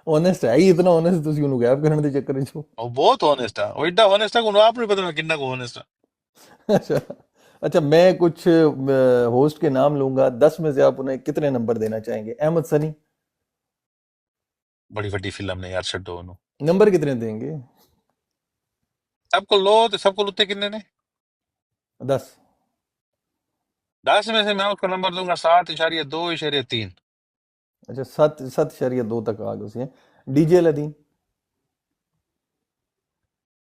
Speaker 1: ऑनेस्ट है ही इतना ऑनेस्ट, ਤੁਸੀਂ ਉਹਨੂੰ ਗਾਇਬ ਕਰਨ ਦੇ ਚੱਕਰ ਵਿੱਚ ਹੋ।
Speaker 2: वो बहुत ऑनेस्ट है, वो एडा ऑनेस्ट है कि आप नहीं पता मैं किन्ना को ऑनेस्ट है।
Speaker 1: अच्छा। अच्छा, मैं कुछ होस्ट के नाम लूंगा, 10 में से आप उन्हें कितने नंबर देना चाहेंगे? अहमद सनी,
Speaker 2: बड़ी वड्डी फिल्म ने यार, छड्डो ओनू।
Speaker 1: नंबर कितने देंगे?
Speaker 2: सबको लो तो सबको लुत्ते किन्ने ने।
Speaker 1: 10।
Speaker 2: 10 में से मैं उसको नंबर दूंगा 7.2/3।
Speaker 1: अच्छा, 7.2 तक आ गए उसे। DJ Aladdin.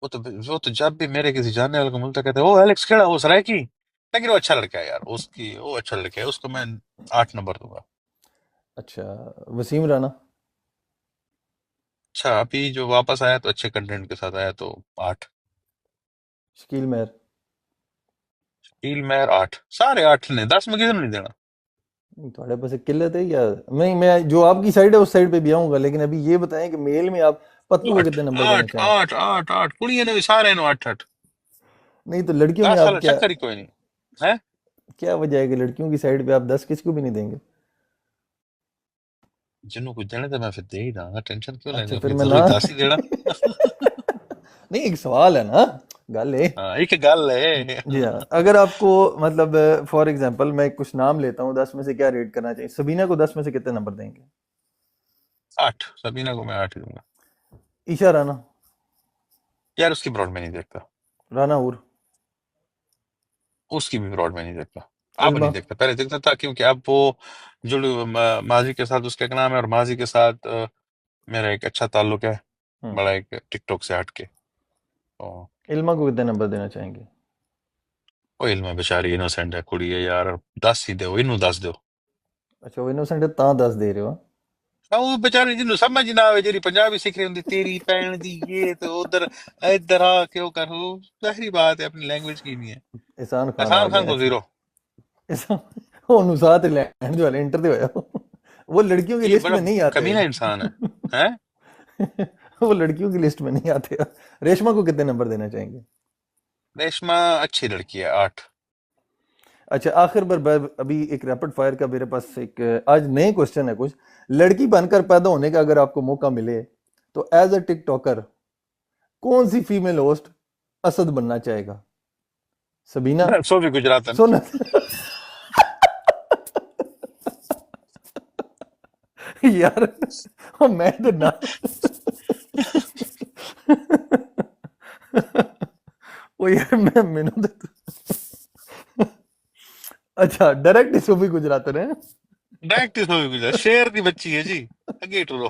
Speaker 2: वो तो जब भी मेरे किसी जानने वाले को मिलता कहते हैं, ओ एलेक्स खेड़ा वो सराय की, लेकिन वो अच्छा लड़का है यार, उसकी वो अच्छा लड़का है, उसको मैं 8 नंबर दूंगा।
Speaker 1: अच्छा, वसीम राना।
Speaker 2: अच्छा, अभी जो वापस आया तो अच्छे कंटेंट के साथ आया तो 8।
Speaker 1: शकील महर।
Speaker 2: ईल मेहर 8, सारे 8 ने, 10 में किसी ने नहीं देना।
Speaker 1: थोड़े पास किल्लत है या नहीं? मैं जो आपकी साइड है उस साइड पे भी आऊंगा, लेकिन अभी ये बताएं कि मेल में आप पतलू को
Speaker 2: आठ
Speaker 1: कितने नंबर देना
Speaker 2: आठ
Speaker 1: चाहें?
Speaker 2: आठ आठ आठ कुड़िया ने भी सारे नो 8 8।
Speaker 1: नहीं तो लड़कियों में
Speaker 2: 10
Speaker 1: आप
Speaker 2: वाला
Speaker 1: क्या,
Speaker 2: चक्कर ही कोई नहीं है।
Speaker 1: क्या वजह है कि लड़कियों की साइड पे आप 10 किसको भी नहीं देंगे?
Speaker 2: जिन्हों कुछ देने तो मैं फिर दे ही दूंगा, टेंशन क्यों
Speaker 1: अच्छा,
Speaker 2: लेंगे,
Speaker 1: फिर
Speaker 2: फिर
Speaker 1: मैं ना
Speaker 2: जरूरी 10 ही देना।
Speaker 1: नहीं, एक सवाल है ना, गल है।
Speaker 2: हाँ एक गल है।
Speaker 1: जी हाँ, अगर आपको मतलब फॉर एग्जांपल मैं कुछ नाम लेता हूँ, 10 में से क्या रेट करना चाहिए? सबीना को 10 में से कितने नंबर देंगे?
Speaker 2: 8, सबीना को मैं 8 ही दूंगा।
Speaker 1: ईशा राना।
Speaker 2: यार उसकी ब्रॉड में नहीं देखता,
Speaker 1: राना हूर।
Speaker 2: उसकी भी ब्रॉड में नहीं देखता। अब
Speaker 1: इल्मा।
Speaker 2: नहीं देखता, पहले देखता था क्योंकि अब वो जो माजी के साथ उसका एक नाम है, और माजी के साथ मेरा एक अच्छा ताल्लुक है,
Speaker 1: हम्म।
Speaker 2: बड़ा एक टिकटॉक से हट के। तो
Speaker 1: इल्मा को कितने नंबर देना चाहेंगे?
Speaker 2: वो इल्म बेचारी इनोसेंट है, कुड़ी है यार, 10 ही दो, इनू 10 दो।
Speaker 1: अच्छा, वो इनोसेंट है ता 10 दे रहे हो?
Speaker 2: ਉਹ ਵਿਚਾਰੀ ਜਿਹਨੂੰ ਸਮਝ ਨਾ ਆਵੇ, ਜਿਹੜੀ ਪੰਜਾਬੀ ਸਿੱਖ ਰਹੀ ਹੁੰਦੀ, ਤੇਰੀ ਭੈਣ ਦੀ ਇਹ ਤੇ ਉਧਰ ਇੱਧਰ ਆ ਕੇ ਉਹ ਕਰ, ਉਹ ਜ਼ਾਹਿਰੀ बात है, अपनी लैंग्वेज की नहीं है।
Speaker 1: एहसान खान आ
Speaker 2: एहसान
Speaker 1: गया
Speaker 2: खान
Speaker 1: है।
Speaker 2: को 0।
Speaker 1: वो नुसात लैंड जो है इंटर दे होया वो लड़कियों की
Speaker 2: ये
Speaker 1: लिस्ट
Speaker 2: बड़ा
Speaker 1: में नहीं आते।
Speaker 2: कमीना इंसान है। हैं?
Speaker 1: वो लड़कियों की लिस्ट में नहीं आते। रेशमा को कितने नंबर देना चाहेंगे?
Speaker 2: रेशमा अच्छी लड़की है, 8।
Speaker 1: अच्छा, आखिर बार अभी एक रैपिड फायर का मेरे पास एक आज नए क्वेश्चन है कुछ। लड़की बनकर पैदा होने का अगर आपको मौका मिले तो एज अ टिकटॉकर कौन सी फीमेल होस्ट असद बनना चाहेगा? सबीना?
Speaker 2: सो भी गुजरातन।
Speaker 1: सोना? यार, वो मैं तो ना वो यार मैंने तो अच्छा डायरेक्ट इसको भी गुजरात रहे हैं।
Speaker 2: डायरेक्ट ही सो भी गुजरात, शेर की बच्ची है जी, अगे टू।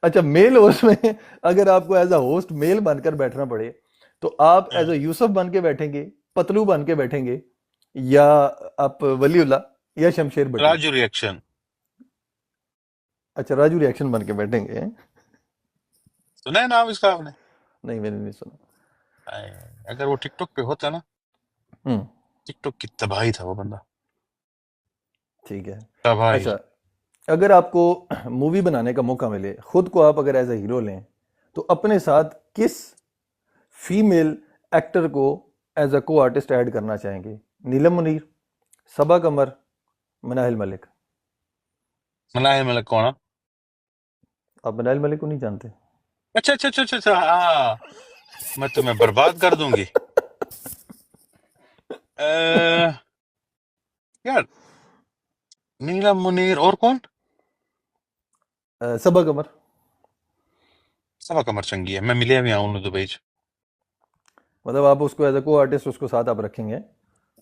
Speaker 1: अच्छा, मेल होस्ट में अगर आपको एज अ होस्ट मेल बनकर बैठना पड़े तो आप एज अ यूसुफ बन के बैठेंगे, पतलू बन के बैठेंगे, या आप वलीउल्लाह, या शमशेर भट्टी?
Speaker 2: राजू रिएक्शन।
Speaker 1: अच्छा, राजू रिएक्शन बन के बैठेंगे।
Speaker 2: सुना है नाम इसका आपने?
Speaker 1: नहीं, मैंने नहीं सुना।
Speaker 2: आए, अगर वो टिकटॉक पे होता ना,
Speaker 1: हम्म।
Speaker 2: टिकटॉक की तबाही था वो बंदा,
Speaker 1: ठीक है।
Speaker 2: तबाही।
Speaker 1: अच्छा, अगर आपको मूवी बनाने का मौका मिले, खुद को आप अगर एज अ हीरो लें, तो अपने साथ किस फीमेल एक्टर को एज अ को आर्टिस्ट ऐड करना चाहेंगे? नीलम मुनीर, सबा कमर, मनाहिल मलिक?
Speaker 2: मनाहिर मलिक कौन है?
Speaker 1: आप मनाहिल मलिक को नहीं जानते?
Speaker 2: अच्छा अच्छा अच्छा अच्छा अच्छा, हाँ। मैं तुम्हें बर्बाद कर दूंगी। अ, यार, नीलम मुनीर और कौन?
Speaker 1: सबा कमर।
Speaker 2: सबा कमर चंगी है, मैं मिले भी आऊं दुबई च।
Speaker 1: मतलब आप उसको एज अ को आर्टिस्ट उसको साथ आप रखेंगे?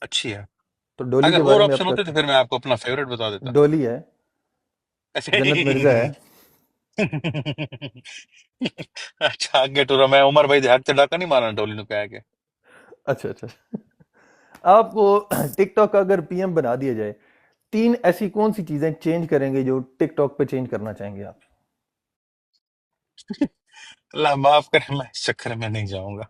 Speaker 2: अच्छी है।
Speaker 1: तो डोली के
Speaker 2: अगर और
Speaker 1: बारे में
Speaker 2: ऑप्शन
Speaker 1: आपका
Speaker 2: होते तो फिर मैं आपको अपना फेवरेट बता देता।
Speaker 1: डोली है,
Speaker 2: अच्छा।
Speaker 1: जन्नत मिर्जा है।
Speaker 2: अच्छा आगे टूरा, मैं उमर भाई हाथ से डाका नहीं मारना डोली नु कह के।
Speaker 1: अच्छा अच्छा। आपको टिकटॉक का अगर पीएम बना दिया जाए, तीन ऐसी कौन सी चीजें चेंज करेंगे जो टिकटॉक पे चेंज करना चाहेंगे आप?
Speaker 2: अल्लाह माफ करे, मैं इस चक्कर में नहीं जाऊंगा।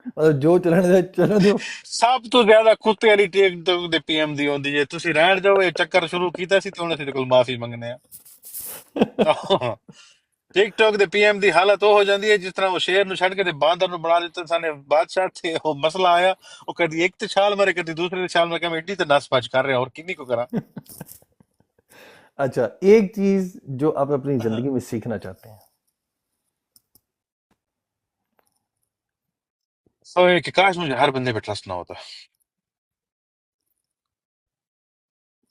Speaker 1: मतलब जो चलने दे चलो दो।
Speaker 2: ਸਭ ਤੋਂ ਜ਼ਿਆਦਾ ਕੁੱਤੇ ਵਾਲੀ ਟੇਕ ਦੇ ਪੀਐਮ ਦੀ ਆਉਂਦੀ ਜੇ ਤੁਸੀਂ ਰਹਿਣ ਜਾਓ, ਇਹ ਚੱਕਰ ਸ਼ੁਰੂ ਕੀਤਾ ਸੀ ਤੇ ਹੁਣ ਅਸੀਂ ਤੇਰੇ ਕੋਲ ਮਾਫੀ ਮੰਗਨੇ ਆ। ਟਿਕਟੌਕ ਦੇ ਪੀਐਮ ਦੀ ਹਾਲਤ ਉਹ ਹੋ ਜਾਂਦੀ ਹੈ ਜਿਸ ਤਰ੍ਹਾਂ ਉਹ ਸ਼ੇਰ ਨੂੰ ਛੱਡ ਕੇ ਤੇ ਬਾਂਦਰ ਨੂੰ ਬਣਾ ਦਿੱਤਾ ਸਾਨੇ ਬਾਦਸ਼ਾਹ, ਤੇ ਉਹ ਮਸਲਾ ਆਇਆ, ਉਹ ਕਦੀ ਇੱਕ ਤੇ ਛਾਲ ਮਾਰੇ ਕਦੀ ਦੂਸਰੇ ਤੇ ਛਾਲ ਮਾਰੇ, ਮੈਂ ਐਡੀ ਤੇ ਨਸ ਭੱਜ ਕਰ ਰਿਹਾ, और किन्नी को करा।
Speaker 1: अच्छा, एक चीज जो आप अपनी जिंदगी में सीखना चाहते हैं?
Speaker 2: तो ये कि काश मुझे हर बंदे पे ट्रस्ट ना होता।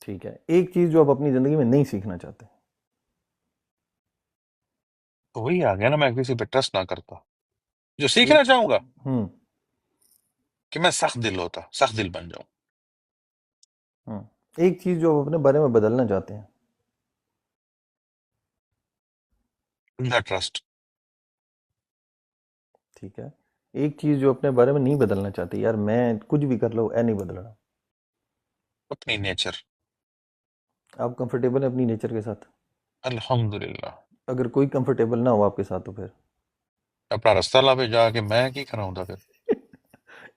Speaker 1: ठीक है, एक चीज जो आप अपनी जिंदगी में नहीं सीखना चाहते?
Speaker 2: तो वही आ गया ना, मैं किसी पे ट्रस्ट ना करता। जो
Speaker 1: एक।
Speaker 2: सीखना चाहूंगा कि मैं सख्त दिल होता, सख्त दिल बन जाऊं।
Speaker 1: एक चीज जो आप अपने बारे में बदलना चाहते हैं?
Speaker 2: The trust.
Speaker 1: ठीक है। एक चीज़ जो अपने बारे में नहीं बदलना चाहते, यार मैं कुछ भी कर लो, ऐ नहीं बदलना।
Speaker 2: अपनी नेचर।
Speaker 1: आप कंफर्टेबल हैं अपनी नेचर के साथ?
Speaker 2: अल्हम्दुलिल्लाह।
Speaker 1: अगर कोई कंफर्टेबल ना हो आपके साथ तो फिर
Speaker 2: अपना रास्ता ला पे जाके मैं की कराऊंगा फिर।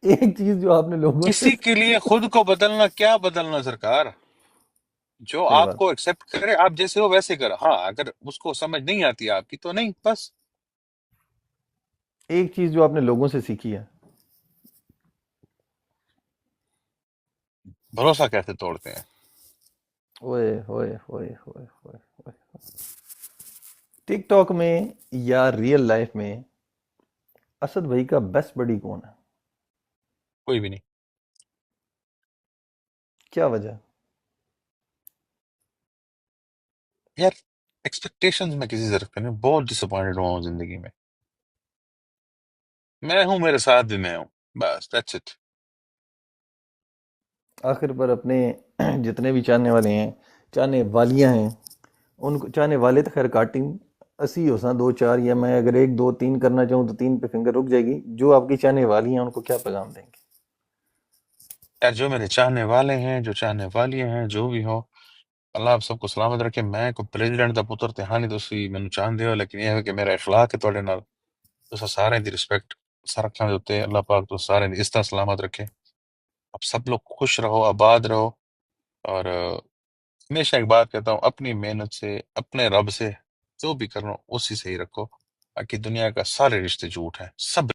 Speaker 1: एक चीज़ जो आपने लोगों से
Speaker 2: किसी के लिए खुद को बदलना, क्या बदलना सरकार? जो
Speaker 1: सही बात।
Speaker 2: आपको एक्सेप्ट करे, आप जैसे हो वैसे करो। हाँ, अगर उसको समझ नहीं आती आपकी तो नहीं, बस।
Speaker 1: एक चीज़ जो आपने लोगों से सीखी है।
Speaker 2: भरोसा कैसे तोड़ते हैं?
Speaker 1: ओए होए होए होए होए होए। टिकटॉक में या रियल लाइफ में असद भाई का बेस्ट बडी कौन है?
Speaker 2: कोई भी नहीं।
Speaker 1: क्या वजह?
Speaker 2: यार, एक्सपेक्टेशंस में किसी से रखते नहीं, बहुत डिसअपॉइंटेड हुआ हूँ जिंदगी में। मैं हूं, मेरे साथ भी मैं हूं, बस दैट्स इट।
Speaker 1: आखिर पर अपने जितने भी चाहने वाले हैं, चाहने वालियां हैं, उनको चाहने वाले तो खैर काटिंग अस्सी हो सा दो चार, या मैं अगर एक दो तीन करना चाहूँ तो तीन पे फिंगर रुक जाएगी। जो आपकी चाहने वाली हैं उनको क्या पैगाम देंगे?
Speaker 2: यार, जो मेरे चाहने वाले हैं, जो चाहने वाली हैं, जो भी हो, अल्लाह आप सबको सलामत रखे। मैं कोई प्रेसिडेंट दा पुत्र ते हाँ नहीं, तुसी मैनू चाहते हो, लेकिन यह है कि मेरा इखलाक है थोड़े नाल। तुसा सारे दी रिस्पेक्ट सारा रखने दे उत्ते। अल्लाह पाक तो सारे दी इस तरह सलामत रखे। आप सब लोग खुश रहो, आबाद रहो। और हमेशा एक बात कहता हूँ, अपनी मेहनत से, अपने रब से जो भी करना उसी से ही रखो। बाकी दुनिया का सारे रिश्ते झूठ हैं, सब